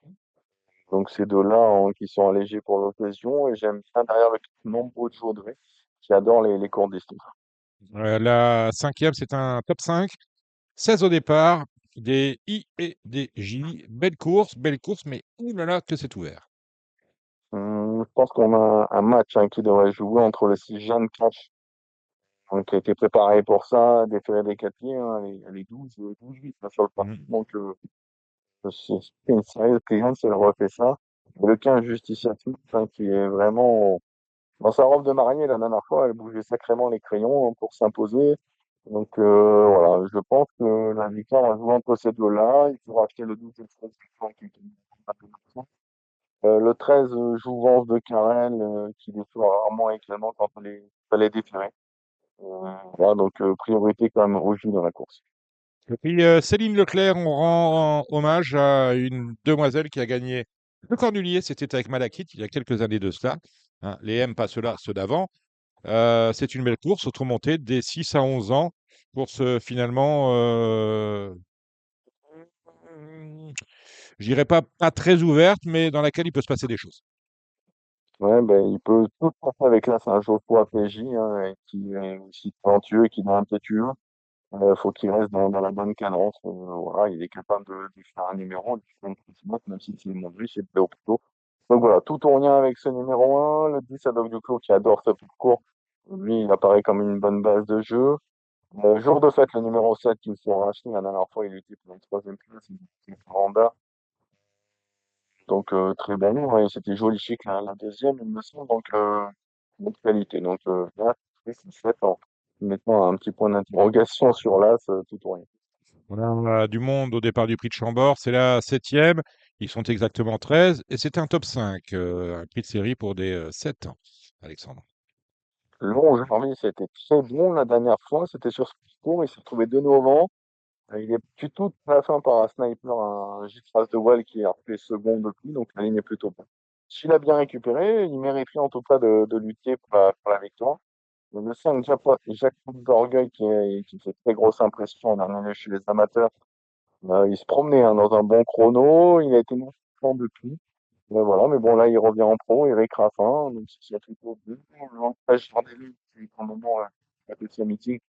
Donc ces deux-là hein, qui sont allégés pour l'occasion et j'aime bien derrière le nombre de Jaudrey qui adore les courtes distances. La cinquième, c'est un top 5. 16 au départ, des I et des J. Belle course, mais oulala que c'est ouvert. Je pense qu'on a un match hein, qui devrait jouer entre le 6 Jeanne Cash, hein, qui a été préparé pour ça, déféré des 4 pieds, hein, elle est 12, 8 là, sur le parti. Mm. Donc C'est une sérieuse cliente si elle refait ça. Le 15 Justicia Smith, hein, qui est vraiment dans sa robe de mariée la dernière fois, elle bougeait sacrément les crayons, hein, pour s'imposer. Donc voilà, je pense que la victoire va jouer entre ces deux-là. Il faudra acheter le 12 et le 13 qui est un peu plus. Le 13 Jouvence de Carrel, qui déçoit rarement également quand elle est déférée. Voilà, donc priorité quand même au jus dans la course. Et puis Céline Leclerc, on rend hommage à une demoiselle qui a gagné le Cornulier, c'était avec Malakit il y a quelques années de cela. Hein, les M, pas ceux-là, ceux d'avant. C'est une belle course, auto-montée, des 6 à 11 ans. Course finalement, je dirais pas très ouverte, mais dans laquelle il peut se passer des choses. Ouais, ben, il peut tout passer avec là, c'est un Geoffroy PJ, hein, et qui est aussi talentueux et qui est impétueux. Faut qu'il reste dans la bonne cadence. Voilà, il est capable de faire un numéro, de faire une course, même si c'est mon but, c'est de au plutôt. Donc voilà, tout ou rien avec ce numéro 1. Le 10, Adolphe Duclos, qui adore ce parcours. Lui, il apparaît comme une bonne base de jeu. Jour de fête, le numéro 7 qu'il faut racheter. La dernière fois, il était pour une troisième place. Il était Randa. Donc, très bon. Ouais, c'était Joli Chic, la deuxième, il me semble. Donc, bonne qualité. Donc, là, c'est 7 ans. Maintenant, un petit point d'interrogation sur l'As, tout ou rien. On a du monde au départ du prix de Chambord, c'est la septième. Ils sont exactement 13 et c'est un top 5, un prix de série pour des 7 ans, Alexandre. Long Janvier, c'était très bon la dernière fois. C'était sur ce parcours. Il s'est retrouvé de nouveau. Il est battu toute la fin par un sniper, un Gilles de Well qui a fait second depuis. Donc, la ligne est plutôt bonne. S'il a bien récupéré, il mériterait en tout cas de lutter pour la victoire. Le 5, Jacques d'Orgueil qui fait très grosse impression en dernier lieu chez les amateurs. Il se promenait, hein, dans un bon chrono. Il a été non depuis. Mais voilà, mais bon, là, il revient en pro, Eric Raffin, donc c'est plutôt bien. L'empêche Jordan, qui est pour le moment à petit meeting,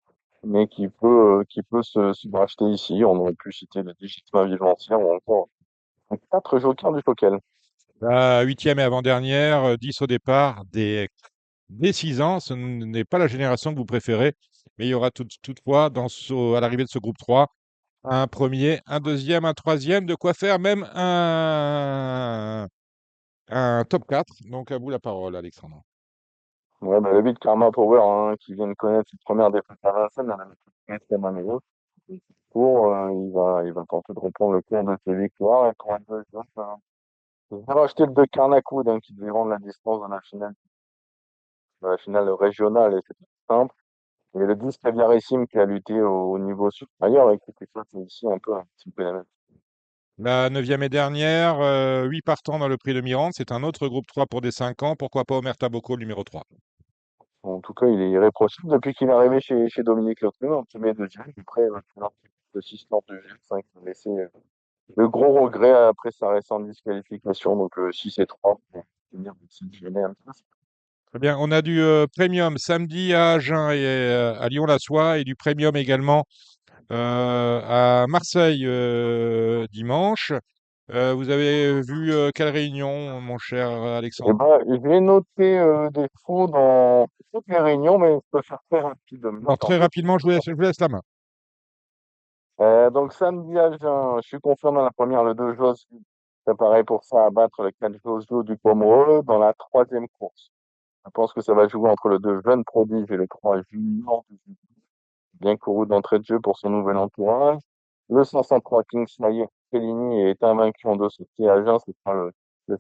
mais qui peut se racheter ici. On aurait pu citer le Digitima Vivencière ou encore un 4 jokers du Fockel. La huitième et avant-dernière, 10 au départ, des 6 ans. Ce n'est pas la génération que vous préférez, mais il y aura toutefois à l'arrivée de ce groupe 3 un premier, un deuxième, un troisième, de quoi faire même un top 4. Donc à vous la parole, Alexandre. Ouais, bah, le beat Karma Power, hein, qui vient de connaître cette première défaite à Vincennes, dans la 15e année. Pour, il va tenter de reprendre le cours de ses victoires et pour un deuxième, il va racheter le de Carnacoud, hein, qui devait rendre la distance dans la finale régionale, et c'était simple. Et le 10 Caviarissime qui a lutté au niveau supérieur et qui était fait ici un petit peu la même. La neuvième et dernière, 8 partants dans le prix de Mirande. C'est un autre groupe 3 pour des 5 ans. Pourquoi pas Omerta Bocco, le numéro 3. En tout cas, il est irréprochable depuis qu'il est arrivé chez Dominique Leclerc, en premier deuxième. Après, il va falloir le 6 lors de G5 qui a laissé le gros regret après sa récente disqualification. Donc 6 et 3 pour finir de s'enchaîner un peu. Très bien. On a du premium samedi à Agen et à Lyon-la-Soie et du premium également à Marseille dimanche. Vous avez vu quelle réunion, mon cher Eh Alexandre? ben, j'ai noté des faux dans toutes les réunions, mais je peux faire très rapidement. Alors, très rapidement, je vous laisse la main. Donc samedi à Agen, je suis confiant dans la première, le 2 Jos, c'est pareil pour ça, à battre le 4 Jojo du Pomereux dans la troisième course. Je pense que ça va jouer entre le 2 Jeune Prodige et le 3 Junior, bien couru d'entrée de jeu pour son nouvel entourage. Le 503 Kingslayer Fellini est invaincu en deux sautés à Agen, c'est pas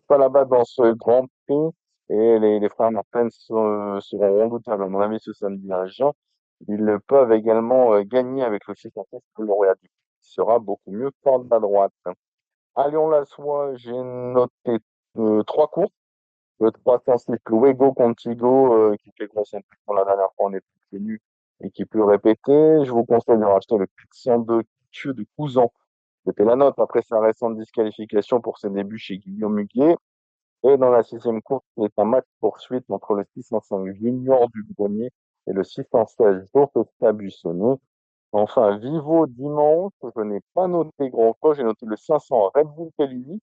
pas là-bas dans ce Grand Prix. Et les frères Martin seront redoutables, à mon avis, ce samedi à Agen. Ils peuvent également gagner avec le 6 pour lauréat qui sera beaucoup mieux corde à droite. À Lyon-la-Soie, j'ai noté trois courses. Le 306 Luego Contigo, qui fait grosse impression la dernière fois, on est plus connu et qui peut répéter. Je vous conseille de racheter le 402 Q de Cousan. C'était la note après sa récente disqualification pour ses débuts chez Guillaume Huguet. Et dans la sixième course, c'est un match poursuite entre le 605 Junior du Grenier et le 616 Joseph Buissonnet. Enfin, Vivo dimanche, je n'ai pas noté grand-chose, j'ai noté le 500 Red Bull Pellini.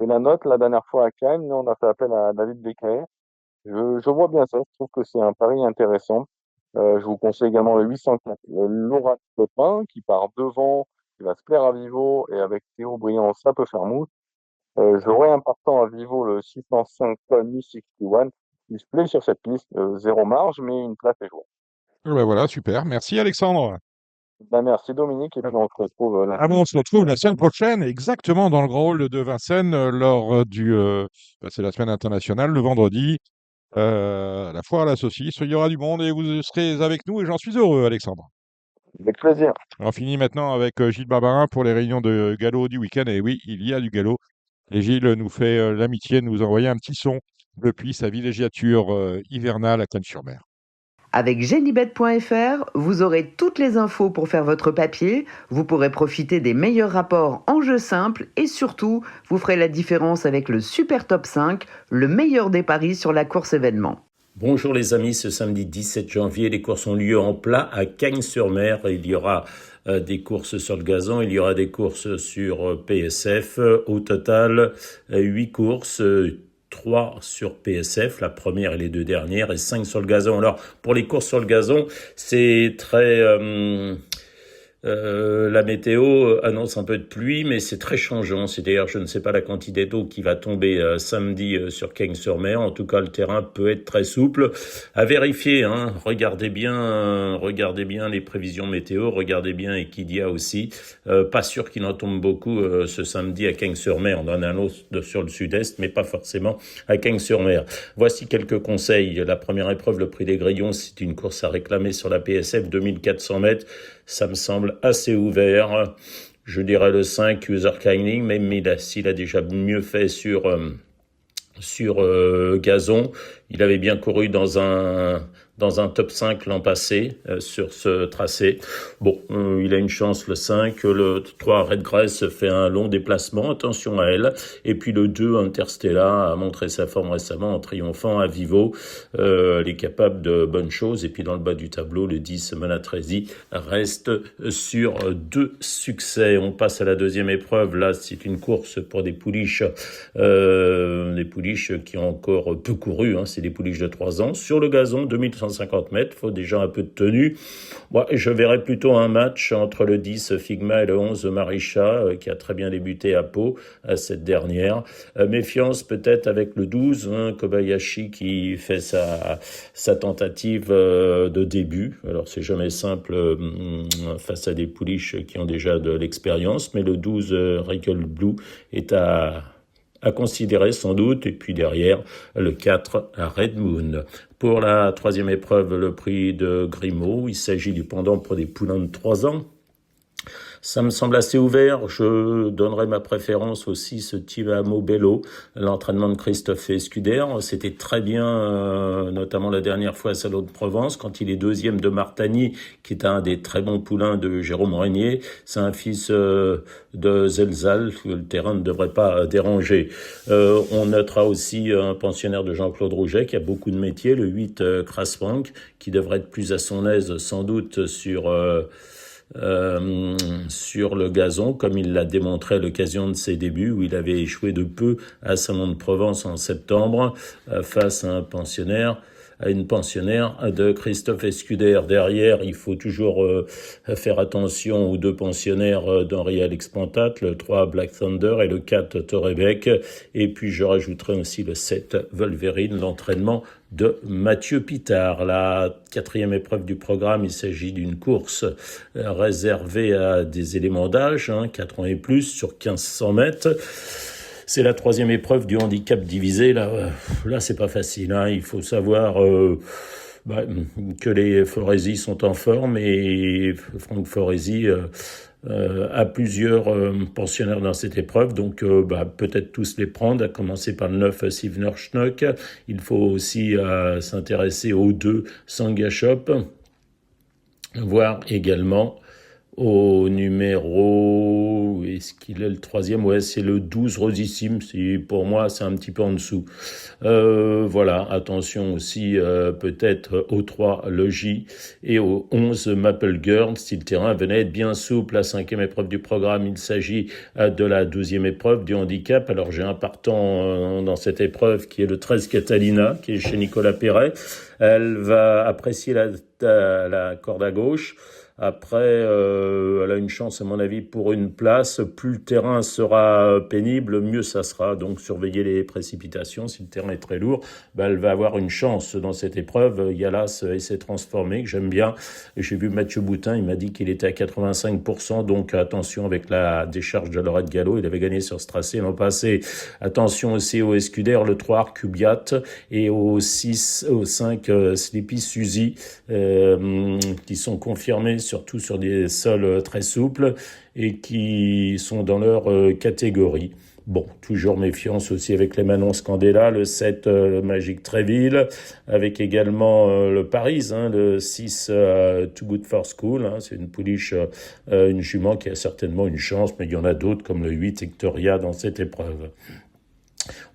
Et la note, la dernière fois à Cannes, on a fait appel à David Beccaer. Je vois bien ça, je trouve que c'est un pari intéressant. Je vous conseille également le 804, Laura Copin, qui part devant qui va se plaire à Vivo, et avec Théo Briand, ça peut faire mouche. J'aurai un partant à Vivo, le 605 Tony 61, qui se plaît sur cette piste, zéro marge, mais une place est jouée. Ben voilà, super. Merci Alexandre. Ben, merci Dominique, et puis on se retrouve là. Ah bon, on se retrouve la semaine prochaine, exactement dans le Grand Hall de Vincennes, lors c'est la semaine internationale, le vendredi, à la foire à la saucisse. Il y aura du monde et vous serez avec nous et j'en suis heureux, Alexandre. Avec plaisir. On finit maintenant avec Gilles Barbarin pour les réunions de galop du week-end. Et oui, il y a du galop. Et Gilles nous fait l'amitié de nous envoyer un petit son depuis sa villégiature hivernale à Cannes-sur-Mer. Avec Genibet.fr, vous aurez toutes les infos pour faire votre papier, vous pourrez profiter des meilleurs rapports en jeu simple et surtout, vous ferez la différence avec le Super Top 5, le meilleur des paris sur la course événement. Bonjour les amis, ce samedi 17 janvier, les courses ont lieu en plat à Cagnes-sur-Mer. Il y aura des courses sur le gazon, il y aura des courses sur PSF. Au total, 8 courses. 3 sur PSF, la première et les 2 dernières, et 5 sur le gazon. Alors, pour les courses sur le gazon, c'est très... la météo annonce un peu de pluie, mais c'est très changeant. C'est-à-dire, je ne sais pas la quantité d'eau qui va tomber samedi sur Cagnes-sur-Mer. En tout cas, le terrain peut être très souple. À vérifier, hein. Regardez bien les prévisions météo. Regardez bien Equidia aussi. Pas sûr qu'il en tombe beaucoup ce samedi à Cagnes-sur-Mer. On en a un autre sur le sud-est, mais pas forcément à Cagnes-sur-Mer. Voici quelques conseils. La première épreuve, le Prix des Grillons, c'est une course à réclamer sur la PSF, 2400 mètres. Ça me semble assez ouvert. Je dirais le 5, User Kindling, même s'il a déjà mieux fait sur gazon. Il avait bien couru dans un top 5 l'an passé sur ce tracé. Bon, il a une chance le 5. Le 3, Redgrace fait un long déplacement. Attention à elle. Et puis le 2, Interstellar, a montré sa forme récemment en triomphant à Vivo. Elle est capable de bonnes choses. Et puis dans le bas du tableau, le 10, Monatresi, reste sur 2 succès. On passe à la deuxième épreuve. Là, c'est une course pour des pouliches qui ont encore peu couru. C'est des pouliches de 3 ans. Sur le gazon, 2150 mètres, il faut déjà un peu de tenue. Moi, je verrais plutôt un match entre le 10 Figma et le 11 Marisha, qui a très bien débuté à Pau, à cette dernière. Méfiance peut-être avec le 12, Kobayashi, qui fait sa tentative de début. Alors, c'est jamais simple face à des pouliches qui ont déjà de l'expérience, mais le 12 Rickel Blue est à considérer sans doute, et puis derrière le 4 à Red Moon. Pour la troisième épreuve, le prix de Grimaud, il s'agit du pendant pour des poulains de 3 ans. Ça me semble assez ouvert. Je donnerai ma préférence aussi ce Tivamo Bello, l'entraînement de Christophe Escuder. C'était très bien, notamment la dernière fois à Salon de Provence, quand il est deuxième de Martani, qui est un des très bons poulains de Jérôme Régnier. C'est un fils de Zelzal, que le terrain ne devrait pas déranger. On notera aussi un pensionnaire de Jean-Claude Rouget, qui a beaucoup de métiers, le 8 Krasbank, qui devrait être plus à son aise sans doute sur le gazon, comme il l'a démontré à l'occasion de ses débuts, où il avait échoué de peu à Salon de Provence en septembre, face à une pensionnaire de Christophe Escuder. Derrière, il faut toujours faire attention aux 2 pensionnaires d'Henri Alex Pantat, le 3 Black Thunder et le 4 Torebec. Et puis je rajouterai aussi le 7 Wolverine, l'entraînement de Mathieu Pitard. La 4e épreuve du programme, il s'agit d'une course réservée à des éléments d'âge, 4 ans et plus, sur 1500 mètres. C'est la 3e épreuve du handicap divisé. Là c'est pas facile. Il faut savoir que les Foresi sont en forme, et Franck Foresi a plusieurs pensionnaires dans cette épreuve, donc peut-être tous les prendre, à commencer par le 9 Sivner Schnock. Il faut aussi s'intéresser aux 2 Sangashop, voire également au numéro, est-ce qu'il est le 3e? Ouais, c'est le 12 Rosissime. Pour moi, c'est un petit peu en dessous. Voilà, attention aussi peut-être au 3 Logis et au 11 Maple Girl, si le terrain venait être bien souple. La 5e épreuve du programme, il s'agit de la 12e épreuve du handicap. Alors j'ai un partant dans cette épreuve qui est le 13 Catalina, qui est chez Nicolas Perret. Elle va apprécier la corde à gauche. Après, elle a une chance, à mon avis, pour une place. Plus le terrain sera pénible, mieux ça sera. Donc, surveiller les précipitations. Si le terrain est très lourd, elle va avoir une chance dans cette épreuve. Yalas s'est transformé, que j'aime bien. Et j'ai vu Mathieu Boutin, il m'a dit qu'il était à 85%. Donc, attention avec la décharge de Lorette Gallo. Il avait gagné sur ce tracé l'an passé. Attention aussi au Escuder, le 3 Arcubiat et au 5 Sleepy Suzy, qui sont confirmés surtout sur des sols très souples et qui sont dans leur catégorie. Bon, toujours méfiance aussi avec les Manon Scandella, le 7 Magic Tréville, avec également le Paris, le 6 Too Good for School, c'est une pouliche, une jument qui a certainement une chance, mais il y en a d'autres comme le 8 Victoria dans cette épreuve.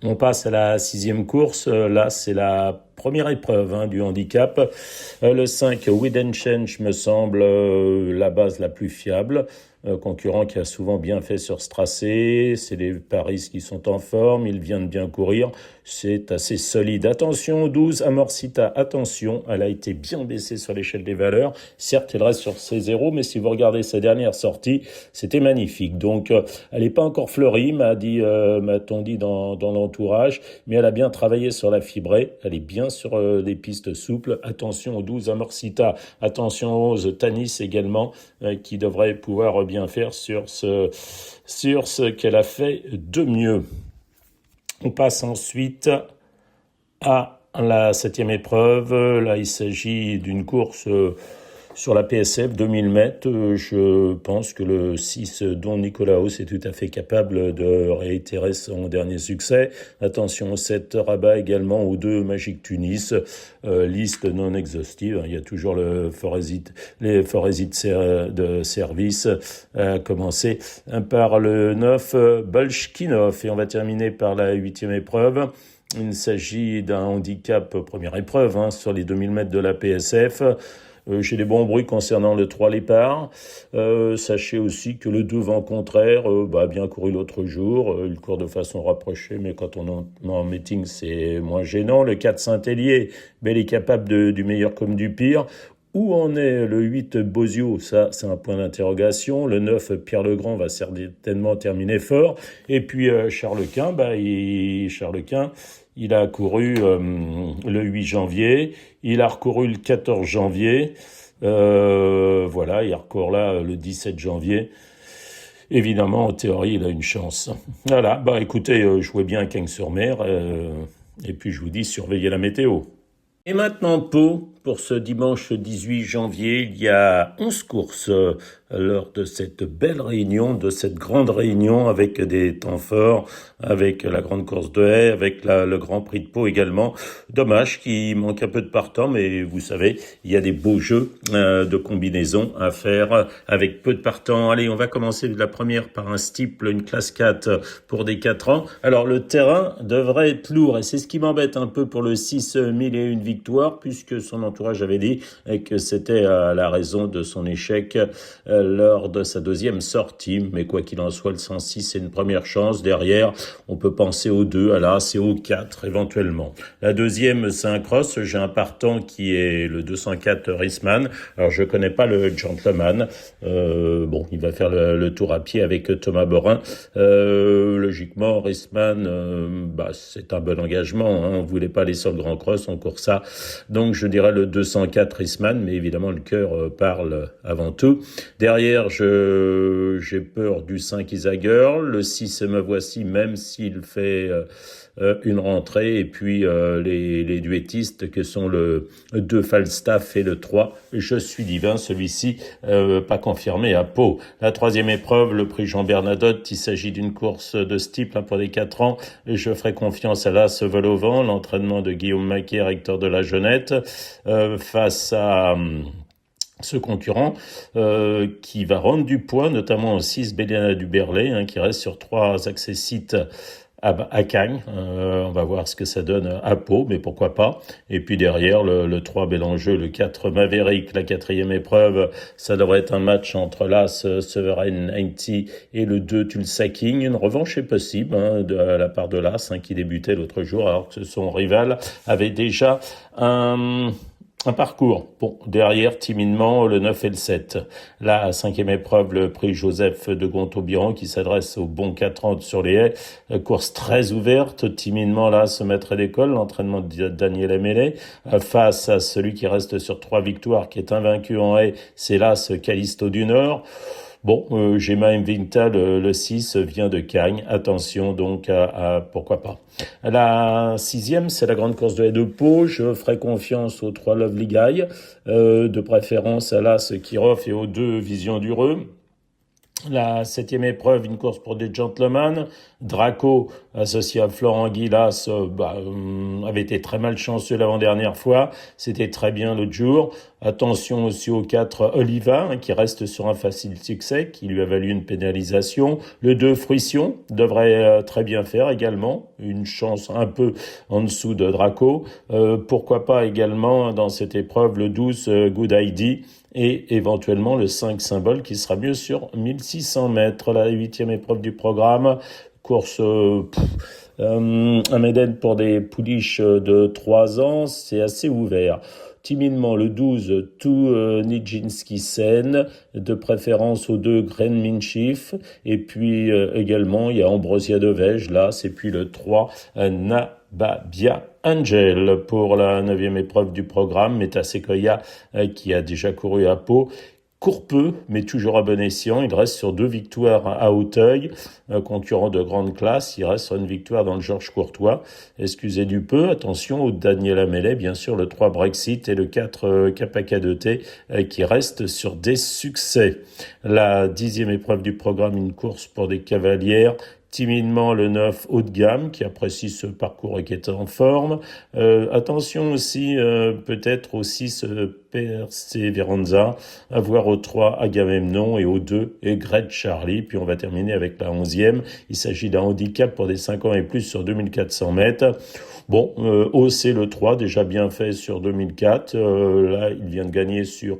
On passe à la 6e course. Là, c'est la première épreuve du handicap. Le 5, Widen Change me semble la base la plus fiable. Concurrent qui a souvent bien fait sur ce tracé. C'est les Paris qui sont en forme. Il vient de bien courir. C'est assez solide. Attention, 12, Amorcita. Attention, elle a été bien baissée sur l'échelle des valeurs. Certes, elle reste sur ses zéros, mais si vous regardez sa dernière sortie, c'était magnifique. Donc, elle n'est pas encore fleurie, m'a-t-on dit dans l'entourage, mais elle a bien travaillé sur la fibrée. Elle est bien sur des pistes souples. Attention aux 12, Amorcita. Attention aux 11, Tanis également, qui devrait pouvoir bien faire sur ce qu'elle a fait de mieux. On passe ensuite à la 7e épreuve. Là, il s'agit d'une course sur la PSF 2000 mètres. Je pense que le 6 Don Nicolaos est tout à fait capable de réitérer son dernier succès. Attention au 7 Rabat également, aux 2 Magic Tunis. Liste non exhaustive. Il y a toujours les Forésites de service, à commencer par le 9 Bolchkinov. Et on va terminer par la 8e épreuve. Il s'agit d'un handicap première épreuve sur les 2000 mètres de la PSF. J'ai des bons bruits concernant le 3 Léopard. Sachez aussi que le 2 Vent Contraire a bien couru l'autre jour. Il court de façon rapprochée, mais quand on est en meeting, c'est moins gênant. Le 4 Saint-Hélier, il est capable du meilleur comme du pire. Où en est le 8 Bozio? Ça, c'est un point d'interrogation. Le 9 Pierre Legrand va certainement terminer fort. Et puis Charles-Quint, il a couru le 8 janvier, il a recouru le 14 janvier, il recourt là le 17 janvier. Évidemment, en théorie, il a une chance. Voilà, écoutez, jouez bien à Cagnes-sur-Mer, et puis je vous dis, surveillez la météo. Et maintenant, Pau, pour ce dimanche 18 janvier, il y a 11 courses lors de cette belle réunion, de cette grande réunion avec des temps forts, avec la grande course de Haye, avec le Grand Prix de Pau également. Dommage qu'il manque un peu de partants, mais vous savez, il y a des beaux jeux de combinaisons à faire avec peu de partants. Allez, on va commencer la première par un steeple, une classe 4 pour des 4 ans. Alors, le terrain devrait être lourd, et c'est ce qui m'embête un peu pour le 6001 victoire, puisque son entourage avait dit que c'était la raison de son échec lors de sa 2e sortie. Mais quoi qu'il en soit, le 106, c'est une première chance. Derrière, on peut penser au 2, à l'As et au 4 éventuellement. La 2e, c'est un cross. J'ai un partant qui est le 204 Rissman. Alors, je connais pas le gentleman. Il va faire le tour à pied avec Thomas Borin. Logiquement, Rissman, c'est un bon engagement. On voulait pas aller sur le Grand Cross, on court ça. Donc, je dirais le 204 Rissman, mais évidemment, le cœur parle avant tout. Derrière, j'ai peur du 5 Isager, le 6 Me Voici, même s'il fait une rentrée, et puis les duettistes que sont le 2 Falstaff et le 3 Je suis divin, celui-ci pas confirmé à Pau. La 3e épreuve, le prix Jean Bernadotte, il s'agit d'une course de steeple pour des 4 ans, et je ferai confiance à l'As Vol au Vent, l'entraînement de Guillaume Maquet, recteur de la Jeunette, face à ce concurrent qui va rendre du poids, notamment au 6 Béliana du Berlay, qui reste sur 3 accessites à Cagnes. On va voir ce que ça donne à Pau, mais pourquoi pas. Et puis derrière, le 3 Bélanger, le 4 Maverick, la 4e épreuve, ça devrait être un match entre l'As Sovereign 90 et le 2 Tulsaking. Une revanche est possible de la part de l'As qui débutait l'autre jour, alors que son rival avait déjà un Un parcours. Bon, derrière, timidement, le 9 et le 7. Là, à cinquième épreuve, le prix Joseph de Gontaut-Biron qui s'adresse au bon 4 sur les haies. Course très ouverte. Timidement, là, ce maître d'école, l'entraînement de Daniel Amélé, face à celui qui reste sur 3 victoires, qui est invaincu en haie, c'est là ce Callisto du Nord. Bon, Gemma Invicta, le 6, vient de Cagnes. Attention donc à pourquoi pas. La 6e, c'est la grande course de haie de Pau. Je ferai confiance aux 3 Lovely Guy, de préférence à l'As Kirov et aux 2 Vision d'Ureux. La 7e épreuve, une course pour des gentlemen. Draco, associé à Florent Guilas, avait été très malchanceux l'avant-dernière fois. C'était très bien l'autre jour. Attention aussi au 4 Oliva, qui reste sur un facile succès, qui lui a valu une pénalisation. Le 2 Fruition devrait très bien faire également. Une chance un peu en dessous de Draco. Pourquoi pas également dans cette épreuve le 12 Good ID. Et éventuellement le 5 Symbole qui sera mieux sur 1600 mètres. La 8e épreuve du programme, course un médaille pour des pouliches de 3 ans, c'est assez ouvert. Timidement, le 12, tout Nijinsky Sen, de préférence aux 2 Gren Minchif, et puis également il y a Ambrosia de Vège, là, c'est puis le 3 Nababia Angel pour la 9e épreuve du programme. Metasequoia qui a déjà couru à Pau. Court peu, mais toujours à bon escient. Il reste sur 2 victoires à Auteuil, concurrent de grande classe. Il reste sur une victoire dans le Georges Courtois. Excusez du peu. Attention au Daniel Amélé, bien sûr, le 3 Brexit et le 4 Kapaka 2T qui restent sur des succès. La 10e épreuve du programme, une course pour des cavalières. Timidement, le 9 haut de gamme qui apprécie ce parcours et qui est en forme. Attention aussi, peut-être au 6 Perseveranza, à voir au 3 Agamemnon et au 2 Egret Charlie. Puis on va terminer avec la 11e. Il s'agit d'un handicap pour des 5 ans et plus sur 2400 mètres. Bon, OC le 3, déjà bien fait sur 2004. Là, il vient de gagner sur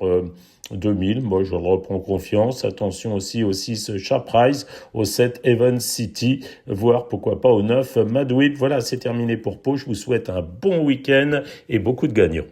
2000. Moi, je reprends confiance. Attention aussi au 6 Sharp Prize, au 7 Evans City, voire pourquoi pas au 9 Madwip. Voilà, c'est terminé pour Pau. Je vous souhaite un bon week-end et beaucoup de gagnants.